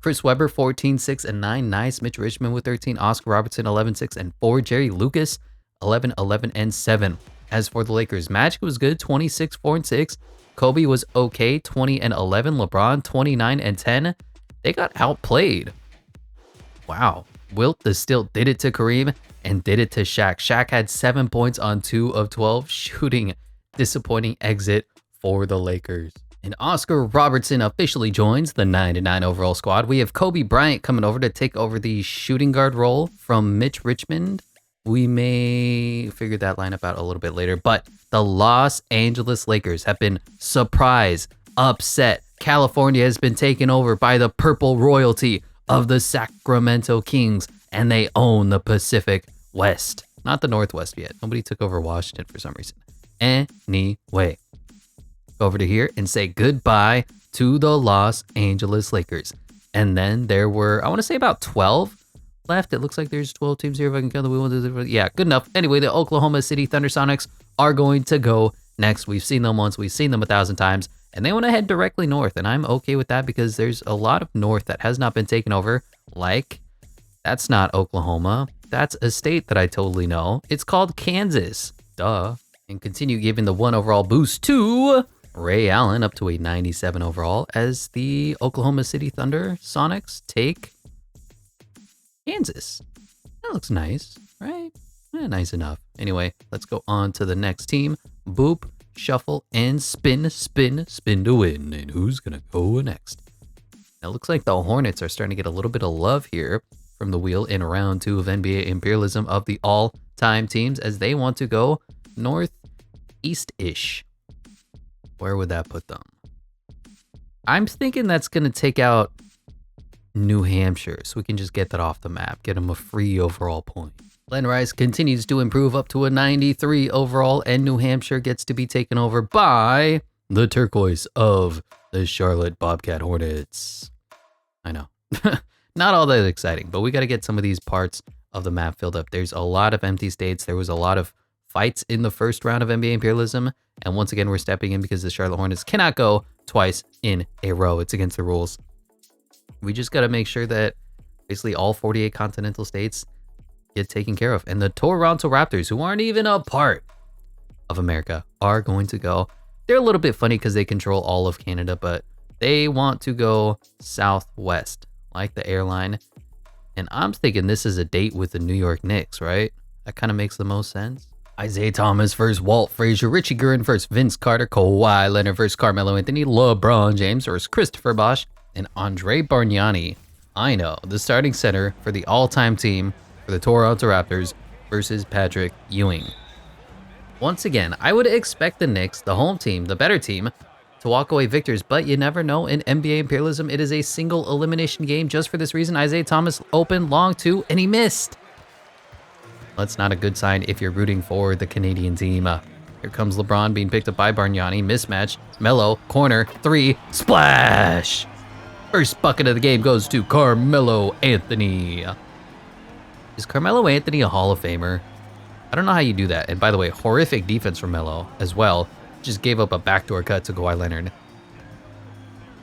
Chris Webber, 14, 6, and 9. Nice. Mitch Richmond with 13. Oscar Robertson, 11, 6, and 4. Jerry Lucas, 11, 11, and 7. As for the Lakers, Magic was good, 26, 4, and 6. Kobe was okay, 20 and 11. LeBron, 29 and 10. They got outplayed. Wow. Wilt still did it to Kareem and did it to Shaq. Shaq had 7 points on 2 of 12 shooting. Disappointing exit for the Lakers. And Oscar Robertson officially joins the 99 overall squad. We have Kobe Bryant coming over to take over the shooting guard role from Mitch Richmond. We may figure that lineup out a little bit later, but the Los Angeles Lakers have been surprise, upset. California has been taken over by the purple royalty of the Sacramento Kings, and they own the Pacific West. Not the Northwest yet. Nobody took over Washington for some reason. Anyway, go over to here and say goodbye to the Los Angeles Lakers. And then there were, I want to say about 12 left. It looks like there's 12 teams here. If I can count the wheel. Yeah, good enough. Anyway, the Oklahoma City Thunder Sonics are going to go next. We've seen them once. We've seen them 1,000 times. And they want to head directly north. And I'm okay with that because there's a lot of north that has not been taken over. Like, that's not Oklahoma. That's a state that I totally know. It's called Kansas. Duh. And continue giving the 1 overall boost to Ray Allen up to a 97 overall as the Oklahoma City Thunder Sonics take Kansas. That looks nice, right? Nice enough. Anyway, let's go on to the next team. Boop, shuffle, and spin, spin, spin to win. And who's gonna go next? Now, it looks like the Hornets are starting to get a little bit of love here from the wheel in round 2 of NBA Imperialism of the all-time teams as they want to go northeast-ish. Where would that put them? I'm thinking that's going to take out New Hampshire, so we can just get that off the map, get them a free overall point. Glen Rice continues to improve up to a 93 overall, and New Hampshire gets to be taken over by the turquoise of the Charlotte Bobcat Hornets. I know. Not all that exciting, but we got to get some of these parts of the map filled up. There's a lot of empty states. There was a lot of fights in the first round of NBA Imperialism, and once again, we're stepping in because the Charlotte Hornets cannot go twice in a row. It's against the rules. We just got to make sure that basically all 48 continental states get taken care of. And the Toronto Raptors, who aren't even a part of America, are going to go. They're a little bit funny because they control all of Canada, but they want to go southwest, like the airline. And I'm thinking this is a date with the New York Knicks, right? That kind of makes the most sense. Isaiah Thomas versus Walt Frazier, Richie Guerin versus Vince Carter, Kawhi Leonard versus Carmelo Anthony, LeBron James versus Christopher Bosh, and Andre Bargnani. I know, the starting center for the all-time team for the Toronto Raptors versus Patrick Ewing. Once again, I would expect the Knicks, the home team, the better team, to walk away victors, but you never know. In NBA Imperialism, it is a single elimination game. Just for this reason, Isaiah Thomas opened long two, and he missed. That's not a good sign if you're rooting for the Canadian team. Here comes LeBron being picked up by Bargnani. Mismatch. Melo, corner, three, splash! First bucket of the game goes to Carmelo Anthony. Is Carmelo Anthony a Hall of Famer? I don't know how you do that. And by the way, horrific defense from Melo as well. Just gave up a backdoor cut to Kawhi Leonard.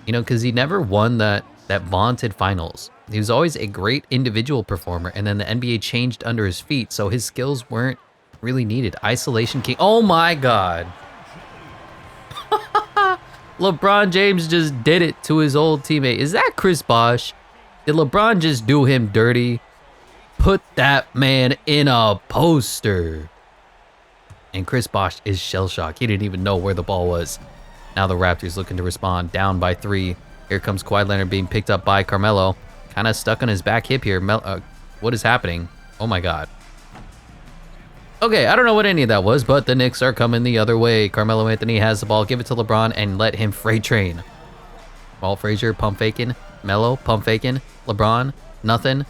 You know, because he never won that vaunted finals. He was always a great individual performer, and then the NBA changed under his feet, so his skills weren't really needed. Isolation king. Oh my God. LeBron James just did it to his old teammate. Is that Chris Bosh? Did LeBron just do him dirty? Put that man in a poster. And Chris Bosh is shell-shocked. He didn't even know where the ball was. Now the Raptors looking to respond, down by 3. Here comes Kawhi Leonard being picked up by Carmelo. Kind of stuck on his back hip here. What is happening? Oh my God. Okay, I don't know what any of that was, but the Knicks are coming the other way. Carmelo Anthony has the ball. Give it to LeBron and let him freight train. Walt Frazier, pump faking. Melo, pump faking. LeBron, nothing.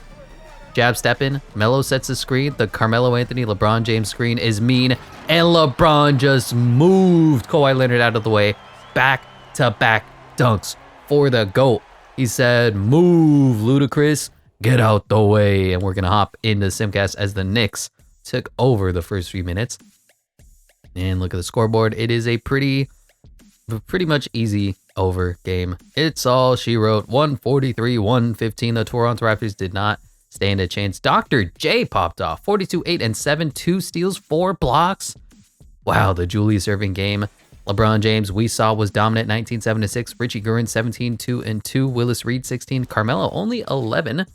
Jab stepping. Melo sets the screen. The Carmelo Anthony, LeBron James screen is mean. And LeBron just moved Kawhi Leonard out of the way. Back-to-back dunks for the GOAT. He said, move, Ludacris. Get out the way. And we're going to hop into Simcast as the Knicks took over the first few minutes. And look at the scoreboard. It is a pretty much easy over game. It's all she wrote. 143-115. The Toronto Raptors did not stand a chance. Dr. J popped off. 42, 8, and 7. 2 steals, 4 blocks. Wow, the Julius Erving game. LeBron James, we saw, was dominant. 19, 7, 6. Richie Guerin, 17, 2, and 2. Willis Reed, 16. Carmelo, only 11.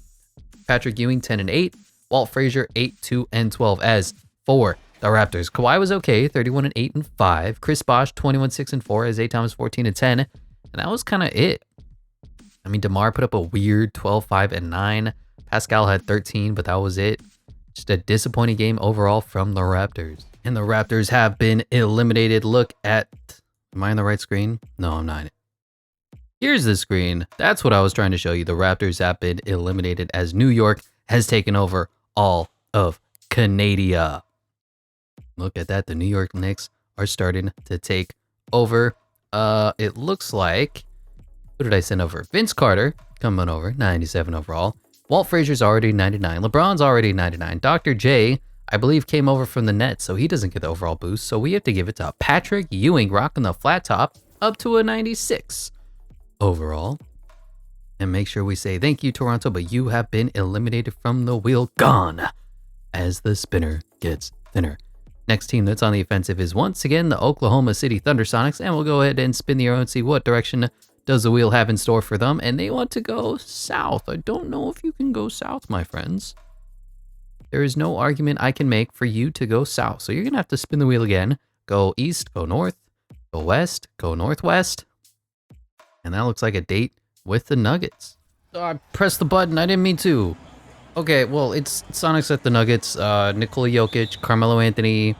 Patrick Ewing, 10, and 8. Walt Frazier, 8, 2, and 12. As for the Raptors, Kawhi was okay. 31, and 8, and 5. Chris Bosh, 21, 6, and 4. Isaiah Thomas, 14, and 10. And that was kind of it. I mean, DeMar put up a weird 12, 5, and 9. Pascal had 13, but that was it. Just a disappointing game overall from the Raptors. And the Raptors have been eliminated. Look at... Am I on the right screen? No, I'm not. Here's the screen. That's what I was trying to show you. The Raptors have been eliminated as New York has taken over all of Canada. Look at that. The New York Knicks are starting to take over. It looks like... Who did I send over? Vince Carter coming over. 97 overall. Walt Frazier's already 99. LeBron's already 99. Dr. J, I believe, came over from the Nets, so he doesn't get the overall boost. So we have to give it to Patrick Ewing, rocking the flat top, up to a 96 overall. And make sure we say thank you, Toronto, but you have been eliminated from the wheel. Gone as the spinner gets thinner. Next team that's on the offensive is once again the Oklahoma City Thunder Sonics, and we'll go ahead and spin the arrow and see what direction does the wheel have in store for them. And they want to go south. I don't know if you can go south, my friends. there is no argument I can make for you to go south. So you're going to have to spin the wheel again. Go east, go north, go west, go northwest. And that looks like a date with the Nuggets. Oh, I pressed the button. I didn't mean to. Okay, well, it's Sonics at the Nuggets. Nikola Jokic, Carmelo Anthony,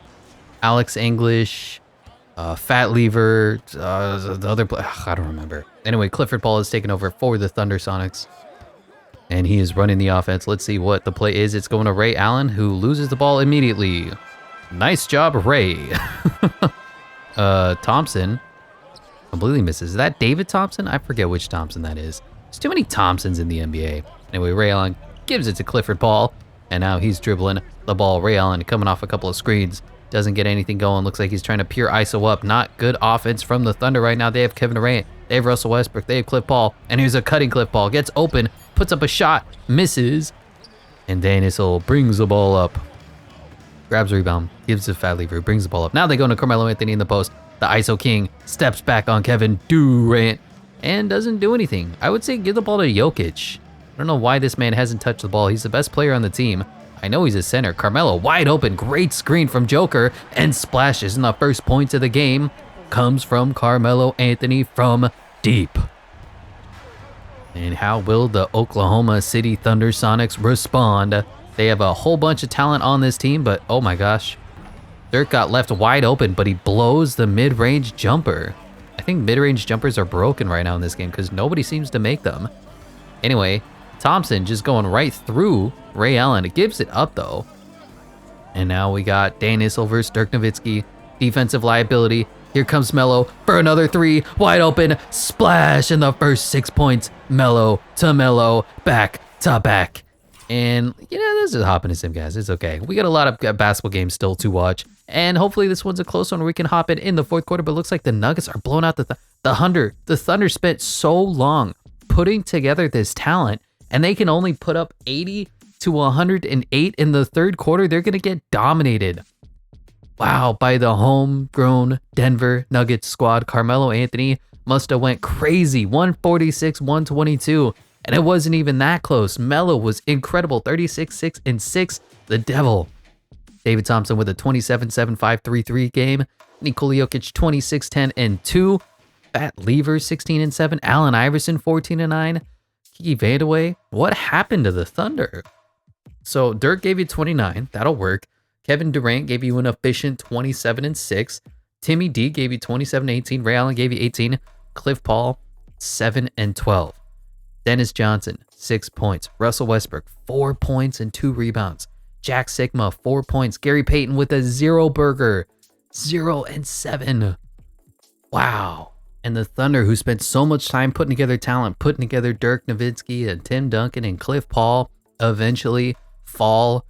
Alex English, Fat Lever, the other I don't remember. Anyway, Clifford Paul is taking over for the Thunder Sonics. And he is running the offense. Let's see what the play is. It's going to Ray Allen, who loses the ball immediately. Nice job, Ray. Thompson completely misses. Is that David Thompson? I forget which Thompson that is. There's too many Thompsons in the NBA. Anyway, Ray Allen gives it to Clifford Paul. And now he's dribbling the ball. Ray Allen coming off a couple of screens. Doesn't get anything going. Looks like he's trying to pure ISO up. Not good offense from the Thunder right now. They have Kevin Durant. They have Russell Westbrook. They have Cliff Paul. And here's a cutting Cliff Paul. Gets open. Puts up a shot. Misses. And Daniel brings the ball up. Grabs a rebound. Gives it to Fat Lever. Brings the ball up. Now they go to Carmelo Anthony in the post. The ISO King steps back on Kevin Durant. And doesn't do anything. I would say give the ball to Jokic. I don't know why this man hasn't touched the ball. He's the best player on the team. I know he's a center. Carmelo wide open. Great screen from Joker. And splashes. And the first point of the game comes from Carmelo Anthony from deep. And how will the Oklahoma City Thunder Sonics respond? They have a whole bunch of talent on this team, but oh my gosh. Dirk got left wide open, but he blows the mid-range jumper. I think mid-range jumpers are broken right now in this game because nobody seems to make them. Anyway, Thompson just going right through Ray Allen. It gives it up though. And now we got Dan Issel versus Dirk Nowitzki. Defensive liability. Here comes Melo for another three. Wide open. Splash in the first 6 points. Melo to Melo. Back to back. And, you know, this is hopping a sim, guys. It's okay. We got a lot of basketball games still to watch. And hopefully this one's a close one where we can hop in the fourth quarter. But it looks like the Nuggets are blowing out the Thunder. The Thunder spent so long putting together this talent. And they can only put up 80 to 108 in the third quarter. They're going to get dominated. Wow, by the homegrown Denver Nuggets squad. Carmelo Anthony must have went crazy. 146-122. And it wasn't even that close. Melo was incredible. 36-6-6. The Devil. David Thompson with a 27-7-5-3-3 game. Nikola Jokic 26-10-2. Fat Lever 16-7. Allen Iverson 14-9. Kiki Vandeweghe. What happened to the Thunder? So Dirk gave you 29. That'll work. Kevin Durant gave you an efficient 27-6. Timmy D gave you 27-18. Ray Allen gave you 18. Cliff Paul 7-12. Dennis Johnson 6 points. Russell Westbrook 4 points and 2 rebounds. Jack Sigma 4 points. Gary Payton with a 0 burger 0-7. Wow. And the Thunder, who spent so much time putting together talent, putting together Dirk Nowitzki and Tim Duncan and Cliff Paul, eventually fall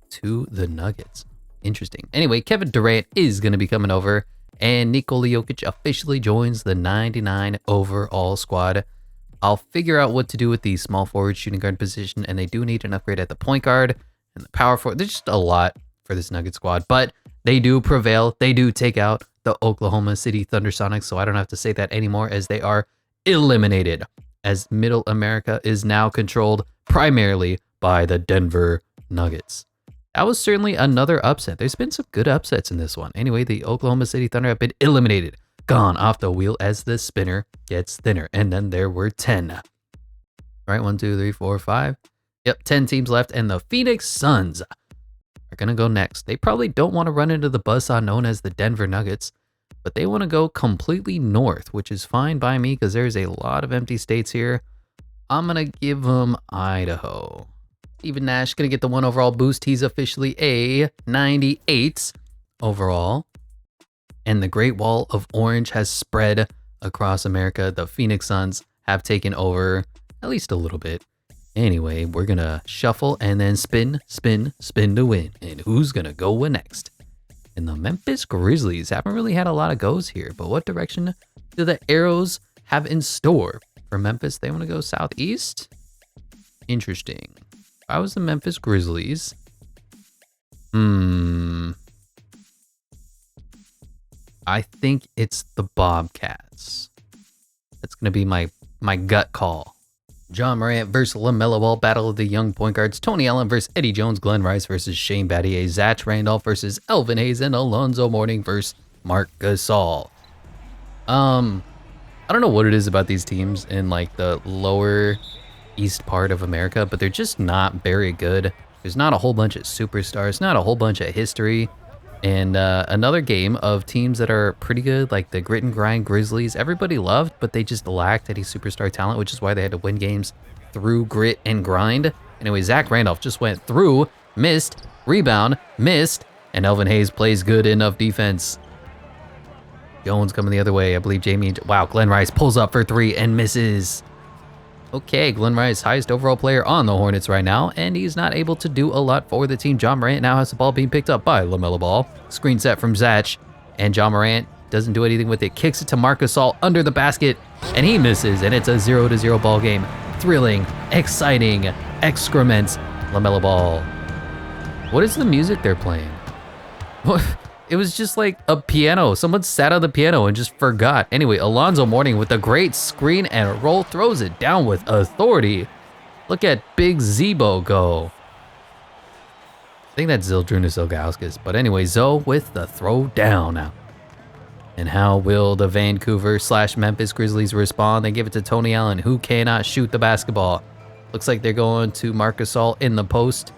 to the Nuggets. Interesting. Anyway, Kevin Durant is going to be coming over, and Nikola Jokic officially joins the 99 overall squad. I'll figure out what to do with the small forward shooting guard position, and they do need an upgrade at the point guard and the power forward. There's just a lot for this Nugget squad, but they do prevail. They do take out the Oklahoma City Thunder Sonics, so I don't have to say that anymore, as they are eliminated, as Middle America is now controlled primarily by the Denver Nuggets. That was certainly another upset. There's been some good upsets in this one. Anyway, the Oklahoma City Thunder have been eliminated, gone off the wheel as the spinner gets thinner. And then there were 10. All right, 1, 2, 3, 4, 5. Yep, 10 teams left, and the Phoenix Suns are going to go next. They probably don't want to run into the buzzsaw known as the Denver Nuggets, but they want to go completely north, which is fine by me because there's a lot of empty states here. I'm going to give them Idaho. Steven Nash going to get the 1 overall boost. He's officially a 98 overall. And the Great Wall of Orange has spread across America. The Phoenix Suns have taken over at least a little bit. Anyway, we're going to shuffle and then spin, spin, spin to win. And who's going to go next? And the Memphis Grizzlies haven't really had a lot of goes here, but what direction do the arrows have in store for Memphis? They want to go southeast? Interesting. If I was the Memphis Grizzlies, I think it's the Bobcats. That's going to be my gut call. John Morant versus LaMelo Ball, battle of the young point guards. Tony Allen versus Eddie Jones. Glenn Rice versus Shane Battier. Zach Randolph versus Elvin Hayes. And Alonzo Mourning versus Marc Gasol. I don't know what it is about these teams in like the lower east part of America, but they're just not very good. There's not a whole bunch of superstars, not a whole bunch of history. And another game of teams that are pretty good, like the Grit and Grind Grizzlies. Everybody loved, but they just lacked any superstar talent, which is why they had to win games through grit and grind. Anyway, Zach Randolph just went through, missed, rebound, missed, and Elvin Hayes plays good enough defense. Jones coming the other way. I believe wow, Glenn Rice pulls up for three and misses. Okay, Glenn Rice, highest overall player on the Hornets right now, and he's not able to do a lot for the team. John Morant now has the ball being picked up by LaMelo Ball. Screen set from Zach, and John Morant doesn't do anything with it. Kicks it to Marc Gasol under the basket, and he misses, and it's a 0-0 ball game. Thrilling, exciting, excrement, LaMelo Ball. What is the music they're playing? It was just like a piano. Someone sat on the piano and just forgot. Anyway, Alonzo Mourning with a great screen and a roll throws it down with authority. Look at Big Zebo go. I think that's Zildrunas Ilgauskas. But anyway, Zoe with the throw down. And how will the Vancouver/Memphis Grizzlies respond? They give it to Tony Allen, who cannot shoot the basketball. Looks like they're going to Marc Gasol in the post.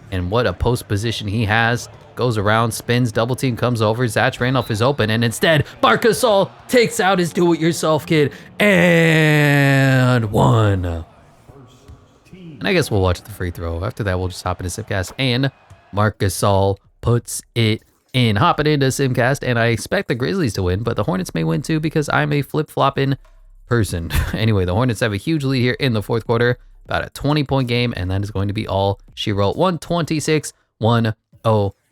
And what a post position he has. Goes around, spins, double team comes over. Zach Randolph is open, and instead, Marc Gasol takes out his do-it-yourself kid and one. And I guess we'll watch the free throw. After that, we'll just hop into Simcast, and Marc Gasol puts it in. Hopping into Simcast, and I expect the Grizzlies to win, but the Hornets may win too because I'm a flip-flopping person. Anyway, the Hornets have a huge lead here in the fourth quarter, about a 20-point game, and that is going to be all she wrote. 126-108.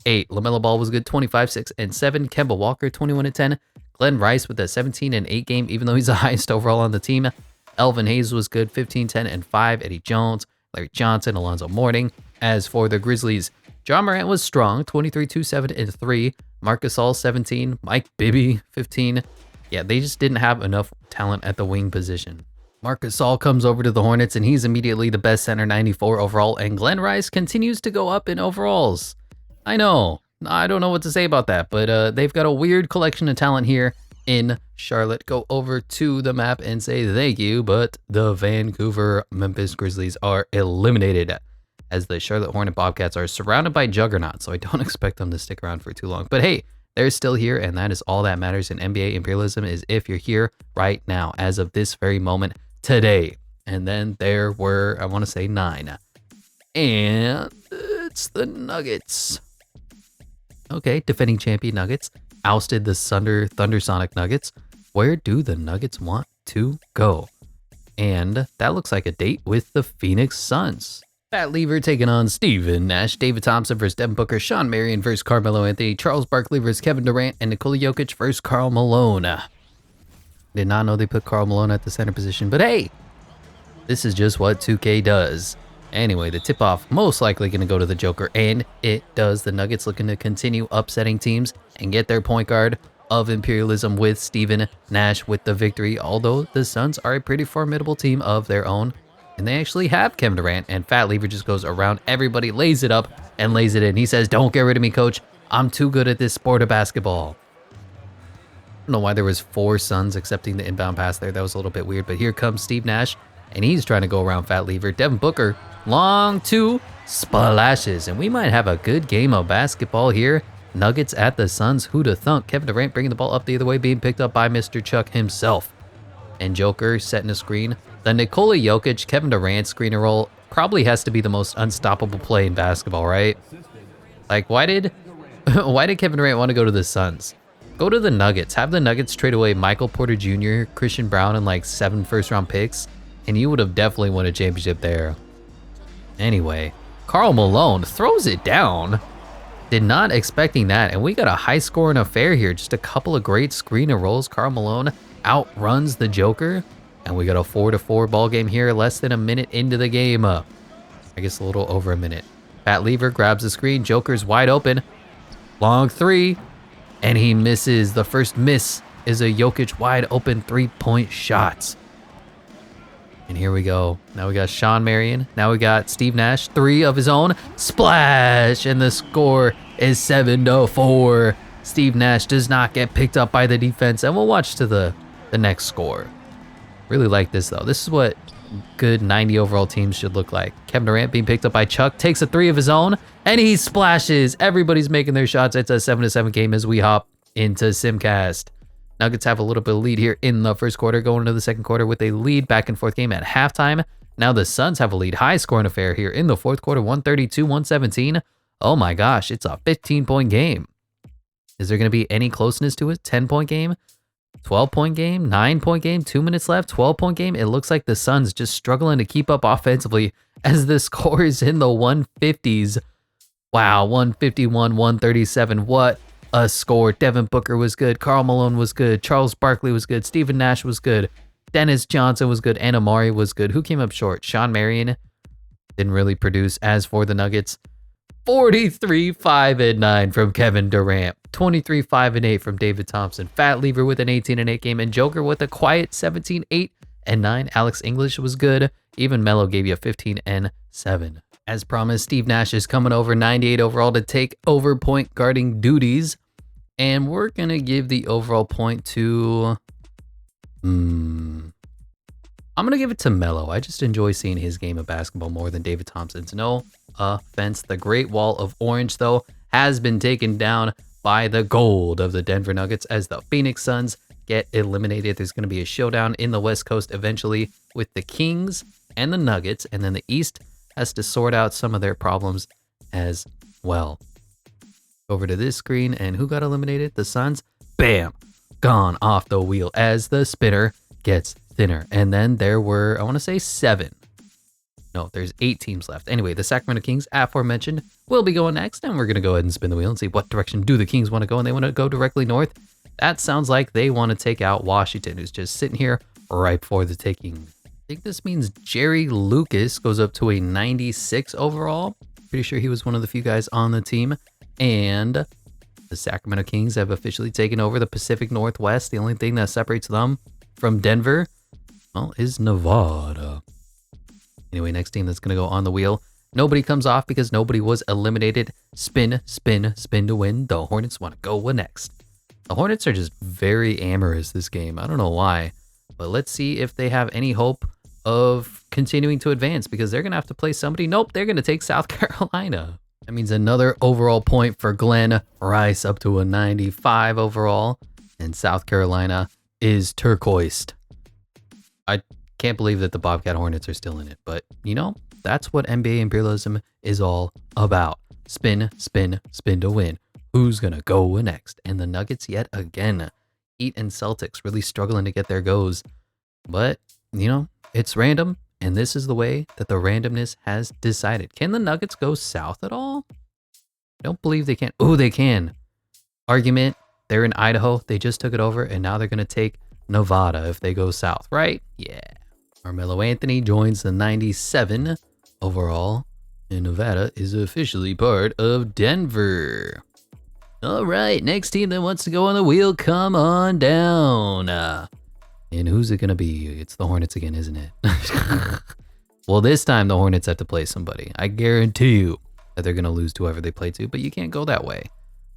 LaMelo Ball was good, 25, 6, and 7. Kemba Walker, 21 and 10. Glenn Rice with a 17 and 8 game, even though he's the highest overall on the team. Elvin Hayes was good, 15, 10, and 5. Eddie Jones, Larry Johnson, Alonzo Mourning. As for the Grizzlies, John Morant was strong, 23, 2, 7, and 3. Marc Gasol, 17. Mike Bibby, 15. Yeah, they just didn't have enough talent at the wing position. Marc Gasol comes over to the Hornets, and he's immediately the best center, 94 overall. And Glenn Rice continues to go up in overalls. I know. I don't know what to say about that, but they've got a weird collection of talent here in Charlotte. Go over to the map and say thank you, but the Vancouver Memphis Grizzlies are eliminated as the Charlotte Hornet Bobcats are surrounded by juggernauts, so I don't expect them to stick around for too long. But hey, they're still here, and that is all that matters in NBA Imperialism is if you're here right now, as of this very moment today. And then there were, I want to say 9. And it's the Nuggets. Okay, defending champion Nuggets ousted the Thundersonic Nuggets. Where do the Nuggets want to go? And that looks like a date with the Phoenix Suns. Pat Lever taking on Stephen Nash, David Thompson versus Devin Booker, Sean Marion versus Carmelo Anthony, Charles Barkley versus Kevin Durant, and Nikola Jokic versus Karl Malone. Did not know they put Karl Malone at the center position, but hey, this is just what 2K does. Anyway, the tip-off most likely going to go to the Joker, and it does. The Nuggets looking to continue upsetting teams and get their point guard of Imperialism with Stephen Nash with the victory, although the Suns are a pretty formidable team of their own, and they actually have Kevin Durant, and Fat Lever just goes around everybody, lays it up, and lays it in. He says, "Don't get rid of me, coach. I'm too good at this sport of basketball." I don't know why there was 4 Suns accepting the inbound pass there. That was a little bit weird, but here comes Steve Nash, and he's trying to go around Fat Lever. Devin Booker, long 2 splashes, and we might have a good game of basketball here. Nuggets at the Suns, who'da thunk? Kevin Durant bringing the ball up the other way, being picked up by Mr. Chuck himself. And Joker setting a screen. The Nikola Jokic, Kevin Durant screen and roll probably has to be the most unstoppable play in basketball, right? Like, why did Kevin Durant want to go to the Suns? Go to the Nuggets. Have the Nuggets trade away Michael Porter Jr., Christian Brown, and like 7 first-round picks, and you would have definitely won a championship there. Anyway, Karl Malone throws it down. Did not expecting that, and we got a high-scoring affair here. Just a couple of great screen and rolls. Karl Malone outruns the Joker, and we got a 4-4 ball game here, less than a minute into the game. I guess a little over a minute. Pat Lever grabs the screen. Joker's wide open. Long 3, and he misses. The first miss is a Jokic wide open 3-point shot. And here we go. Now we got Sean Marion. Now we got Steve Nash, 3 of his own. Splash! And the score is 7-4. Steve Nash does not get picked up by the defense. And we'll watch to the next score. Really like this, though. This is what good 90 overall teams should look like. Kevin Durant being picked up by Chuck. Takes a 3 of his own. And he splashes. Everybody's making their shots. It's a 7-7 game as we hop into Simcast. Nuggets have a little bit of lead here in the first quarter, going into the second quarter with a lead back and forth game at halftime. Now the Suns have a lead, high scoring affair here in the fourth quarter, 132-117. Oh my gosh, it's a 15-point game. Is there going to be any closeness to it? 10-point game, 12-point game, 9-point game, 2 minutes left, 12-point game. It looks like the Suns just struggling to keep up offensively as the score is in the 150s. Wow, 151-137. What a score. Devin Booker was good. Karl Malone was good. Charles Barkley was good. Stephen Nash was good. Dennis Johnson was good. And Amari was good. Who came up short? Sean Marion didn't really produce. As for the Nuggets, 43-5-9 from Kevin Durant. 23-5-8 from David Thompson. Fat Lever with an 18-8 game. And Joker with a quiet 17-8-9. Alex English was good. Even Melo gave you a 15-7. As promised, Steve Nash is coming over 98 overall to take over point guarding duties. And we're going to give the overall point to... I'm going to give it to Melo. I just enjoy seeing his game of basketball more than David Thompson's. No offense. The Great Wall of Orange, though, has been taken down by the gold of the Denver Nuggets as the Phoenix Suns get eliminated. There's going to be a showdown in the West Coast eventually with the Kings and the Nuggets. And then the East has to sort out some of their problems as well. Over to this screen, and who got eliminated? The Suns. Bam! Gone off the wheel as the spinner gets thinner. And then there were, I want to say 7. No, there's 8 teams left. Anyway, the Sacramento Kings, aforementioned, will be going next, and we're going to go ahead and spin the wheel and see what direction do the Kings want to go, and they want to go directly north. That sounds like they want to take out Washington, who's just sitting here right for the taking. I think this means Jerry Lucas goes up to a 96 overall. Pretty sure he was one of the few guys on the team. And the Sacramento Kings have officially taken over the Pacific Northwest. The only thing that separates them from Denver, well, is Nevada. Anyway, next team that's going to go on the wheel. Nobody comes off because nobody was eliminated. Spin, spin, spin to win. The Hornets want to go next. The Hornets are just very amorous this game. I don't know why. But let's see if they have any hope of continuing to advance, because they're going to have to play somebody. Nope, they're going to take South Carolina. That means another overall point for Glenn Rice, up to a 95 overall. And South Carolina is turquoised. I can't believe that the Bobcat Hornets are still in it. But, you know, that's what NBA Imperialism is all about. Spin, spin, spin to win. Who's going to go next? And the Nuggets yet again. Heat and Celtics really struggling to get their goes. But, you know, it's random, and this is the way that the randomness has decided. Can the Nuggets go south at all? I don't believe they can. Oh, they can. Argument, they're in Idaho. They just took it over, and now they're going to take Nevada if they go south, right? Yeah. Carmelo Anthony joins the 97 overall, and Nevada is officially part of Denver. All right, next team that wants to go on the wheel, come on down. And who's it going to be? It's the Hornets again, isn't it? Well, this time the Hornets have to play somebody. I guarantee you that they're going to lose to whoever they play to, but you can't go that way.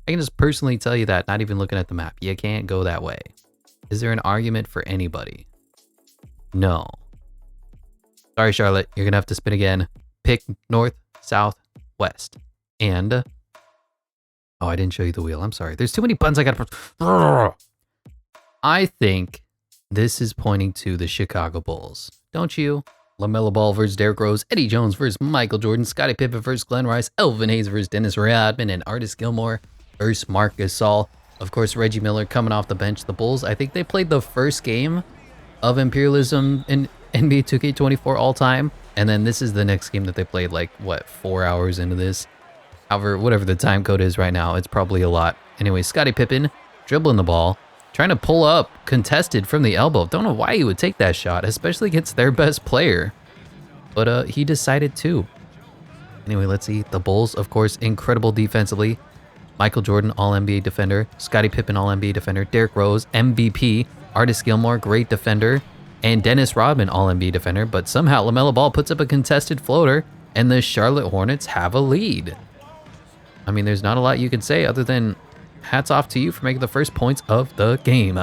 I can just personally tell you that, not even looking at the map. You can't go that way. Is there an argument for anybody? No. Sorry, Charlotte. You're going to have to spin again. Pick north, south, west. And... oh, I didn't show you the wheel. I'm sorry. There's too many buttons I got to... I think this is pointing to the Chicago Bulls. Don't you? LaMelo Ball versus Derrick Rose, Eddie Jones versus Michael Jordan, Scottie Pippen versus Glenn Rice, Elvin Hayes versus Dennis Rodman, and Artis Gilmore versus Marc Gasol. Of course, Reggie Miller coming off the bench. The Bulls, I think they played the first game of Imperialism in NBA 2K24 all time. And then this is the next game that they played, like, what, 4 hours into this? However, whatever the time code is right now, it's probably a lot. Anyway, Scottie Pippen dribbling the ball, trying to pull up, contested from the elbow. Don't know why he would take that shot, especially against their best player. But he decided to. Anyway, let's see. The Bulls, of course, incredible defensively. Michael Jordan, All-NBA defender. Scottie Pippen, All-NBA defender. Derrick Rose, MVP. Artis Gilmore, great defender. and Dennis Rodman, all NBA defender, but somehow LaMelo Ball puts up a contested floater, and the Charlotte Hornets have a lead. I mean, there's not a lot you can say other than hats off to you for making the first points of the game.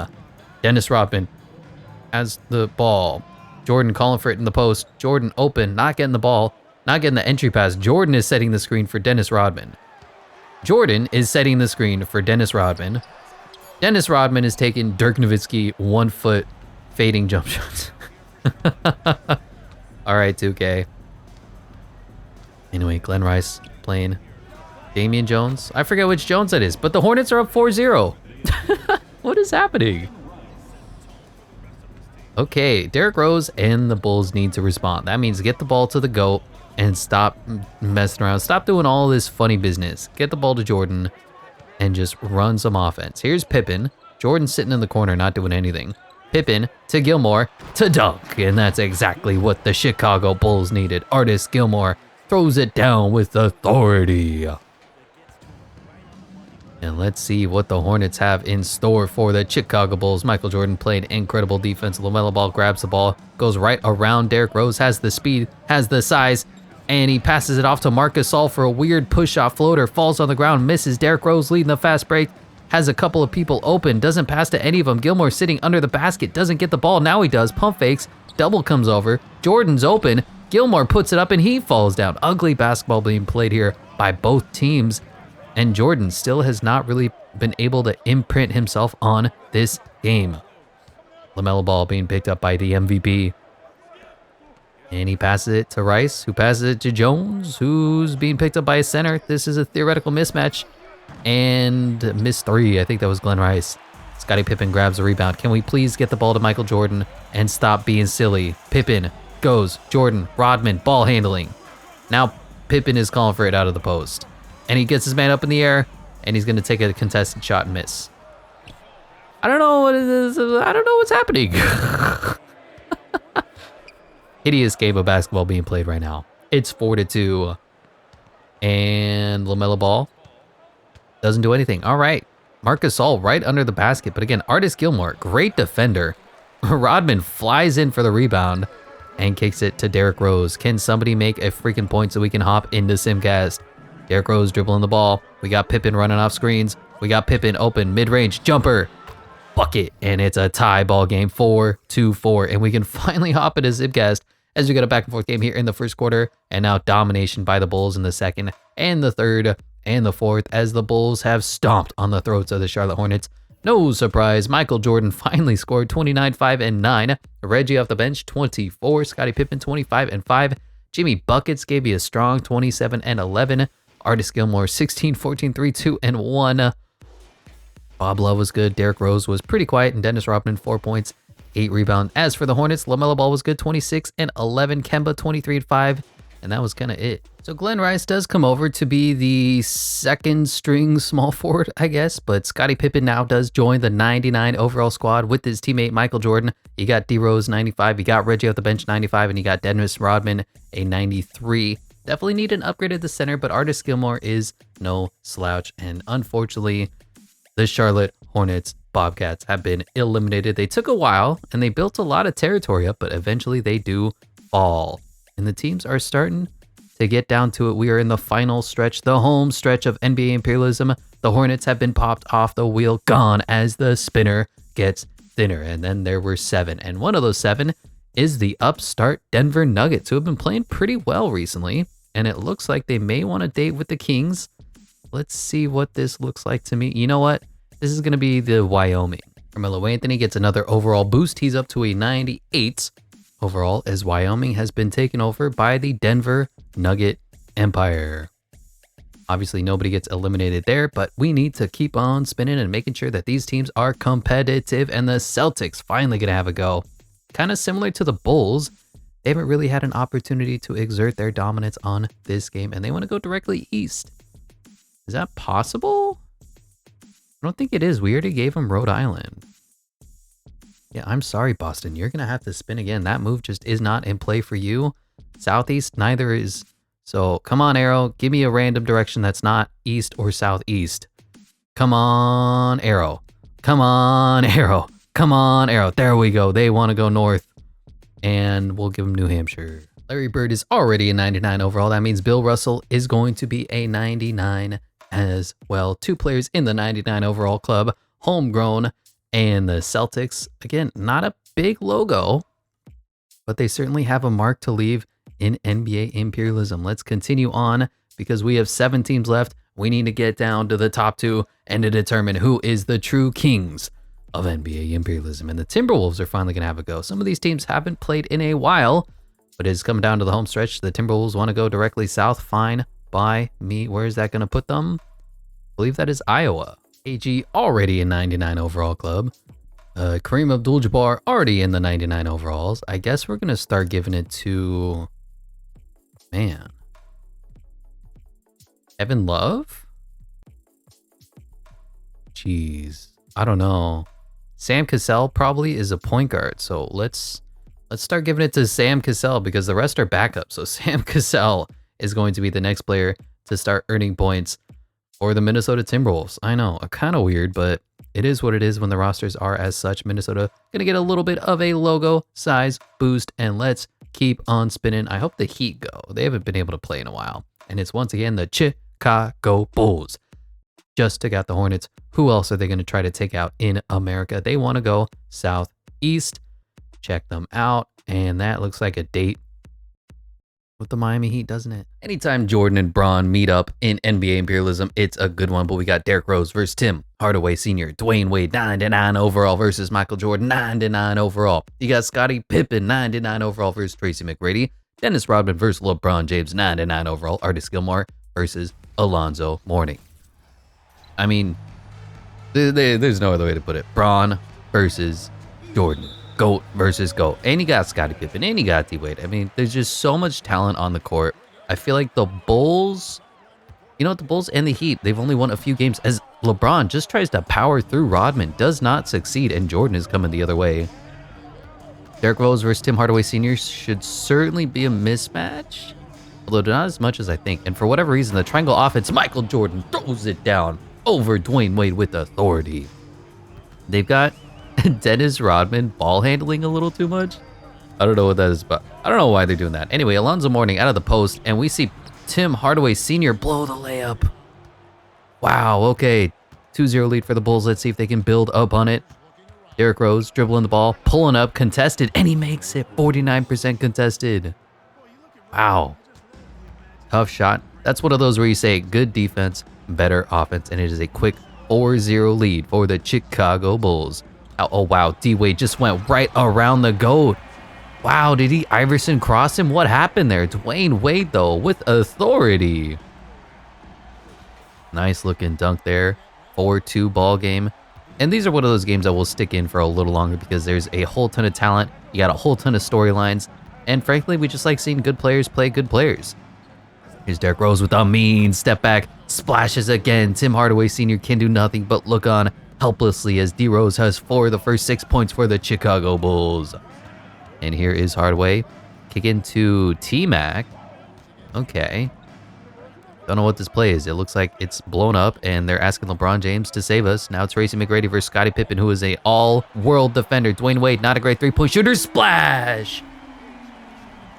Dennis Rodman has the ball. Jordan calling for it in the post. Jordan open, not getting the ball, not getting the entry pass. Jordan is setting the screen for Dennis Rodman. Jordan is setting the screen for Dennis Rodman. Dennis Rodman is taking Dirk Nowitzki 1 foot fading jump shots. All right, 2K. Anyway, Glenn Rice playing Damian Jones. I forget which Jones that is, but the Hornets are up 4-0. What is happening? Okay, Derrick Rose and the Bulls need to respond. That means get the ball to the GOAT and stop messing around. Stop doing all this funny business. Get the ball to Jordan and just run some offense. Here's Pippen. Jordan sitting in the corner, not doing anything. Pippen to Gilmore to dunk. And that's exactly what the Chicago Bulls needed. Artis Gilmore throws it down with authority. And let's see what the Hornets have in store for the Chicago Bulls. Michael Jordan played incredible defense. LaMelo Ball grabs the ball, goes right around Derrick Rose, has the speed, has the size, and he passes it off to Marc Gasol for a weird push-off floater. Falls on the ground, misses. Derrick Rose leading the fast break. Has a couple of people open, doesn't pass to any of them. Gilmore sitting under the basket, doesn't get the ball. Now he does. Pump fakes. Double comes over. Jordan's open. Gilmore puts it up and he falls down. Ugly basketball being played here by both teams. And Jordan still has not really been able to imprint himself on this game. LaMelo Ball being picked up by the MVP. And he passes it to Rice, who passes it to Jones, who's being picked up by a center. This is a theoretical mismatch. And missed 3. I think that was Glenn Rice. Scottie Pippen grabs the rebound. Can we please get the ball to Michael Jordan and stop being silly? Pippen goes. Jordan, Rodman, ball handling. Now Pippen is calling for it out of the post. And he gets his man up in the air, and he's going to take a contested shot and miss. I don't know what it is. I don't know what's happening. Hideous game of basketball being played right now. It's 4-2. And LaMelo Ball doesn't do anything. All right. Marc Gasol right under the basket. But again, Artis Gilmore, great defender. Rodman flies in for the rebound and kicks it to Derrick Rose. Can somebody make a freaking point so we can hop into Simcast? Derrick Rose dribbling the ball. We got Pippen running off screens. We got Pippen open, mid-range, jumper, bucket. And it's a tie ball game, 4-4. And we can finally hop into Zipcast as we get a back and forth game here in the first quarter. And now domination by the Bulls in the second and the third and the fourth as the Bulls have stomped on the throats of the Charlotte Hornets. No surprise, Michael Jordan finally scored 29, 5, and 9. Reggie off the bench, 24. Scottie Pippen, 25 and 5. Jimmy Buckets gave you a strong 27 and 11. Artis Gilmore, 16, 14, 3, 2, and 1. Bob Love was good. Derrick Rose was pretty quiet. And Dennis Rodman, 4 points, 8 rebounds. As for the Hornets, LaMelo Ball was good, 26 and 11. Kemba, 23 and 5. And that was kind of it. So Glenn Rice does come over to be the second string small forward, I guess. But Scottie Pippen now does join the 99 overall squad with his teammate Michael Jordan. You got D Rose, 95. You got Reggie off the bench, 95. And you got Dennis Rodman, a 93. Definitely need an upgrade at the center, but Artis Gilmore is no slouch. And unfortunately, the Charlotte Hornets Bobcats have been eliminated. They took a while and they built a lot of territory up, but eventually they do fall. And the teams are starting to get down to it. We are in the final stretch, the home stretch of NBA imperialism. The Hornets have been popped off the wheel, gone as the spinner gets thinner. And then there were 7. And one of those 7 is the upstart Denver Nuggets, who have been playing pretty well recently. And it looks like they may want to date with the Kings. Let's see what this looks like to me. You know what? This is going to be the Wyoming. Carmelo Anthony gets another overall boost. He's up to a 98 overall as Wyoming has been taken over by the Denver Nugget Empire. Obviously, nobody gets eliminated there, but we need to keep on spinning and making sure that these teams are competitive. And the Celtics finally going to have a go. Kind of similar to the Bulls. They haven't really had an opportunity to exert their dominance on this game, and they want to go directly east. Is that possible? I don't think it is. We already gave them Rhode Island. Yeah, I'm sorry, Boston. You're going to have to spin again. That move just is not in play for you. Southeast, neither is. So come on, Arrow. Give me a random direction that's not east or southeast. Come on, Arrow. Come on, Arrow. Come on, Arrow. There we go. They want to go north. and we'll give him New Hampshire. Larry Bird is already a 99 overall. That means Bill Russell is going to be a 99 as well. 2 players in the 99 overall club, homegrown, and the Celtics. Again, not a big logo, but they certainly have a mark to leave in NBA Imperialism. Let's continue on because we have 7 teams left. We need to get down to the top 2 and to determine who is the true kings of NBA Imperialism. And the Timberwolves are finally going to have a go. Some of these teams haven't played in a while, but it's come down to the home stretch. The Timberwolves want to go directly south. Fine by me. Where is that going to put them? I believe that is Iowa. AG already a 99 overall club. Kareem Abdul-Jabbar already in the 99 overalls. I guess we're going to start giving it to... Man. Evan Love? Jeez. I don't know. Sam Cassell probably is a point guard. So let's start giving it to Sam Cassell because the rest are backup. So Sam Cassell is going to be the next player to start earning points for the Minnesota Timberwolves. I know, kind of weird, but it is what it is when the rosters are as such. Minnesota going to get a little bit of a logo size boost, and let's keep on spinning. I hope the Heat go. They haven't been able to play in a while. And it's once again the Chicago Bulls. Just took out the Hornets. Who else are they going to try to take out in America? They want to go southeast. Check them out. And that looks like a date with the Miami Heat, doesn't it? Anytime Jordan and Bron meet up in NBA Imperialism, it's a good one. But we got Derrick Rose versus Tim Hardaway Sr., Dwayne Wade, 99 overall versus Michael Jordan, 99 overall. You got Scottie Pippen, 99 overall versus Tracy McGrady. Dennis Rodman versus LeBron James, 99 overall. Artis Gilmore versus Alonzo Mourning. I mean, there's no other way to put it. Bron versus Jordan. GOAT versus GOAT. And you got Scottie Pippen, and you got D-Wade. I mean, there's just so much talent on the court. I feel like the Bulls, you know what, the Bulls and the Heat, they've only won a few games as LeBron just tries to power through Rodman, does not succeed, and Jordan is coming the other way. Derrick Rose versus Tim Hardaway Sr. should certainly be a mismatch, although not as much as I think. And for whatever reason, the triangle offense, Michael Jordan throws it down over Dwayne Wade with authority. They've got Dennis Rodman ball handling a little too much. I don't know what that is, but I don't know why they're doing that. Anyway, Alonzo Mourning out of the post, and we see Tim Hardaway Sr. blow the layup. Wow, okay. 2-0 lead for the Bulls. Let's see if they can build up on it. Derrick Rose dribbling the ball, pulling up, contested, and he makes it 49% contested. Wow. Tough shot. That's one of those where you say good defense, better offense, and it is a quick 4-0 lead for the Chicago Bulls. Oh, wow. D-Wade just went right around the GOAT. Wow, did he Iverson cross him? What happened there? Dwayne Wade, though, with authority. Nice looking dunk there. 4-2 ball game. And these are one of those games that will stick in for a little longer because there's a whole ton of talent. You got a whole ton of storylines. And frankly, we just like seeing good players play good players. Here's Derrick Rose with a mean step back. Splashes again. Tim Hardaway Sr. can do nothing but look on helplessly as D Rose has 4 of the first 6 points for the Chicago Bulls. And here is Hardaway. Kick into T-Mac. Okay. Don't know what this play is. It looks like it's blown up and they're asking LeBron James to save us. Now it's Tracy McGrady versus Scottie Pippen, who is a all-world defender. Dwayne Wade, not a great three-point shooter. Splash!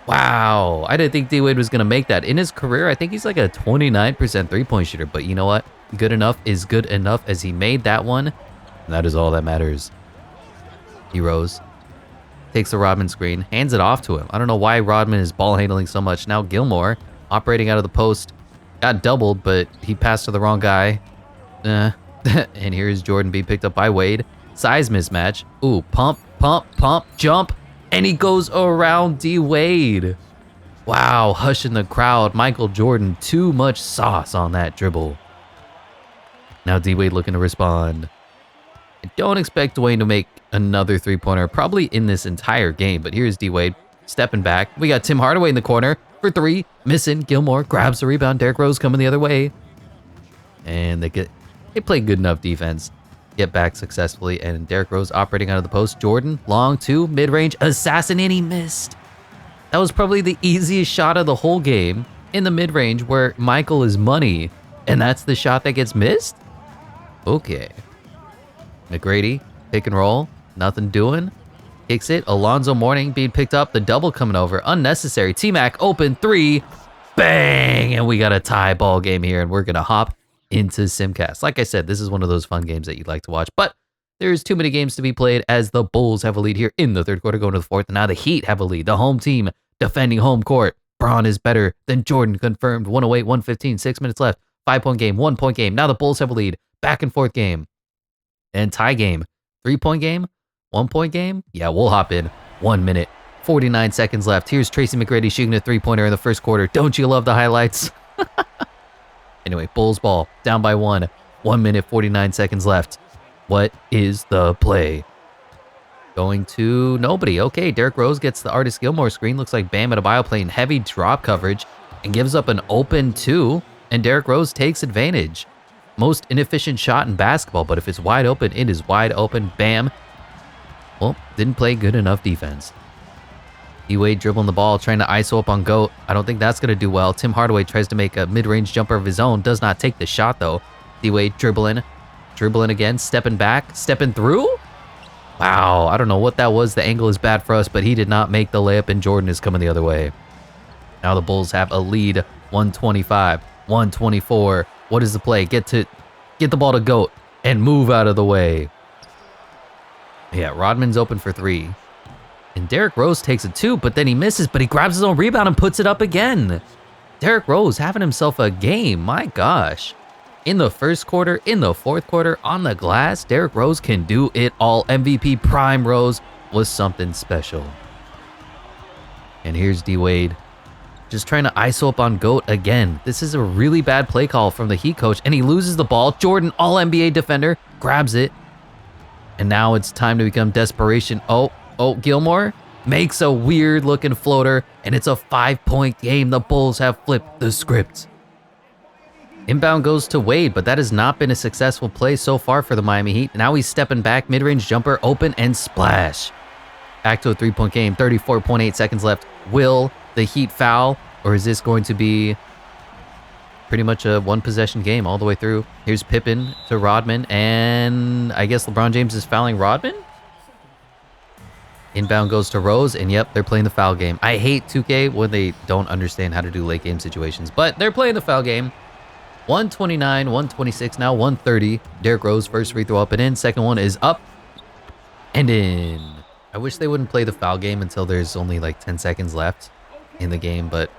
Wow. I didn't think D-Wade was going to make that. In his career, I think he's like a 29% three-point shooter. But you know what? Good enough is good enough as he made that one. And that is all that matters. He rose. Takes the Rodman screen. Hands it off to him. I don't know why Rodman is ball handling so much. Now Gilmore operating out of the post. Got doubled, but he passed to the wrong guy. And here's Jordan being picked up by Wade. Size mismatch. Ooh, pump, jump. And he goes around D-Wade. Wow, hushing the crowd. Michael Jordan, too much sauce on that dribble. Now D-Wade looking to respond. I don't expect Dwayne to make another three-pointer, probably in this entire game. But here's D-Wade stepping back. We got Tim Hardaway in the corner for 3. Missing. Gilmore grabs the rebound. Derrick Rose coming the other way. And they play good enough defense. Get back successfully. And Derrick Rose operating out of the post. Jordan, long 2, mid-range, assassin, and he missed. That was probably the easiest shot of the whole game in the mid-range where Michael is money. And that's the shot that gets missed? Okay. McGrady, pick and roll. Nothing doing. Kicks it. Alonzo Mourning being picked up. The double coming over. Unnecessary. T-Mac open 3. Bang! And we got a tie ball game here, and we're going to hop into Simcast. Like I said, this is one of those fun games that you'd like to watch, but there's too many games to be played as the Bulls have a lead here in the third quarter going to the fourth. And now the Heat have a lead. The home team defending home court. Braun is better than Jordan, confirmed. 108, 115, 6 minutes left. 5-point game, 1-point game. Now the Bulls have a lead. Back and forth game. And tie game. 3-point game. 1-point game. Yeah, we'll hop in. 1 minute. 49 seconds left. Here's Tracy McGrady shooting a 3-pointer in the first quarter. Don't you love the highlights? Anyway, Bulls ball. Down by 1. 1 minute, 49 seconds left. What is the play? Going to nobody. Okay, Derrick Rose gets the Artis Gilmore screen. Looks like Bam Adebayo playing heavy drop coverage and gives up an open 2. And Derrick Rose takes advantage. Most inefficient shot in basketball, but if it's wide open, it is wide open. Bam. Well, didn't play good enough defense. D-Wade dribbling the ball, trying to ISO up on GOAT. I don't think that's going to do well. Tim Hardaway tries to make a mid-range jumper of his own. Does not take the shot, though. D-Wade dribbling again, stepping back, stepping through. Wow, I don't know what that was. The angle is bad for us, but he did not make the layup, and Jordan is coming the other way. Now the Bulls have a lead, 125, 124. What is the play? Get the ball to GOAT and move out of the way. Yeah, Rodman's open for 3. And Derrick Rose takes a 2, but then he misses, but he grabs his own rebound and puts it up again. Derrick Rose having himself a game, my gosh. In the first quarter, in the fourth quarter, on the glass, Derrick Rose can do it all. MVP Prime Rose was something special. And here's D-Wade, just trying to ISO up on GOAT again. This is a really bad play call from the Heat coach, and he loses the ball. Jordan, all-NBA defender, grabs it. And now it's time to become desperation. Oh, Gilmore makes a weird-looking floater, and it's a 5-point game. The Bulls have flipped the script. Inbound goes to Wade, but that has not been a successful play so far for the Miami Heat. Now he's stepping back, mid-range jumper, open, and splash. Back to a 3-point game, 34.8 seconds left. Will the Heat foul, or is this going to be pretty much a one-possession game all the way through? Here's Pippen to Rodman, and I guess LeBron James is fouling Rodman? Inbound goes to Rose, and yep, they're playing the foul game. I hate 2K when they don't understand how to do late game situations, but they're playing the foul game. 129, 126, now 130. Derrick Rose, first free throw up and in. Second one is up and in. I wish they wouldn't play the foul game until there's only like 10 seconds left in the game, but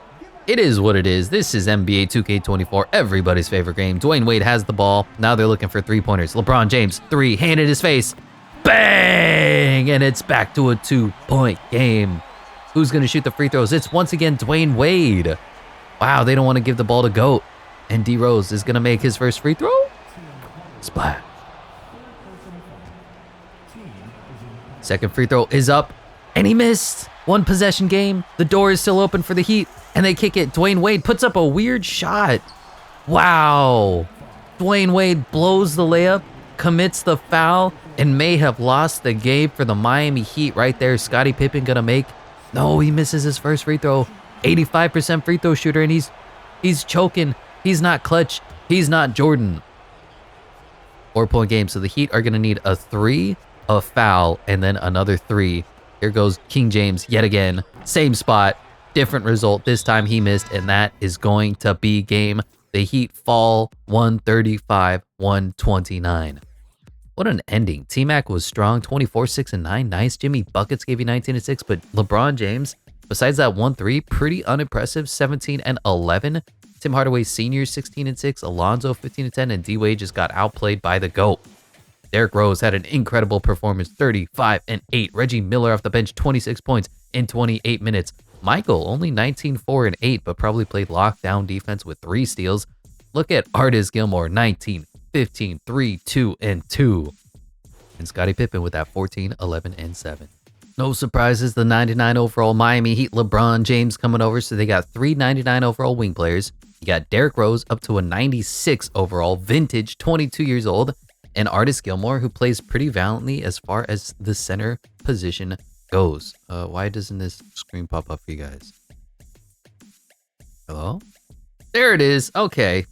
it is what it is. This is NBA 2K24, everybody's favorite game. Dwayne Wade has the ball. Now they're looking for 3-pointers. LeBron James, 3, hand in his face. Bang! And it's back to a 2-point game. Who's going to shoot the free throws? It's once again Dwayne Wade. Wow, they don't want to give the ball to GOAT. And D Rose is going to make his first free throw. Splat. Second free throw is up, and he missed. One possession game. The door is still open for the Heat, and they kick it. Dwayne Wade puts up a weird shot. Wow. Dwayne Wade blows the layup, commits the foul, and may have lost the game for the Miami Heat right there. Scottie Pippen going to make. No, he misses his first free throw. 85% free throw shooter, and he's choking. He's not clutch. He's not Jordan. 4-point game. So the Heat are going to need a 3, a foul, and then another 3. Here goes King James yet again. Same spot. Different result. This time he missed, and that is going to be game. The Heat fall 135-129. What an ending. T-Mac was strong. 24, 6, and 9. Nice. Jimmy Buckets gave you 19 and 6, but LeBron James, besides that 1-3, pretty unimpressive. 17 and 11. Tim Hardaway Sr., 16 and 6. Alonzo, 15 and 10. And D-Wade just got outplayed by the GOAT. Derrick Rose had an incredible performance, 35 and 8. Reggie Miller off the bench, 26 points in 28 minutes. Michael, only 19, 4, and 8, but probably played lockdown defense with 3 steals. Look at Artis Gilmore, 19, 15, 3, 2, and 2. And Scottie Pippen with that 14, 11, and 7. No surprises, the 99 overall Miami Heat LeBron James coming over, so they got 3 99 overall wing players. You got Derrick Rose up to a 96 overall, vintage, 22 years old, and Artis Gilmore, who plays pretty valiantly as far as the center position goes. Why doesn't this screen pop up for you guys? Hello? There it is. Okay.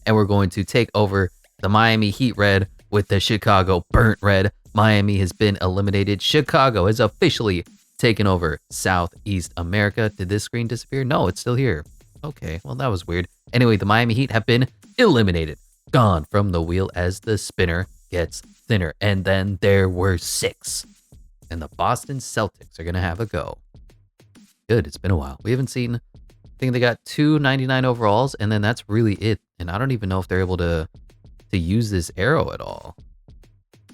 And we're going to take over the Miami Heat red with the Chicago burnt red. Miami has been eliminated. Chicago has officially taken over Southeast America. Did this screen disappear? No, it's still here. Okay, well, that was weird. Anyway, the Miami Heat have been eliminated. Gone from the wheel as the spinner gets thinner. And then there were 6. And the Boston Celtics are going to have a go. Good, it's been a while. We haven't seen... I think they got 299 overalls, and then that's really it. And I don't even know if they're able to use this arrow at all.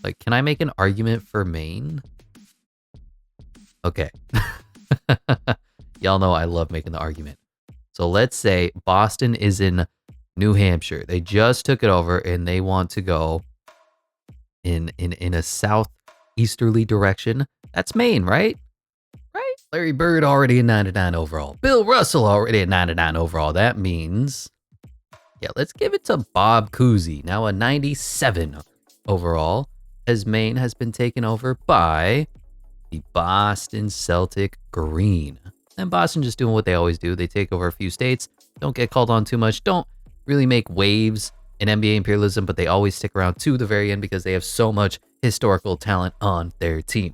Like, can I make an argument for Maine? Okay. Y'all know I love making the argument. So let's say Boston is in New Hampshire. They just took it over, and they want to go in a southeasterly direction. That's Maine, right? Right? Larry Bird already a 99 overall. Bill Russell already a 99 overall. That means, yeah, let's give it to Bob Cousy. Now a 97 overall, as Maine has been taken over by the Boston Celtic Green. And Boston just doing what they always do. They take over a few states, don't get called on too much, don't really make waves in NBA imperialism, but they always stick around to the very end because they have so much historical talent on their team.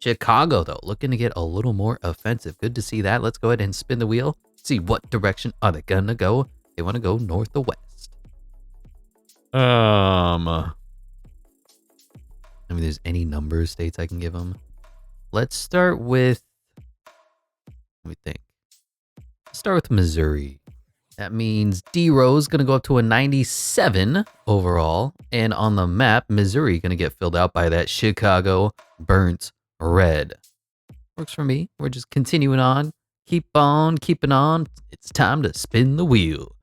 Chicago, though, looking to get a little more offensive. Good to see that. Let's go ahead and spin the wheel. See what direction are they gonna go. They want to go north or west. I mean, there's any number of states I can give them. Let's start with, let me think. Let's start with Missouri. That means D-Rose going to go up to a 97 overall. And on the map, Missouri going to get filled out by that Chicago burnt red. Works for me. We're just continuing on. Keep on keeping on. It's time to spin the wheel.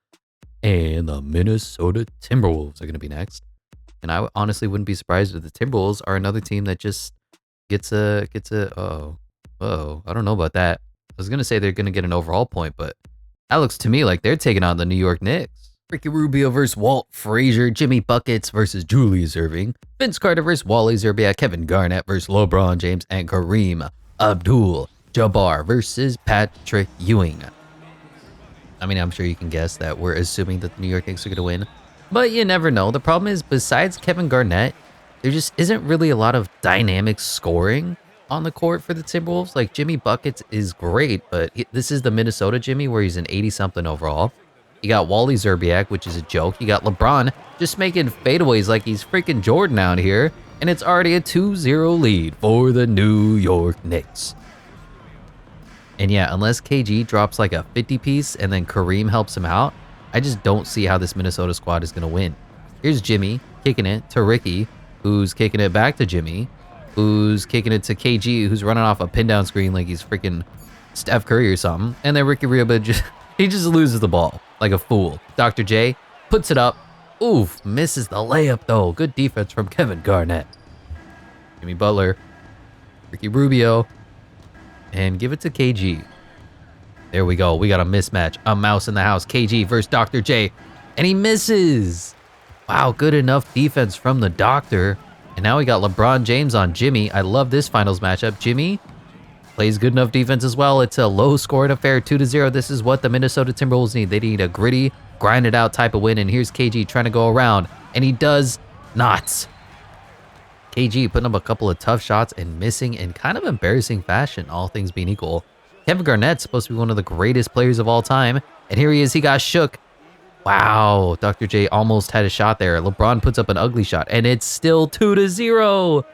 And the Minnesota Timberwolves are going to be next. And I honestly wouldn't be surprised if the Timberwolves are another team that just gets a, I don't know about that. I was going to say they're going to get an overall point, but that looks to me like they're taking on the New York Knicks. Ricky Rubio versus Walt Frazier, Jimmy Buckets versus Julius Erving, Vince Carter versus Wally Szczerbiak, Kevin Garnett versus LeBron James, and Kareem Abdul-Jabbar versus Patrick Ewing. I mean, I'm sure you can guess that we're assuming that the New York Knicks are going to win, but you never know. The problem is, besides Kevin Garnett, there just isn't really a lot of dynamic scoring on the court for the Timberwolves. Like, Jimmy Buckets is great, but this is the Minnesota Jimmy where he's an 80-something overall. You got Wally Szczerbiak, which is a joke. You got LeBron just making fadeaways like he's freaking Jordan out here. And it's already a 2-0 lead for the New York Knicks. And yeah, unless KG drops like a 50-piece and then Kareem helps him out, I just don't see how this Minnesota squad is going to win. Here's Jimmy kicking it to Ricky, who's kicking it back to Jimmy, who's kicking it to KG, who's running off a pin-down screen like he's freaking Steph Curry or something. And then Ricky Rubio just... he just loses the ball like a fool. Dr. J puts it up. Oof, misses the layup though. Good defense from Kevin Garnett. Jimmy Butler, Ricky Rubio, and give it to KG. There we go. We got a mismatch. A mouse in the house. KG versus Dr. J, and he misses. Wow, good enough defense from the doctor. And now we got LeBron James on Jimmy. I love this finals matchup. Jimmy plays good enough defense as well. It's a low-scoring affair, 2-0. This is what the Minnesota Timberwolves need. They need a gritty, grind-it-out type of win. And here's KG trying to go around, and he does not. KG putting up a couple of tough shots and missing in kind of embarrassing fashion, all things being equal. Kevin Garnett's supposed to be one of the greatest players of all time, and here he is. He got shook. Wow, Dr. J almost had a shot there. LeBron puts up an ugly shot, and it's still 2-0.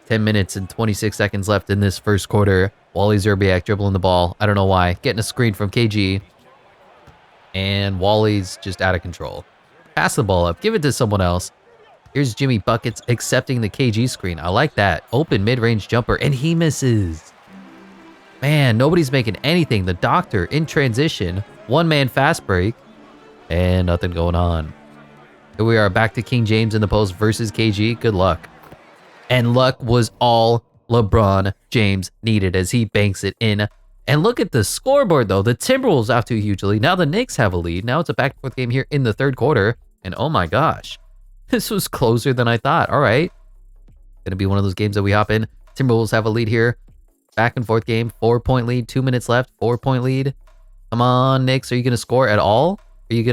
10 minutes and 26 seconds left in this first quarter. Wally Szczerbiak dribbling the ball. I don't know why. Getting a screen from KG. And Wally's just out of control. Pass the ball up. Give it to someone else. Here's Jimmy Buckets accepting the KG screen. I like that. Open mid-range jumper, and he misses. Man, nobody's making anything. The doctor in transition. One-man fast break. And nothing going on. Here we are back to King James in the post versus KG. Good luck. And luck was all LeBron James needed as he banks it in. And look at the scoreboard, though. The Timberwolves off to a huge lead. Now the Knicks have a lead. Now it's a back-and-forth game here in the third quarter. And oh my gosh, this was closer than I thought. All right. Going to be one of those games that we hop in. Timberwolves have a lead here. Back-and-forth game. 4-point lead. 2 minutes left. 4-point lead. Come on, Knicks. Are you going to score at all? Are you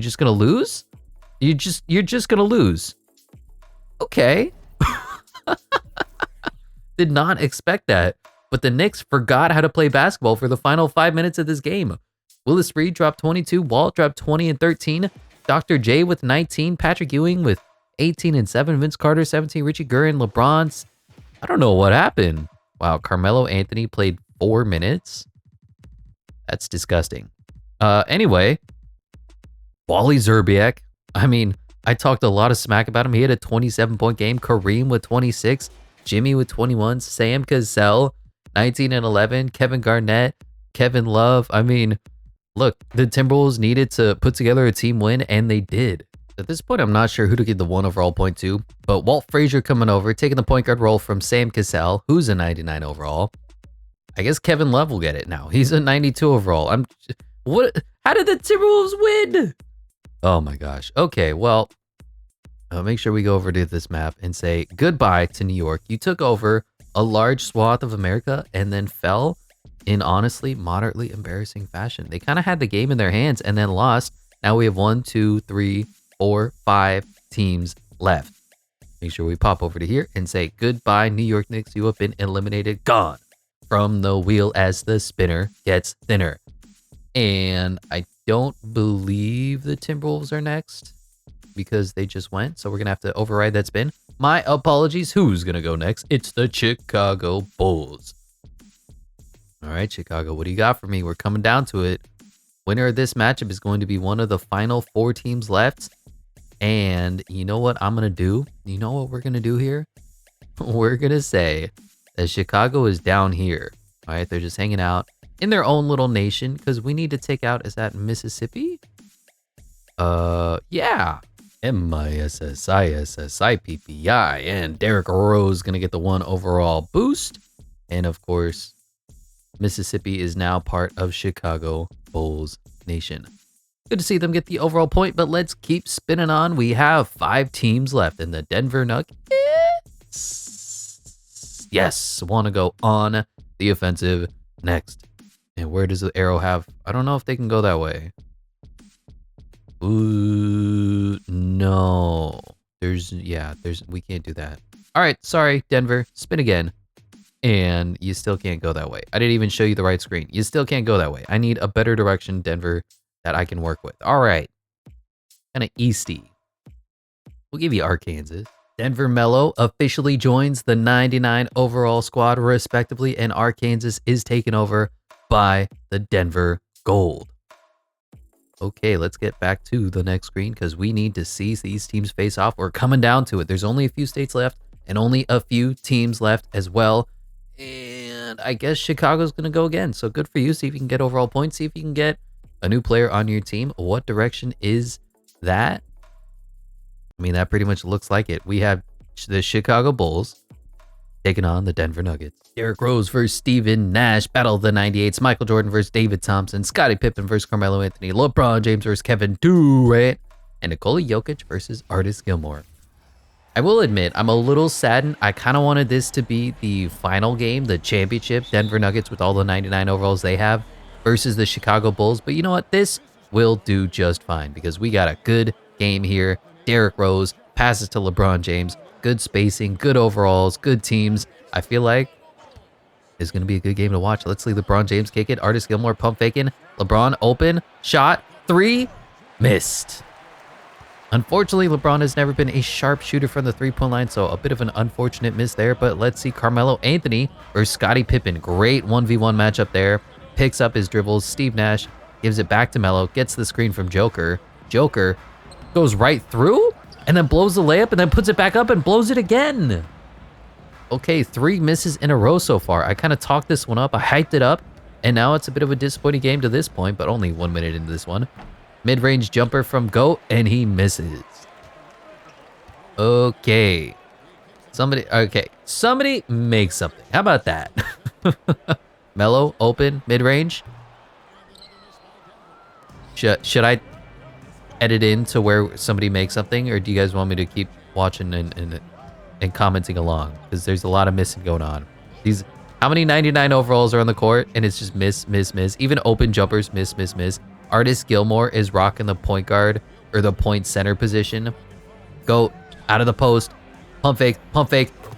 just going to lose? You're just going to lose. Okay. Did not expect that. But the Knicks forgot how to play basketball for the final 5 minutes of this game. Willis Reed dropped 22, Walt dropped 20 and 13, Dr. J with 19, Patrick Ewing with 18 and 7, Vince Carter 17, Richie Guerin, LeBron. I don't know what happened. Wow, Carmelo Anthony played 4 minutes. That's disgusting. Anyway, Wally Zerbiak. I mean, I talked a lot of smack about him. He had a 27-point game. Kareem with 26, Jimmy with 21, Sam Cassell 19 and 11, Kevin Garnett, Kevin Love. I mean, look, the Timberwolves needed to put together a team win, and they did. At this point, I'm not sure who to give the 1 overall point to, but Walt Frazier coming over, taking the point guard role from Sam Cassell, who's a 99 overall. I guess Kevin Love will get it now. He's a 92 overall. How did the Timberwolves win? Oh my gosh. Okay, well, make sure we go over to this map and say goodbye to New York. You took over a large swath of America and then fell in honestly moderately embarrassing fashion. They kind of had the game in their hands and then lost. Now we have 1, 2, 3, 4, 5 teams left. Make sure we pop over to here and say goodbye, New York Knicks. You have been eliminated, gone from the wheel as the spinner gets thinner. And I don't believe the Timberwolves are next because they just went. So we're going to have to override that spin. My apologies. Who's going to go next? It's the Chicago Bulls. All right, Chicago, what do you got for me? We're coming down to it. Winner of this matchup is going to be one of the final 4 teams left. And you know what I'm going to do? You know what we're going to do here? We're going to say that Chicago is down here. All right, they're just hanging out in their own little nation because we need to take out, is that Mississippi? Yeah. MISSISSIPPI, and Derrick Rose going to get the 1 overall boost. And of course, Mississippi is now part of Chicago Bulls Nation. Good to see them get the overall point, but let's keep spinning on. We have 5 teams left in the Denver Nuggets. Yes, want to go on the offensive next. And where does the arrow have? I don't know if they can go that way. Ooh, no. We can't do that. All right, sorry, Denver. Spin again. And you still can't go that way. I didn't even show you the right screen. You still can't go that way. I need a better direction, Denver, that I can work with. All right. Kind of easty. We'll give you Arkansas. Denver Mello officially joins the 99 overall squad, respectively, and Arkansas is taken over by the Denver Gold. Okay, let's get back to the next screen because we need to see these teams face off. We're coming down to it. There's only a few states left and only a few teams left as well. And I guess Chicago's going to go again. So good for you. See if you can get overall points. See if you can get a new player on your team. What direction is that? I mean, that pretty much looks like it. We have the Chicago Bulls taking on the Denver Nuggets. Derrick Rose versus Stephen Nash. Battle of the 98s. Michael Jordan versus David Thompson. Scottie Pippen versus Carmelo Anthony. LeBron James versus Kevin Durant. And Nikola Jokic versus Artis Gilmore. I will admit, I'm a little saddened. I kind of wanted this to be the final game, the championship. Denver Nuggets with all the 99 overalls they have versus the Chicago Bulls. But you know what? This will do just fine because we got a good game here. Derrick Rose passes to LeBron James. Good spacing, good overalls, good teams. I feel like it's going to be a good game to watch. Let's see LeBron James kick it. Artis Gilmore pump faking. LeBron open. Shot. 3. Missed. Unfortunately, LeBron has never been a sharp shooter from the three-point line, so a bit of an unfortunate miss there. But let's see Carmelo Anthony versus Scottie Pippen. Great 1v1 matchup there. Picks up his dribbles. Steve Nash gives it back to Melo. Gets the screen from Joker. Joker goes right through and then blows the layup and then puts it back up and blows it again. Okay, 3 misses in a row so far. I kind of talked this one up. I hyped it up. And now it's a bit of a disappointing game to this point, but only 1 minute into this one. Mid-range jumper from GOAT, and he misses. Okay. Somebody make something. How about that? Melo, open, mid-range. Should I edit in to where somebody makes something, or do you guys want me to keep watching and commenting along? Because there's a lot of missing going on. How many 99 overalls are on the court, and it's just miss, miss, miss. Even open jumpers, miss, miss, miss. Artis Gilmore is rocking the point guard or the point center position. Go out of the post. Pump fake,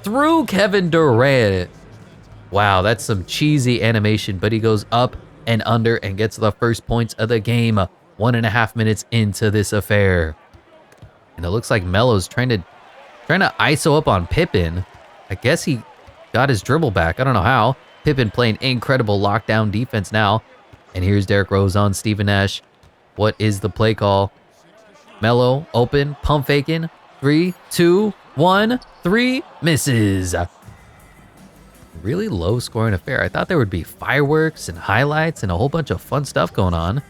through Kevin Durant. Wow, that's some cheesy animation, but he goes up and under and gets the first points of the game 1.5 minutes into this affair. And it looks like Melo's trying to ISO up on Pippen. I guess he got his dribble back. I don't know how. Pippen playing incredible lockdown defense now. And here's Derrick Rose on Stephen Nash. What is the play call? Melo open, pump faking. 3, 2, 1, 3, misses. Really low scoring affair. I thought there would be fireworks and highlights and a whole bunch of fun stuff going on.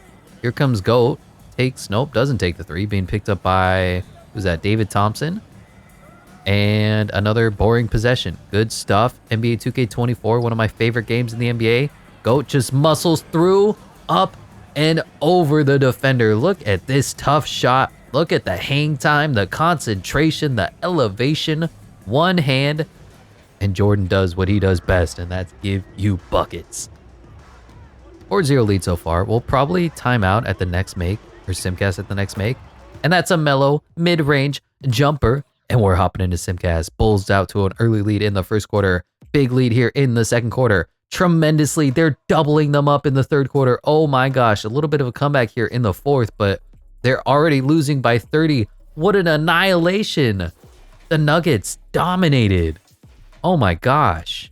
Here comes GOAT. Doesn't take the 3, being picked up by, who's that, David Thompson. And another boring possession. Good stuff. NBA 2K24, one of my favorite games in the NBA. GOAT just muscles through, up, and over the defender. Look at this tough shot. Look at the hang time, the concentration, the elevation. One hand, and Jordan does what he does best, and that's give you buckets. 4-0 lead so far. We'll probably time out at the next make, or Simcast at the next make. And that's a Melo mid-range jumper. And we're hopping into Simcast. Bulls out to an early lead in the first quarter. Big lead here in the second quarter. Tremendously. They're doubling them up in the third quarter. Oh my gosh. A little bit of a comeback here in the fourth, but they're already losing by 30. What an annihilation. The Nuggets dominated. Oh my gosh.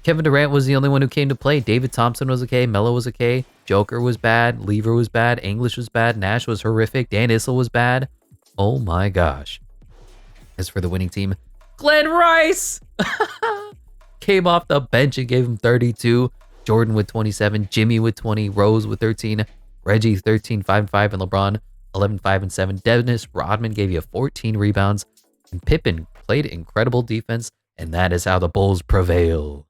Kevin Durant was the only one who came to play. David Thompson was okay. Melo was okay. Joker was bad. Lever was bad. English was bad. Nash was horrific. Dan Issel was bad. Oh my gosh. As for the winning team, Glenn Rice came off the bench and gave him 32. Jordan with 27. Jimmy with 20. Rose with 13. Reggie 13, 5, 5. And LeBron 11, 5, and 7. Dennis Rodman gave you 14 rebounds. And Pippen played incredible defense. And that is how the Bulls prevail.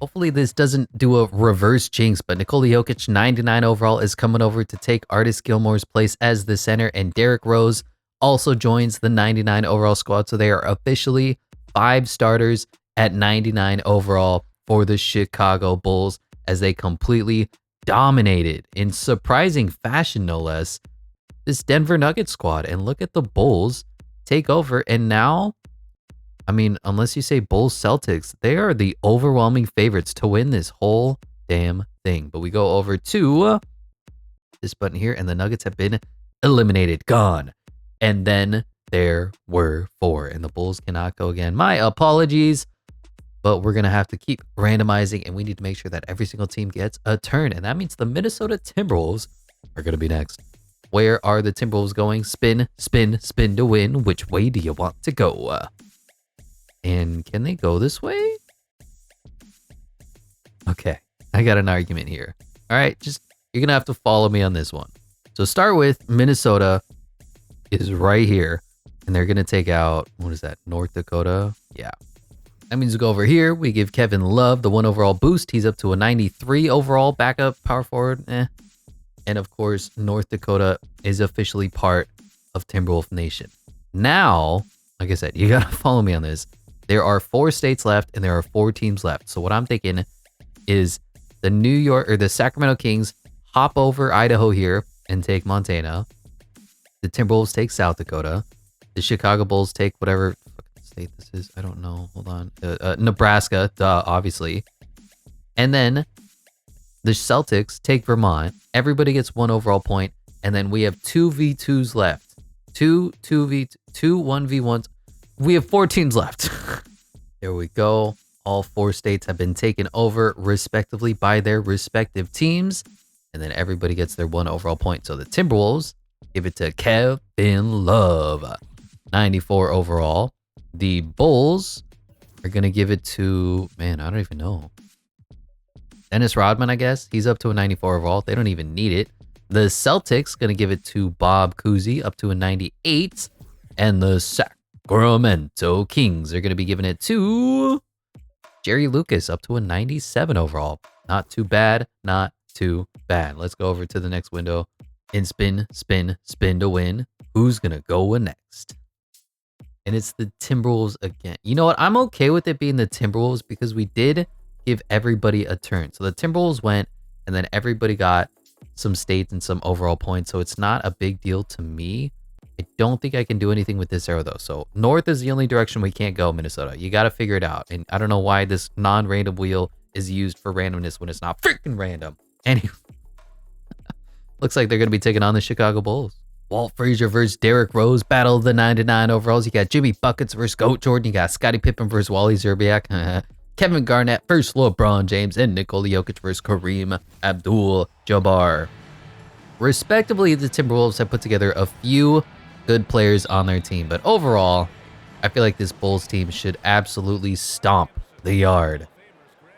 Hopefully this doesn't do a reverse jinx, but Nikola Jokic, 99 overall, is coming over to take Artis Gilmore's place as the center, and Derrick Rose also joins the 99 overall squad, so they are officially 5 starters at 99 overall for the Chicago Bulls as they completely dominated, in surprising fashion no less, this Denver Nuggets squad. And look at the Bulls take over, and now, I mean, unless you say Bulls Celtics, they are the overwhelming favorites to win this whole damn thing. But we go over to this button here, and the Nuggets have been eliminated, gone. And then there were 4, and the Bulls cannot go again. My apologies, but we're going to have to keep randomizing, and we need to make sure that every single team gets a turn. And that means the Minnesota Timberwolves are going to be next. Where are the Timberwolves going? Spin, spin, spin to win. Which way do you want to go? And can they go this way? Okay, I got an argument here. All right, you're going to have to follow me on this one. So start with Minnesota is right here, and they're going to take out, what is that, North Dakota? Yeah. That means we go over here. We give Kevin Love the 1 overall boost. He's up to a 93 overall backup power forward. And of course, North Dakota is officially part of Timberwolf Nation. Now, like I said, you got to follow me on this. There are 4 states left, and there are 4 teams left. So what I'm thinking is the Sacramento Kings hop over Idaho here and take Montana. The Timberwolves take South Dakota. The Chicago Bulls take whatever state this is. I don't know. Hold on. Nebraska, duh, obviously. And then the Celtics take Vermont. Everybody gets 1 overall point. And then we have 2 V2s left. 2 1v1s. We have 4 teams left. There we go. All 4 states have been taken over respectively by their respective teams. And then everybody gets their 1 overall point. So the Timberwolves give it to Kevin Love, 94 overall. The Bulls are going to give it to, man, I don't even know. Dennis Rodman, I guess. He's up to a 94 overall. They don't even need it. The Celtics going to give it to Bob Cousy, up to a 98. And the Sacramento Kings are going to be giving it to Jerry Lucas, up to a 97 overall. Not too bad. Not too bad. Let's go over to the next window and spin, spin, spin to win. Who's going to go next? And it's the Timberwolves again. You know what? I'm okay with it being the Timberwolves because we did give everybody a turn. So the Timberwolves went, and then everybody got some states and some overall points, so it's not a big deal to me. I don't think I can do anything with this arrow though. So north is the only direction we can't go, Minnesota. You got to figure it out. And I don't know why this non-random wheel is used for randomness when it's not freaking random. Anyway, looks like they're going to be taking on the Chicago Bulls. Walt Frazier versus Derrick Rose, battle of the 99 overalls. You got Jimmy Buckets versus Goat Jordan. You got Scottie Pippen versus Wally Szczerbiak. Kevin Garnett versus LeBron James, and Nikola Jokic versus Kareem Abdul-Jabbar. Respectively, the Timberwolves have put together a few good players on their team, but overall, I feel like this Bulls team should absolutely stomp the yard. Is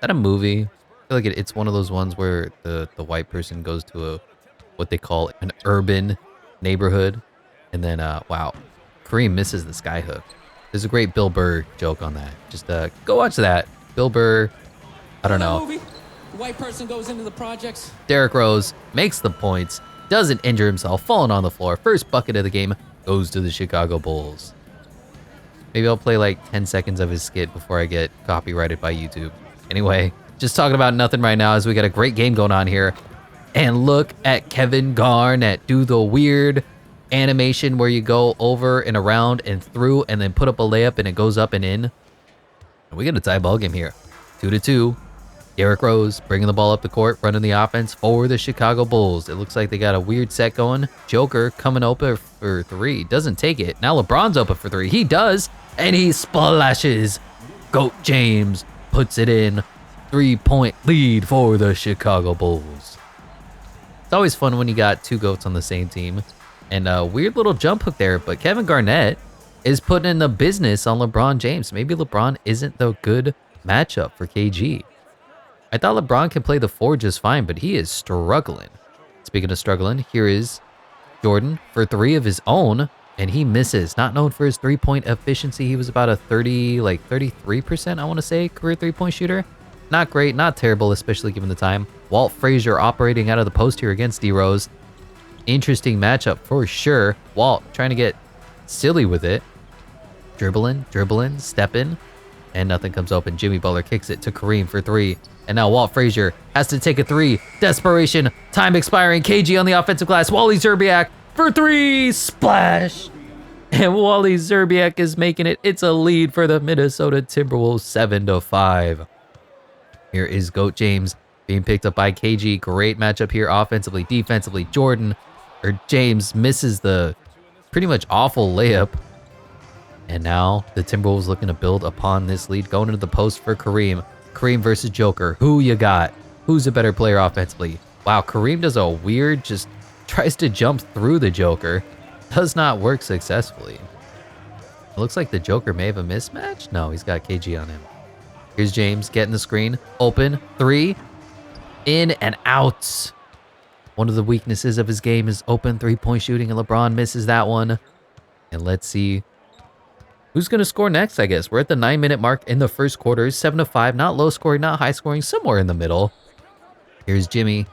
that a movie? I feel like it's one of those ones where the white person goes to what they call an urban neighborhood, and then wow, Kareem misses the skyhook. There's a great Bill Burr joke on that. Just go watch that. Bill Burr, I don't know. The white person goes into the projects. Derrick Rose makes the points, doesn't injure himself, falling on the floor. First bucket of the game goes to the Chicago Bulls. Maybe I'll play like 10 seconds of his skit before I get copyrighted by YouTube. Anyway, just talking about nothing right now as we got a great game going on here. And look at Kevin Garnett do the weird animation where you go over and around and through and then put up a layup and it goes up and in. And we got a tie ball game here. 2-2. Derrick Rose bringing the ball up the court, running the offense for the Chicago Bulls. It looks like they got a weird set going. Joker coming open for three. Doesn't take it. Now LeBron's open for three. He does. And he splashes. Goat James puts it in. 3-point lead for the Chicago Bulls. It's always fun when you got two GOATs on the same team. And a weird little jump hook there. But Kevin Garnett is putting in the business on LeBron James. Maybe LeBron isn't the good matchup for KG. I thought LeBron can play the 4 just fine, but he is struggling. Speaking of struggling, here is Jordan for 3 of his own, and he misses. Not known for his 3-point efficiency. He was about a 33%, I want to say, career 3-point shooter. Not great, not terrible, especially given the time. Walt Frazier operating out of the post here against D-Rose. Interesting matchup for sure. Walt trying to get silly with it. Dribbling, stepping, and nothing comes open. Jimmy Butler kicks it to Kareem for 3. And now Walt Frazier has to take a 3. Desperation. Time expiring. KG on the offensive glass. Wally Szczerbiak for 3. Splash. And Wally Szczerbiak is making it. It's a lead for the Minnesota Timberwolves 7-5. Here is Goat James being picked up by KG. Great matchup here offensively, defensively. James misses the pretty much awful layup. And now the Timberwolves looking to build upon this lead. Going into the post for Kareem. Kareem versus Joker. Who you got? Who's a better player offensively? Wow, Kareem does a weird, just tries to jump through the Joker. Does not work successfully. It looks like the Joker may have a mismatch. No, he's got KG on him. Here's James getting the screen. Open. 3. In and out. One of the weaknesses of his game is open 3-point shooting, and LeBron misses that one. And let's see who's going to score next, I guess. We're at the 9-minute mark in the first quarter. 7-5. Not low scoring, not high scoring. Somewhere in the middle. Here's Jimmy.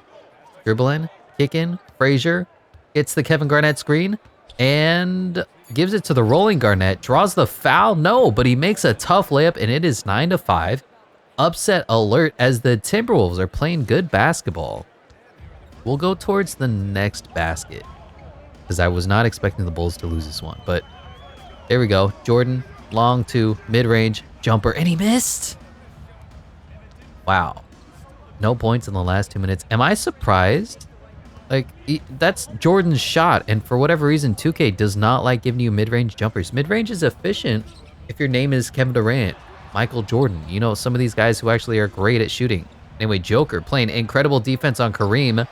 Dribbling. Kicking. Frazier. Gets the Kevin Garnett screen. And gives it to the rolling Garnett. Draws the foul. No, but he makes a tough layup. And it is 9-5. Upset alert as the Timberwolves are playing good basketball. We'll go towards the next basket. Because I was not expecting the Bulls to lose this one. But there we go. Jordan, long 2, mid-range, jumper, and he missed. Wow. No points in the last 2 minutes. Am I surprised? Like, that's Jordan's shot, and for whatever reason, 2K does not like giving you mid-range jumpers. Mid-range is efficient if your name is Kevin Durant, Michael Jordan. You know, some of these guys who actually are great at shooting. Anyway, Joker playing incredible defense on Kareem.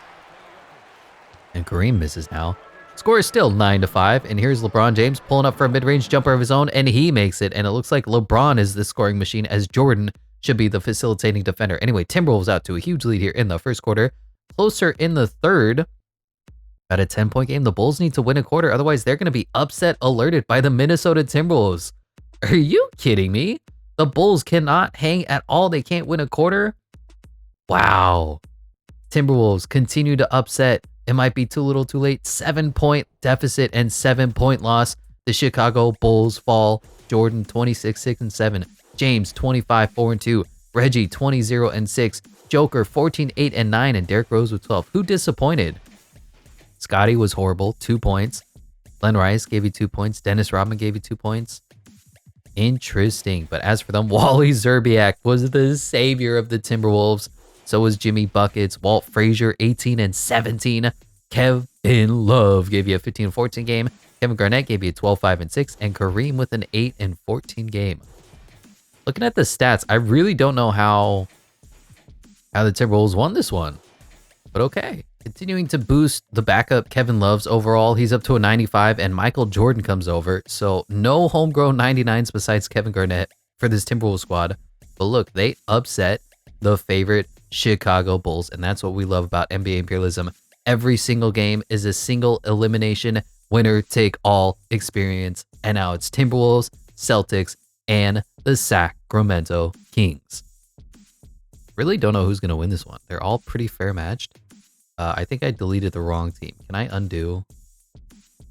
And Kareem misses now. Score is still 9-5, and here's LeBron James pulling up for a mid-range jumper of his own, and he makes it, and it looks like LeBron is the scoring machine as Jordan should be the facilitating defender. Anyway, Timberwolves out to a huge lead here in the first quarter. Closer in the third. At a 10-point game, the Bulls need to win a quarter, otherwise they're going to be upset alerted by the Minnesota Timberwolves. Are you kidding me? The Bulls cannot hang at all. They can't win a quarter? Wow. Timberwolves continue to upset. It might be too little too late. 7-point deficit and 7-point loss. The Chicago Bulls fall. Jordan 26, 6, and 7. James 25, 4, and 2. Reggie 20, 0, and 6. Joker 14, 8, and 9, and Derrick Rose with 12. Who disappointed? Scotty was horrible, 2 points. Glenn Rice gave you 2 points. Dennis Rodman gave you 2 points. Interesting. But as for them, Wally Zerbiak was the savior of the Timberwolves. So was Jimmy Buckets, Walt Frazier, 18 and 17. Kevin Love gave you a 15 and 14 game. Kevin Garnett gave you a 12, 5, and 6. And Kareem with an 8 and 14 game. Looking at the stats, I really don't know how the Timberwolves won this one. But okay. Continuing to boost the backup Kevin Love's overall. He's up to a 95, and Michael Jordan comes over. So no homegrown 99s besides Kevin Garnett for this Timberwolves squad. But look, they upset the favorite Chicago Bulls, and that's what we love about NBA Imperialism. Every single game is a single elimination, winner-take-all experience. And now it's Timberwolves, Celtics, and the Sacramento Kings. Really don't know who's going to win this one. They're all pretty fair matched. I think I deleted the wrong team. Can I undo?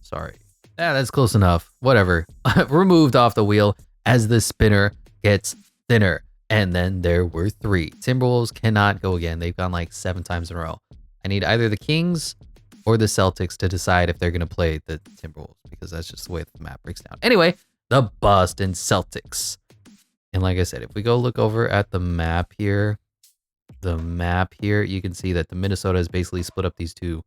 Sorry. Yeah, that's close enough. Whatever. Removed off the wheel as the spinner gets thinner. And then there were 3. Timberwolves cannot go again. They've gone like 7 times in a row. I need either the Kings or the Celtics to decide if they're going to play the Timberwolves, because that's just the way the map breaks down. Anyway, the Boston Celtics. And like I said, if we go look over at the map here, you can see that the Minnesota has basically split up these 2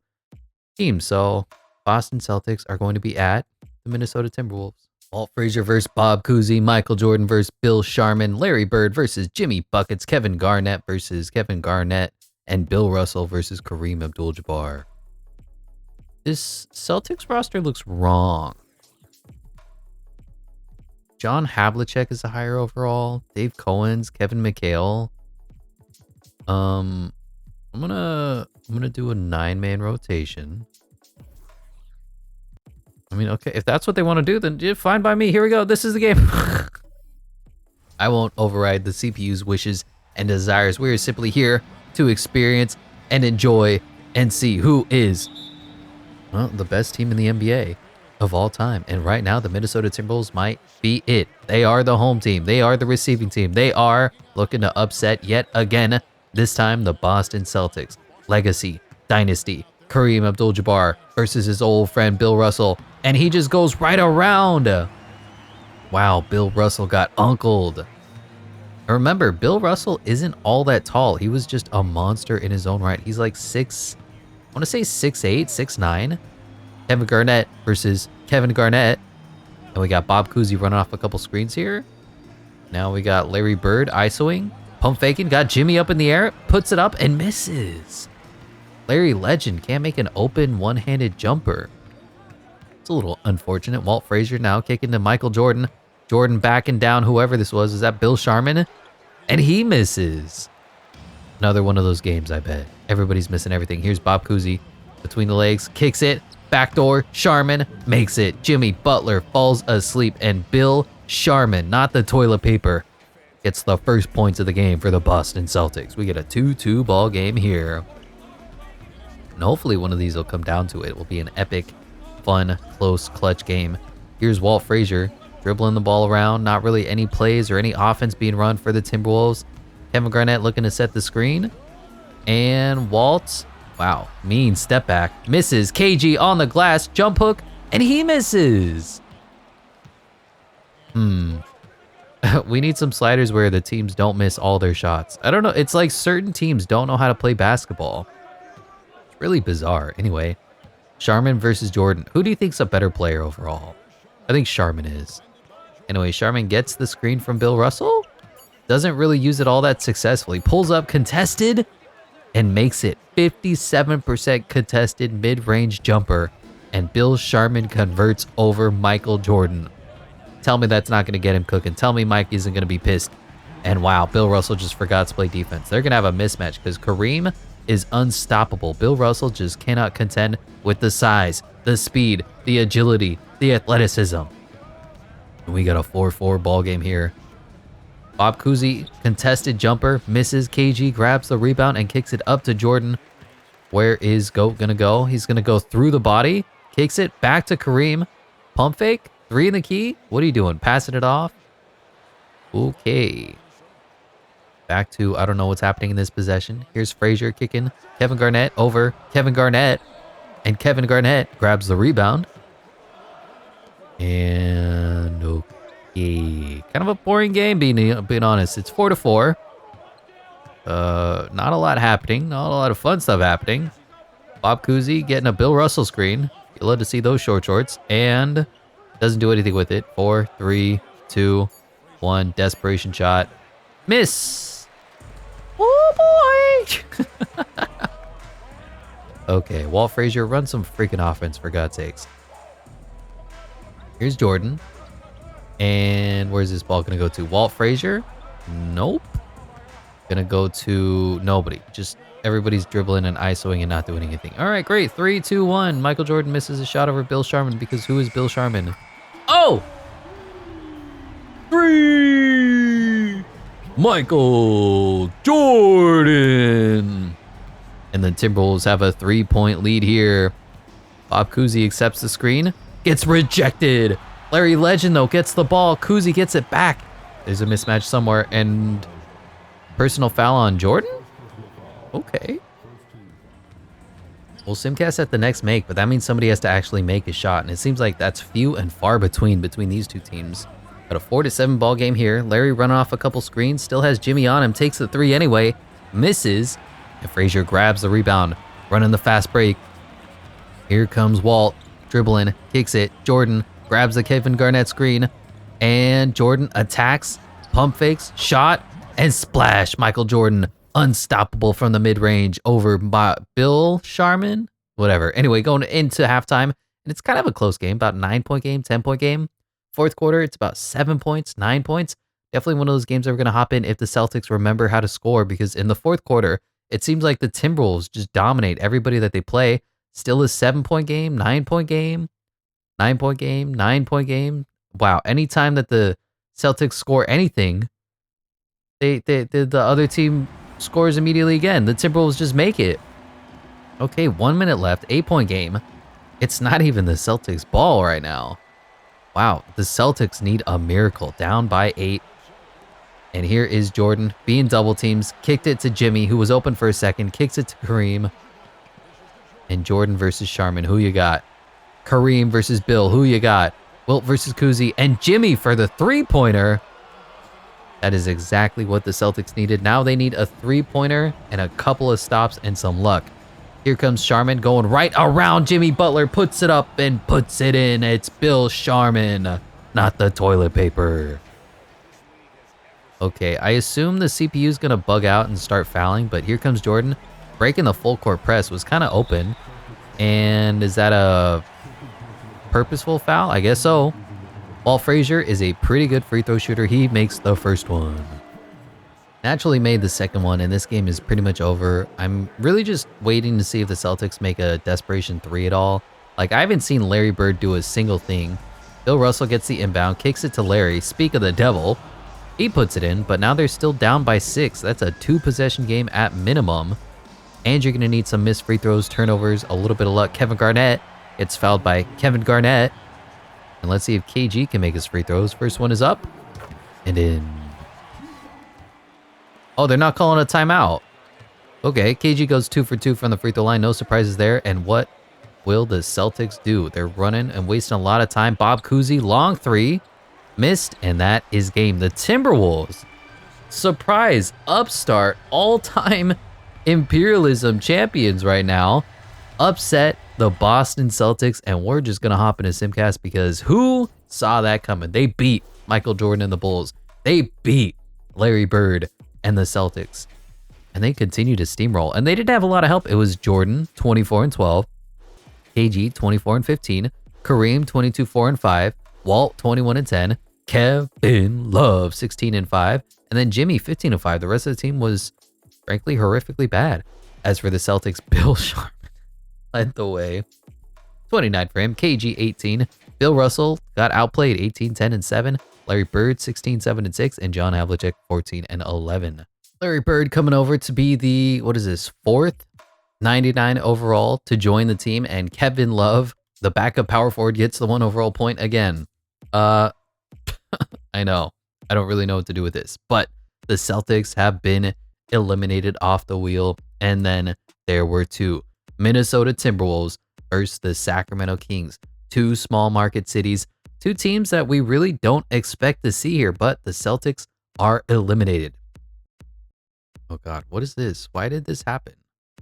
teams. So Boston Celtics are going to be at the Minnesota Timberwolves. Walt Frazier versus Bob Cousy, Michael Jordan versus Bill Sharman, Larry Bird versus Jimmy Buckets, Kevin Garnett versus Kevin Garnett, and Bill Russell versus Kareem Abdul-Jabbar. This Celtics roster looks wrong. John Havlicek is a higher overall. Dave Cohen's, Kevin McHale. I'm gonna do a 9-man rotation. I mean, okay, if that's what they want to do, then yeah, fine by me. Here we go. This is the game. I won't override the CPU's wishes and desires. We are simply here to experience and enjoy and see who is, well, the best team in the NBA of all time. And right now, the Minnesota Timberwolves might be it. They are the home team. They are the receiving team. They are looking to upset yet again. This time, the Boston Celtics. Legacy, dynasty, Kareem Abdul-Jabbar versus his old friend Bill Russell. And he just goes right around. Wow, Bill Russell got uncled. Remember, Bill Russell isn't all that tall. He was just a monster in his own right. He's like 6, I want to say 6'8", 6'9". Kevin Garnett versus Kevin Garnett. And we got Bob Cousy running off a couple screens here. Now we got Larry Bird ISOing. Pump faking, got Jimmy up in the air, puts it up and misses. Larry Legend can't make an open one-handed jumper. It's a little unfortunate. Walt Frazier now kicking to Michael Jordan. Jordan backing down whoever this was. Is that Bill Sharman? And he misses. Another one of those games, I bet. Everybody's missing everything. Here's Bob Cousy between the legs, kicks it, backdoor, Sharman makes it. Jimmy Butler falls asleep, and Bill Sharman, not the toilet paper, gets the first points of the game for the Boston Celtics. We get a 2-2 ball game here. And hopefully one of these will come down to it. It will be an epic, fun, close, clutch game. Here's Walt Frazier dribbling the ball around. Not really any plays or any offense being run for the Timberwolves. Kevin Garnett looking to set the screen. And Walt, wow, mean step back. Misses. KG on the glass, jump hook, and he misses. We need some sliders where the teams don't miss all their shots. I don't know. It's like certain teams don't know how to play basketball. It's really bizarre. Anyway, Sharman versus Jordan. Who do you think's a better player overall? I think Sharman is. Anyway, Sharman gets the screen from Bill Russell. Doesn't really use it all that successfully. Pulls up contested and makes it 57% contested mid-range jumper. And Bill Sharman converts over Michael Jordan. Tell me that's not going to get him cooking. Tell me Mike isn't going to be pissed. And wow, Bill Russell just forgot to play defense. They're going to have a mismatch because Kareem is unstoppable. Bill Russell just cannot contend with the size, the speed, the agility, the athleticism. And we got a 4-4 ball game here. Bob Cousy, contested jumper, misses. KG grabs the rebound and kicks it up to Jordan. Where is GOAT going to go? He's going to go through the body, kicks it back to Kareem. Pump fake. 3 in the key? What are you doing? Passing it off? Okay. back to, I don't know what's happening in this possession. Here's Frazier kicking Kevin Garnett over Kevin Garnett. And Kevin Garnett grabs the rebound. And okay. Kind of a boring game, being honest. It's 4-4. Not a lot happening. Not a lot of fun stuff happening. Bob Cousy getting a Bill Russell screen. You love to see those short shorts. And doesn't do anything with it. 4, 3, 2, 1. Desperation shot. Miss. Oh boy. Okay, Walt Frazier, run some freaking offense for God's sakes. Here's Jordan. And where's this ball gonna go to? Walt Frazier? Nope. Gonna go to nobody. Just everybody's dribbling and isoing and not doing anything. All right, great. 3, 2, 1. Michael Jordan misses a shot over Bill Sharman because who is Bill Sharman? Oh! 3! Michael Jordan! And the Timberwolves have a 3-point lead here. Bob Cousy accepts the screen. Gets rejected. Larry Legend, though, gets the ball. Cousy gets it back. There's a mismatch somewhere. And personal foul on Jordan? Okay. Well, Simcast at the next make, but that means somebody has to actually make a shot. And it seems like that's few and far between these two teams. Got a 4-7 ball game here. Larry running off a couple screens. Still has Jimmy on him. Takes the 3 anyway. Misses. And Frazier grabs the rebound, running the fast break. Here comes Walt, dribbling, kicks it. Jordan grabs the Kevin Garnett screen, and Jordan attacks, pump fakes, shot, and splash. Michael Jordan, unstoppable from the mid-range over Bill Sharman, whatever. Anyway, going into halftime, and it's kind of a close game, about 9-point game, 10-point game. Fourth quarter, it's about 7 points, 9 points. Definitely one of those games that we're going to hop in if the Celtics remember how to score, because in the fourth quarter, it seems like the Timberwolves just dominate everybody that they play. Still a 7-point game, 9-point game, 9-point game, 9-point game. Wow, anytime that the Celtics score anything, the other team scores immediately again. The Timberwolves just make it. Okay, 1 minute left, 8-point game. It's not even the Celtics' ball right now. Wow, the Celtics need a miracle. Down by 8. And here is Jordan being double teams. Kicked it to Jimmy, who was open for a second. Kicks it to Kareem. And Jordan versus Sharman. Who you got? Kareem versus Bill. Who you got? Wilt versus Cousy. And Jimmy for the 3-pointer. That is exactly what the Celtics needed. Now they need a 3-pointer and a couple of stops and some luck. Here comes Sharman going right around Jimmy Butler. Puts it up and puts it in. It's Bill Sharman, not the toilet paper. Okay, I assume the CPU is going to bug out and start fouling, but here comes Jordan. Breaking the full court press, was kind of open. And is that a purposeful foul? I guess so. Walt Frazier is a pretty good free throw shooter. He makes the first one. Naturally made the second one, and this game is pretty much over. I'm really just waiting to see if the Celtics make a desperation 3 at all. Like, I haven't seen Larry Bird do a single thing. Bill Russell gets the inbound, kicks it to Larry. Speak of the devil. He puts it in, but now they're still down by 6. That's a 2-possession game at minimum. And you're going to need some missed free throws, turnovers, a little bit of luck. Kevin Garnett gets fouled by Kevin Garnett. And let's see if KG can make his free throws. First one is up and in. Oh, they're not calling a timeout. Okay, KG goes 2 for 2 from the free throw line. No surprises there. And what will the Celtics do? They're running and wasting a lot of time. Bob Cousy, long 3. Missed, and that is game. The Timberwolves, surprise, upstart, all-time Imperialism champions right now, upset the Boston Celtics, and we're just going to hop into Simcast because who saw that coming? They beat Michael Jordan and the Bulls. They beat Larry Bird and the Celtics, and they continue to steamroll, and they didn't have a lot of help. It was Jordan, 24 and 12, KG, 24 and 15, Kareem, 22, 4 and 5, Walt, 21 and 10, Kevin Love, 16 and 5, and then Jimmy, 15 and 5. The rest of the team was frankly horrifically bad. As for the Celtics, Bill Sharman led the way. 29 for him, KG 18. Bill Russell got outplayed 18, 10 and 7. Larry Bird 16, 7 and 6, and John Havlicek 14 and 11. Larry Bird coming over to be the, what is this, 4th 99 overall to join the team, and Kevin Love, the backup power forward, gets the 1 overall point again. I know. I don't really know what to do with this, but the Celtics have been eliminated off the wheel. And then there were two Minnesota Timberwolves versus the Sacramento Kings. Two small market cities, two teams that we really don't expect to see here, but the Celtics are eliminated. Oh God, what is this? Why did this happen?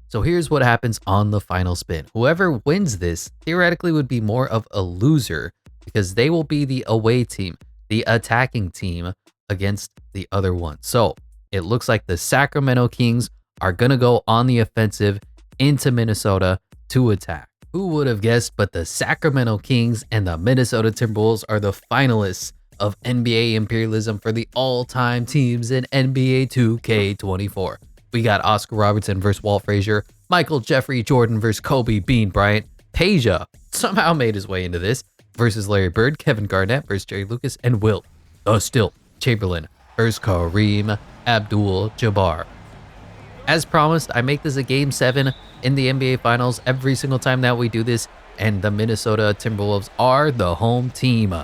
So here's what happens on the final spin. Whoever wins this theoretically would be more of a loser because they will be the away team, the attacking team against the other one. So it looks like the Sacramento Kings are going to go on the offensive into Minnesota to attack. Who would have guessed, but the Sacramento Kings and the Minnesota Timberwolves are the finalists of NBA Imperialism for the all-time teams in NBA 2K24. We got Oscar Robertson versus Walt Frazier, Michael Jeffrey Jordan versus Kobe Bean Bryant, Peja somehow made his way into this, versus Larry Bird, Kevin Garnett versus Jerry Lucas, and Wilt Still Chamberlain versus Kareem Abdul-Jabbar. As promised, I make this a Game 7 in the NBA Finals every single time that we do this, and the Minnesota Timberwolves are the home team.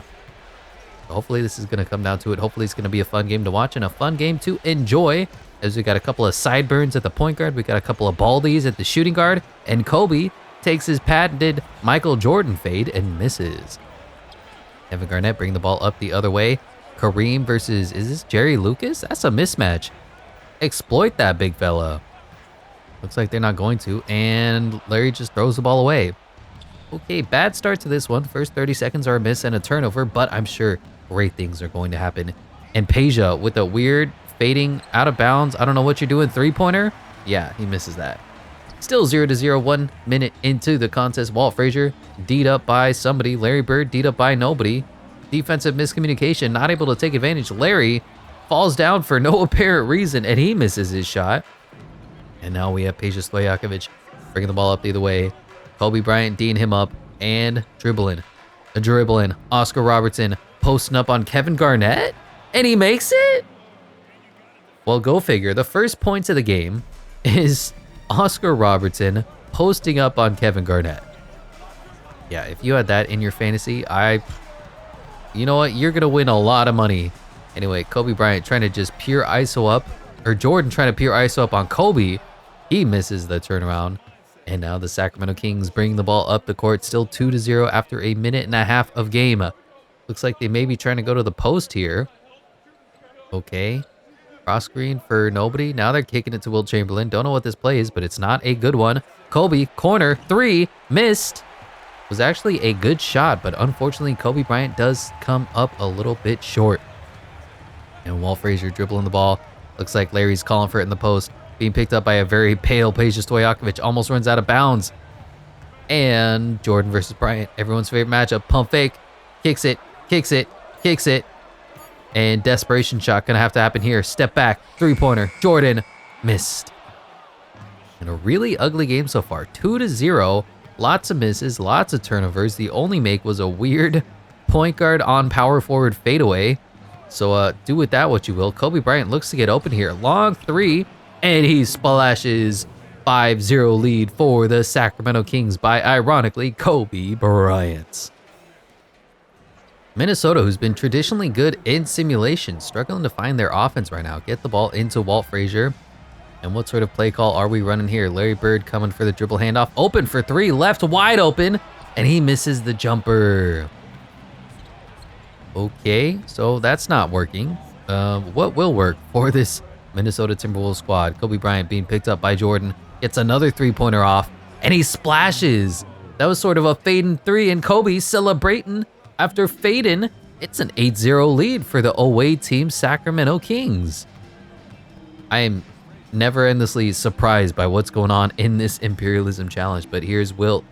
Hopefully this is going to come down to it. Hopefully it's going to be a fun game to watch and a fun game to enjoy, as we got a couple of sideburns at the point guard, we got a couple of baldies at the shooting guard, and Kobe takes his patented Michael Jordan fade and misses. Kevin Garnett bring the ball up the other way. Kareem versus, is this Jerry Lucas? That's a mismatch. Exploit that big fella. Looks like they're not going to, and Larry just throws the ball away. Okay, bad start to this one. First 30 seconds are a miss and a turnover, but I'm sure great things are going to happen. And Peja with a weird fading out of bounds. I don't know what you're doing. Three-pointer? Yeah, he misses that. Still 0-0, 1 minute into the contest. Walt Frazier D'd up by somebody. Larry Bird D'd up by nobody. Defensive miscommunication, not able to take advantage. Larry falls down for no apparent reason, and he misses his shot. And now we have Peja Stojakovic bringing the ball up the other way. Kobe Bryant D'ing him up and dribbling. Oscar Robertson posting up on Kevin Garnett, and he makes it? Well, go figure. The first points of the game is Oscar Robertson posting up on Kevin Garnett. Yeah, if you had that in your fantasy, you know what? You're going to win a lot of money. Anyway, Kobe Bryant trying to just pure ISO up, or Jordan trying to pure ISO up on Kobe. He misses the turnaround. And now the Sacramento Kings bring the ball up the court, still 2-0 after a minute and a half of game. Looks like they may be trying to go to the post here. Okay. Cross screen for nobody. Now they're kicking it to Wilt Chamberlain. Don't know what this play is, but it's not a good one. Kobe, corner, three, missed. Was actually a good shot, but unfortunately Kobe Bryant does come up a little bit short. And Walt Frazier dribbling the ball. Looks like Larry's calling for it in the post. Being picked up by a very pale Peja Stojakovic. Almost runs out of bounds. And Jordan versus Bryant. Everyone's favorite matchup. Pump fake. Kicks it. And desperation shot gonna have to happen here. Step back. Three-pointer. Jordan missed. And a really ugly game so far. 2-0. Lots of misses. Lots of turnovers. The only make was a weird point guard on power forward fadeaway. So do with that what you will. Kobe Bryant looks to get open here. Long three. And he splashes. 5-0 lead for the Sacramento Kings by, ironically, Kobe Bryant. Minnesota, who's been traditionally good in simulation, struggling to find their offense right now. Get the ball into Walt Frazier. And what sort of play call are we running here? Larry Bird coming for the dribble handoff. Open for three. Left wide open. And he misses the jumper. Okay, so that's not working. What will work for this Minnesota Timberwolves squad? Kobe Bryant being picked up by Jordan. Gets another three-pointer off. And he splashes. That was sort of a fading three. And Kobe celebrating after fading. It's an 8-0 lead for the away team Sacramento Kings. I am never endlessly surprised by what's going on in this Imperialism challenge. But here's Wilt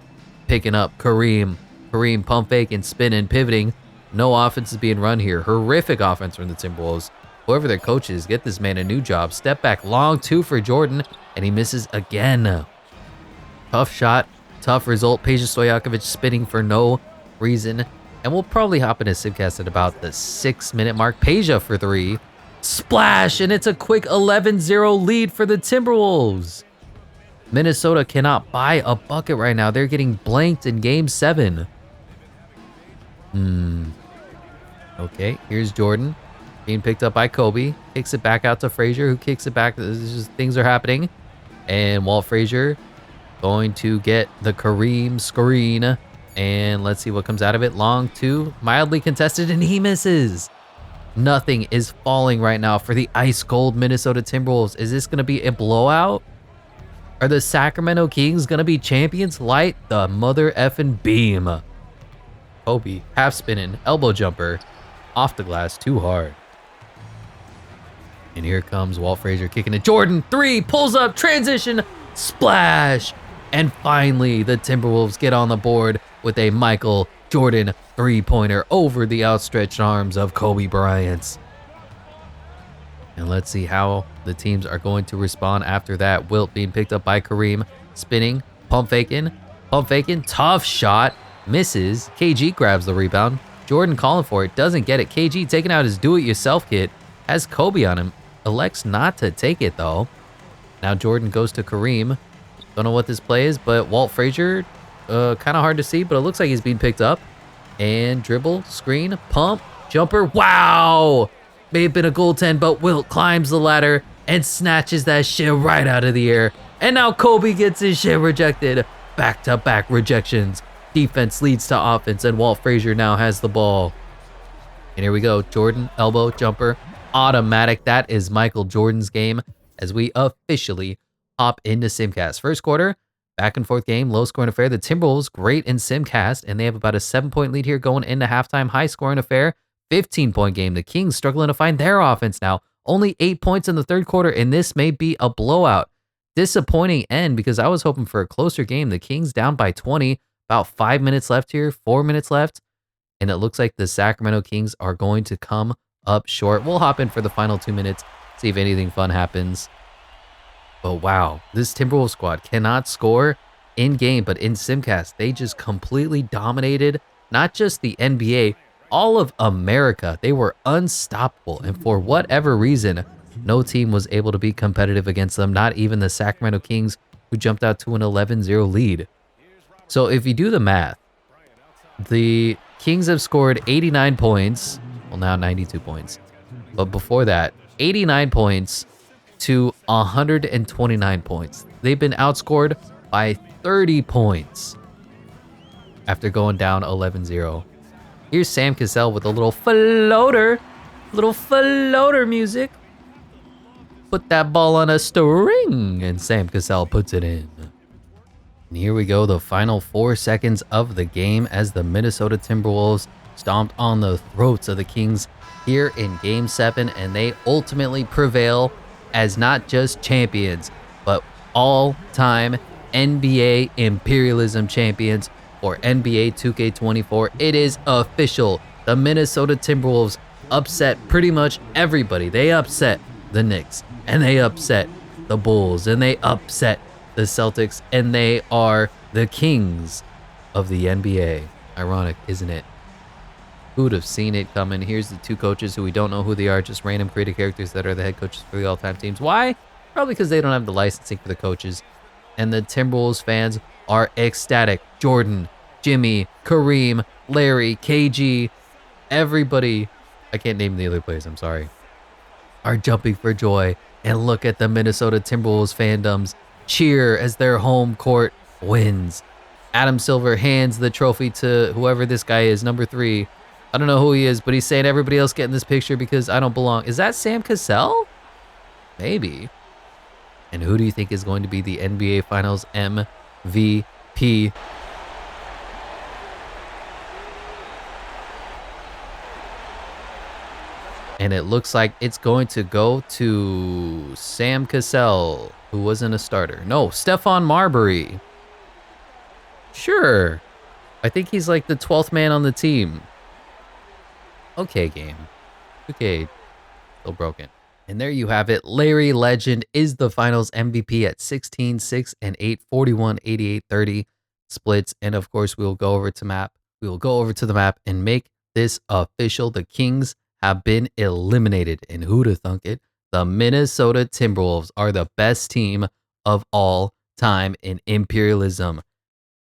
picking up Kareem. Kareem pump fake and spin and pivoting. No offense is being run here. Horrific offense from the Timberwolves. Whoever their coach is, get this man a new job. Step back, long two for Jordan, and he misses again. Tough shot, tough result. Peja Stojakovic spinning for no reason. And we'll probably hop into Simcast at about the 6-minute mark. Peja for three. Splash, and it's a quick 11-0 lead for the Timberwolves. Minnesota cannot buy a bucket right now. They're getting blanked in Game 7. Okay, here's Jordan. Being picked up by Kobe. Kicks it back out to Frazier, who kicks it back. Things are happening. And Walt Frazier going to get the Kareem screen. And let's see what comes out of it. Long two, mildly contested, and he misses. Nothing is falling right now for the ice cold Minnesota Timberwolves. Is this going to be a blowout? Are the Sacramento Kings going to be champions? Light the mother effing beam. Kobe, half spinning, elbow jumper, off the glass, too hard. And here comes Walt Frazier kicking it. Jordan, three, pulls up, transition, splash. And finally, the Timberwolves get on the board with a Michael Jordan three-pointer over the outstretched arms of Kobe Bryant. And let's see how the teams are going to respond after that. Wilt being picked up by Kareem, spinning, pump faking, tough shot, misses. KG grabs the rebound. Jordan calling for it, doesn't get it. KG taking out his do-it-yourself kit, has Kobe on him, elects not to take it though. Now Jordan goes to Kareem. Don't know what this play is, but Walt Frazier, kind of hard to see, but it looks like he's being picked up. And dribble, screen, pump, jumper. Wow! May have been a goaltend, but Wilt climbs the ladder and snatches that shit right out of the air. And now Kobe gets his shit rejected. Back-to-back rejections. Defense leads to offense, and Walt Frazier now has the ball. And here we go. Jordan, elbow, jumper, automatic. That is Michael Jordan's game as we officially hop into Simcast. First quarter, back and forth game, low scoring affair. The Timberwolves great in Simcast, and they have about a 7-point lead here going into halftime. High scoring affair, 15-point game. The Kings struggling to find their offense now. Only 8 points in the third quarter, and this may be a blowout. Disappointing end because I was hoping for a closer game. The Kings down by 20, about 5 minutes left here, 4 minutes left, and it looks like the Sacramento Kings are going to come up short. We'll hop in for the final 2 minutes, see if anything fun happens. But wow, this Timberwolves squad cannot score in game, but in Simcast, they just completely dominated not just the NBA, all of America. They were unstoppable, and for whatever reason, no team was able to be competitive against them, not even the Sacramento Kings, who jumped out to an 11-0 lead. So if you do the math, the Kings have scored 89 points, well now 92 points, but before that, 89 points to 129 points. They've been outscored by 30 points after going down 11-0. Here's Sam Cassell with a little floater music. Put that ball on a string, and Sam Cassell puts it in. And here we go, the final 4 seconds of the game as the Minnesota Timberwolves stomped on the throats of the Kings here in Game 7, and they ultimately prevail as not just champions, but all-time NBA Imperialism champions for NBA 2K24. It is official. The Minnesota Timberwolves upset pretty much everybody. They upset the Knicks, and they upset the Bulls, and they upset the Celtics, and they are the kings of the NBA. Ironic, isn't it? Who would have seen it coming? Here's the two coaches who we don't know who they are, just random creative characters that are the head coaches for the all-time teams. Why? Probably because they don't have the licensing for the coaches. And the Timberwolves fans are ecstatic. Jordan, Jimmy, Kareem, Larry, KG, everybody, I can't name the other players, I'm sorry, are jumping for joy. And look at the Minnesota Timberwolves fandoms cheer as their home court wins. Adam Silver hands the trophy to whoever this guy is, number 3. I don't know who he is, but he's saying everybody else get in this picture because I don't belong. Is that Sam Cassell? Maybe. And who do you think is going to be the NBA Finals MVP? And it looks like it's going to go to Sam Cassell, who wasn't a starter. No, Stephon Marbury. Sure. I think he's like the 12th man on the team. Okay, game. Okay, still broken. And there you have it. Larry Legend is the Finals MVP at 16, 6, and 8, 41, 88, 30 splits. And of course, we will go over to map. We will go over to the map and make this official. The Kings have been eliminated. And who'd have thunk it? The Minnesota Timberwolves are the best team of all time in Imperialism.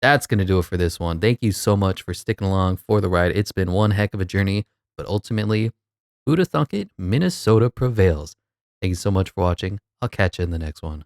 That's going to do it for this one. Thank you so much for sticking along for the ride. It's been one heck of a journey, but ultimately, Who'da thunk it? Minnesota prevails. Thank you so much for watching. I'll catch you in the next one.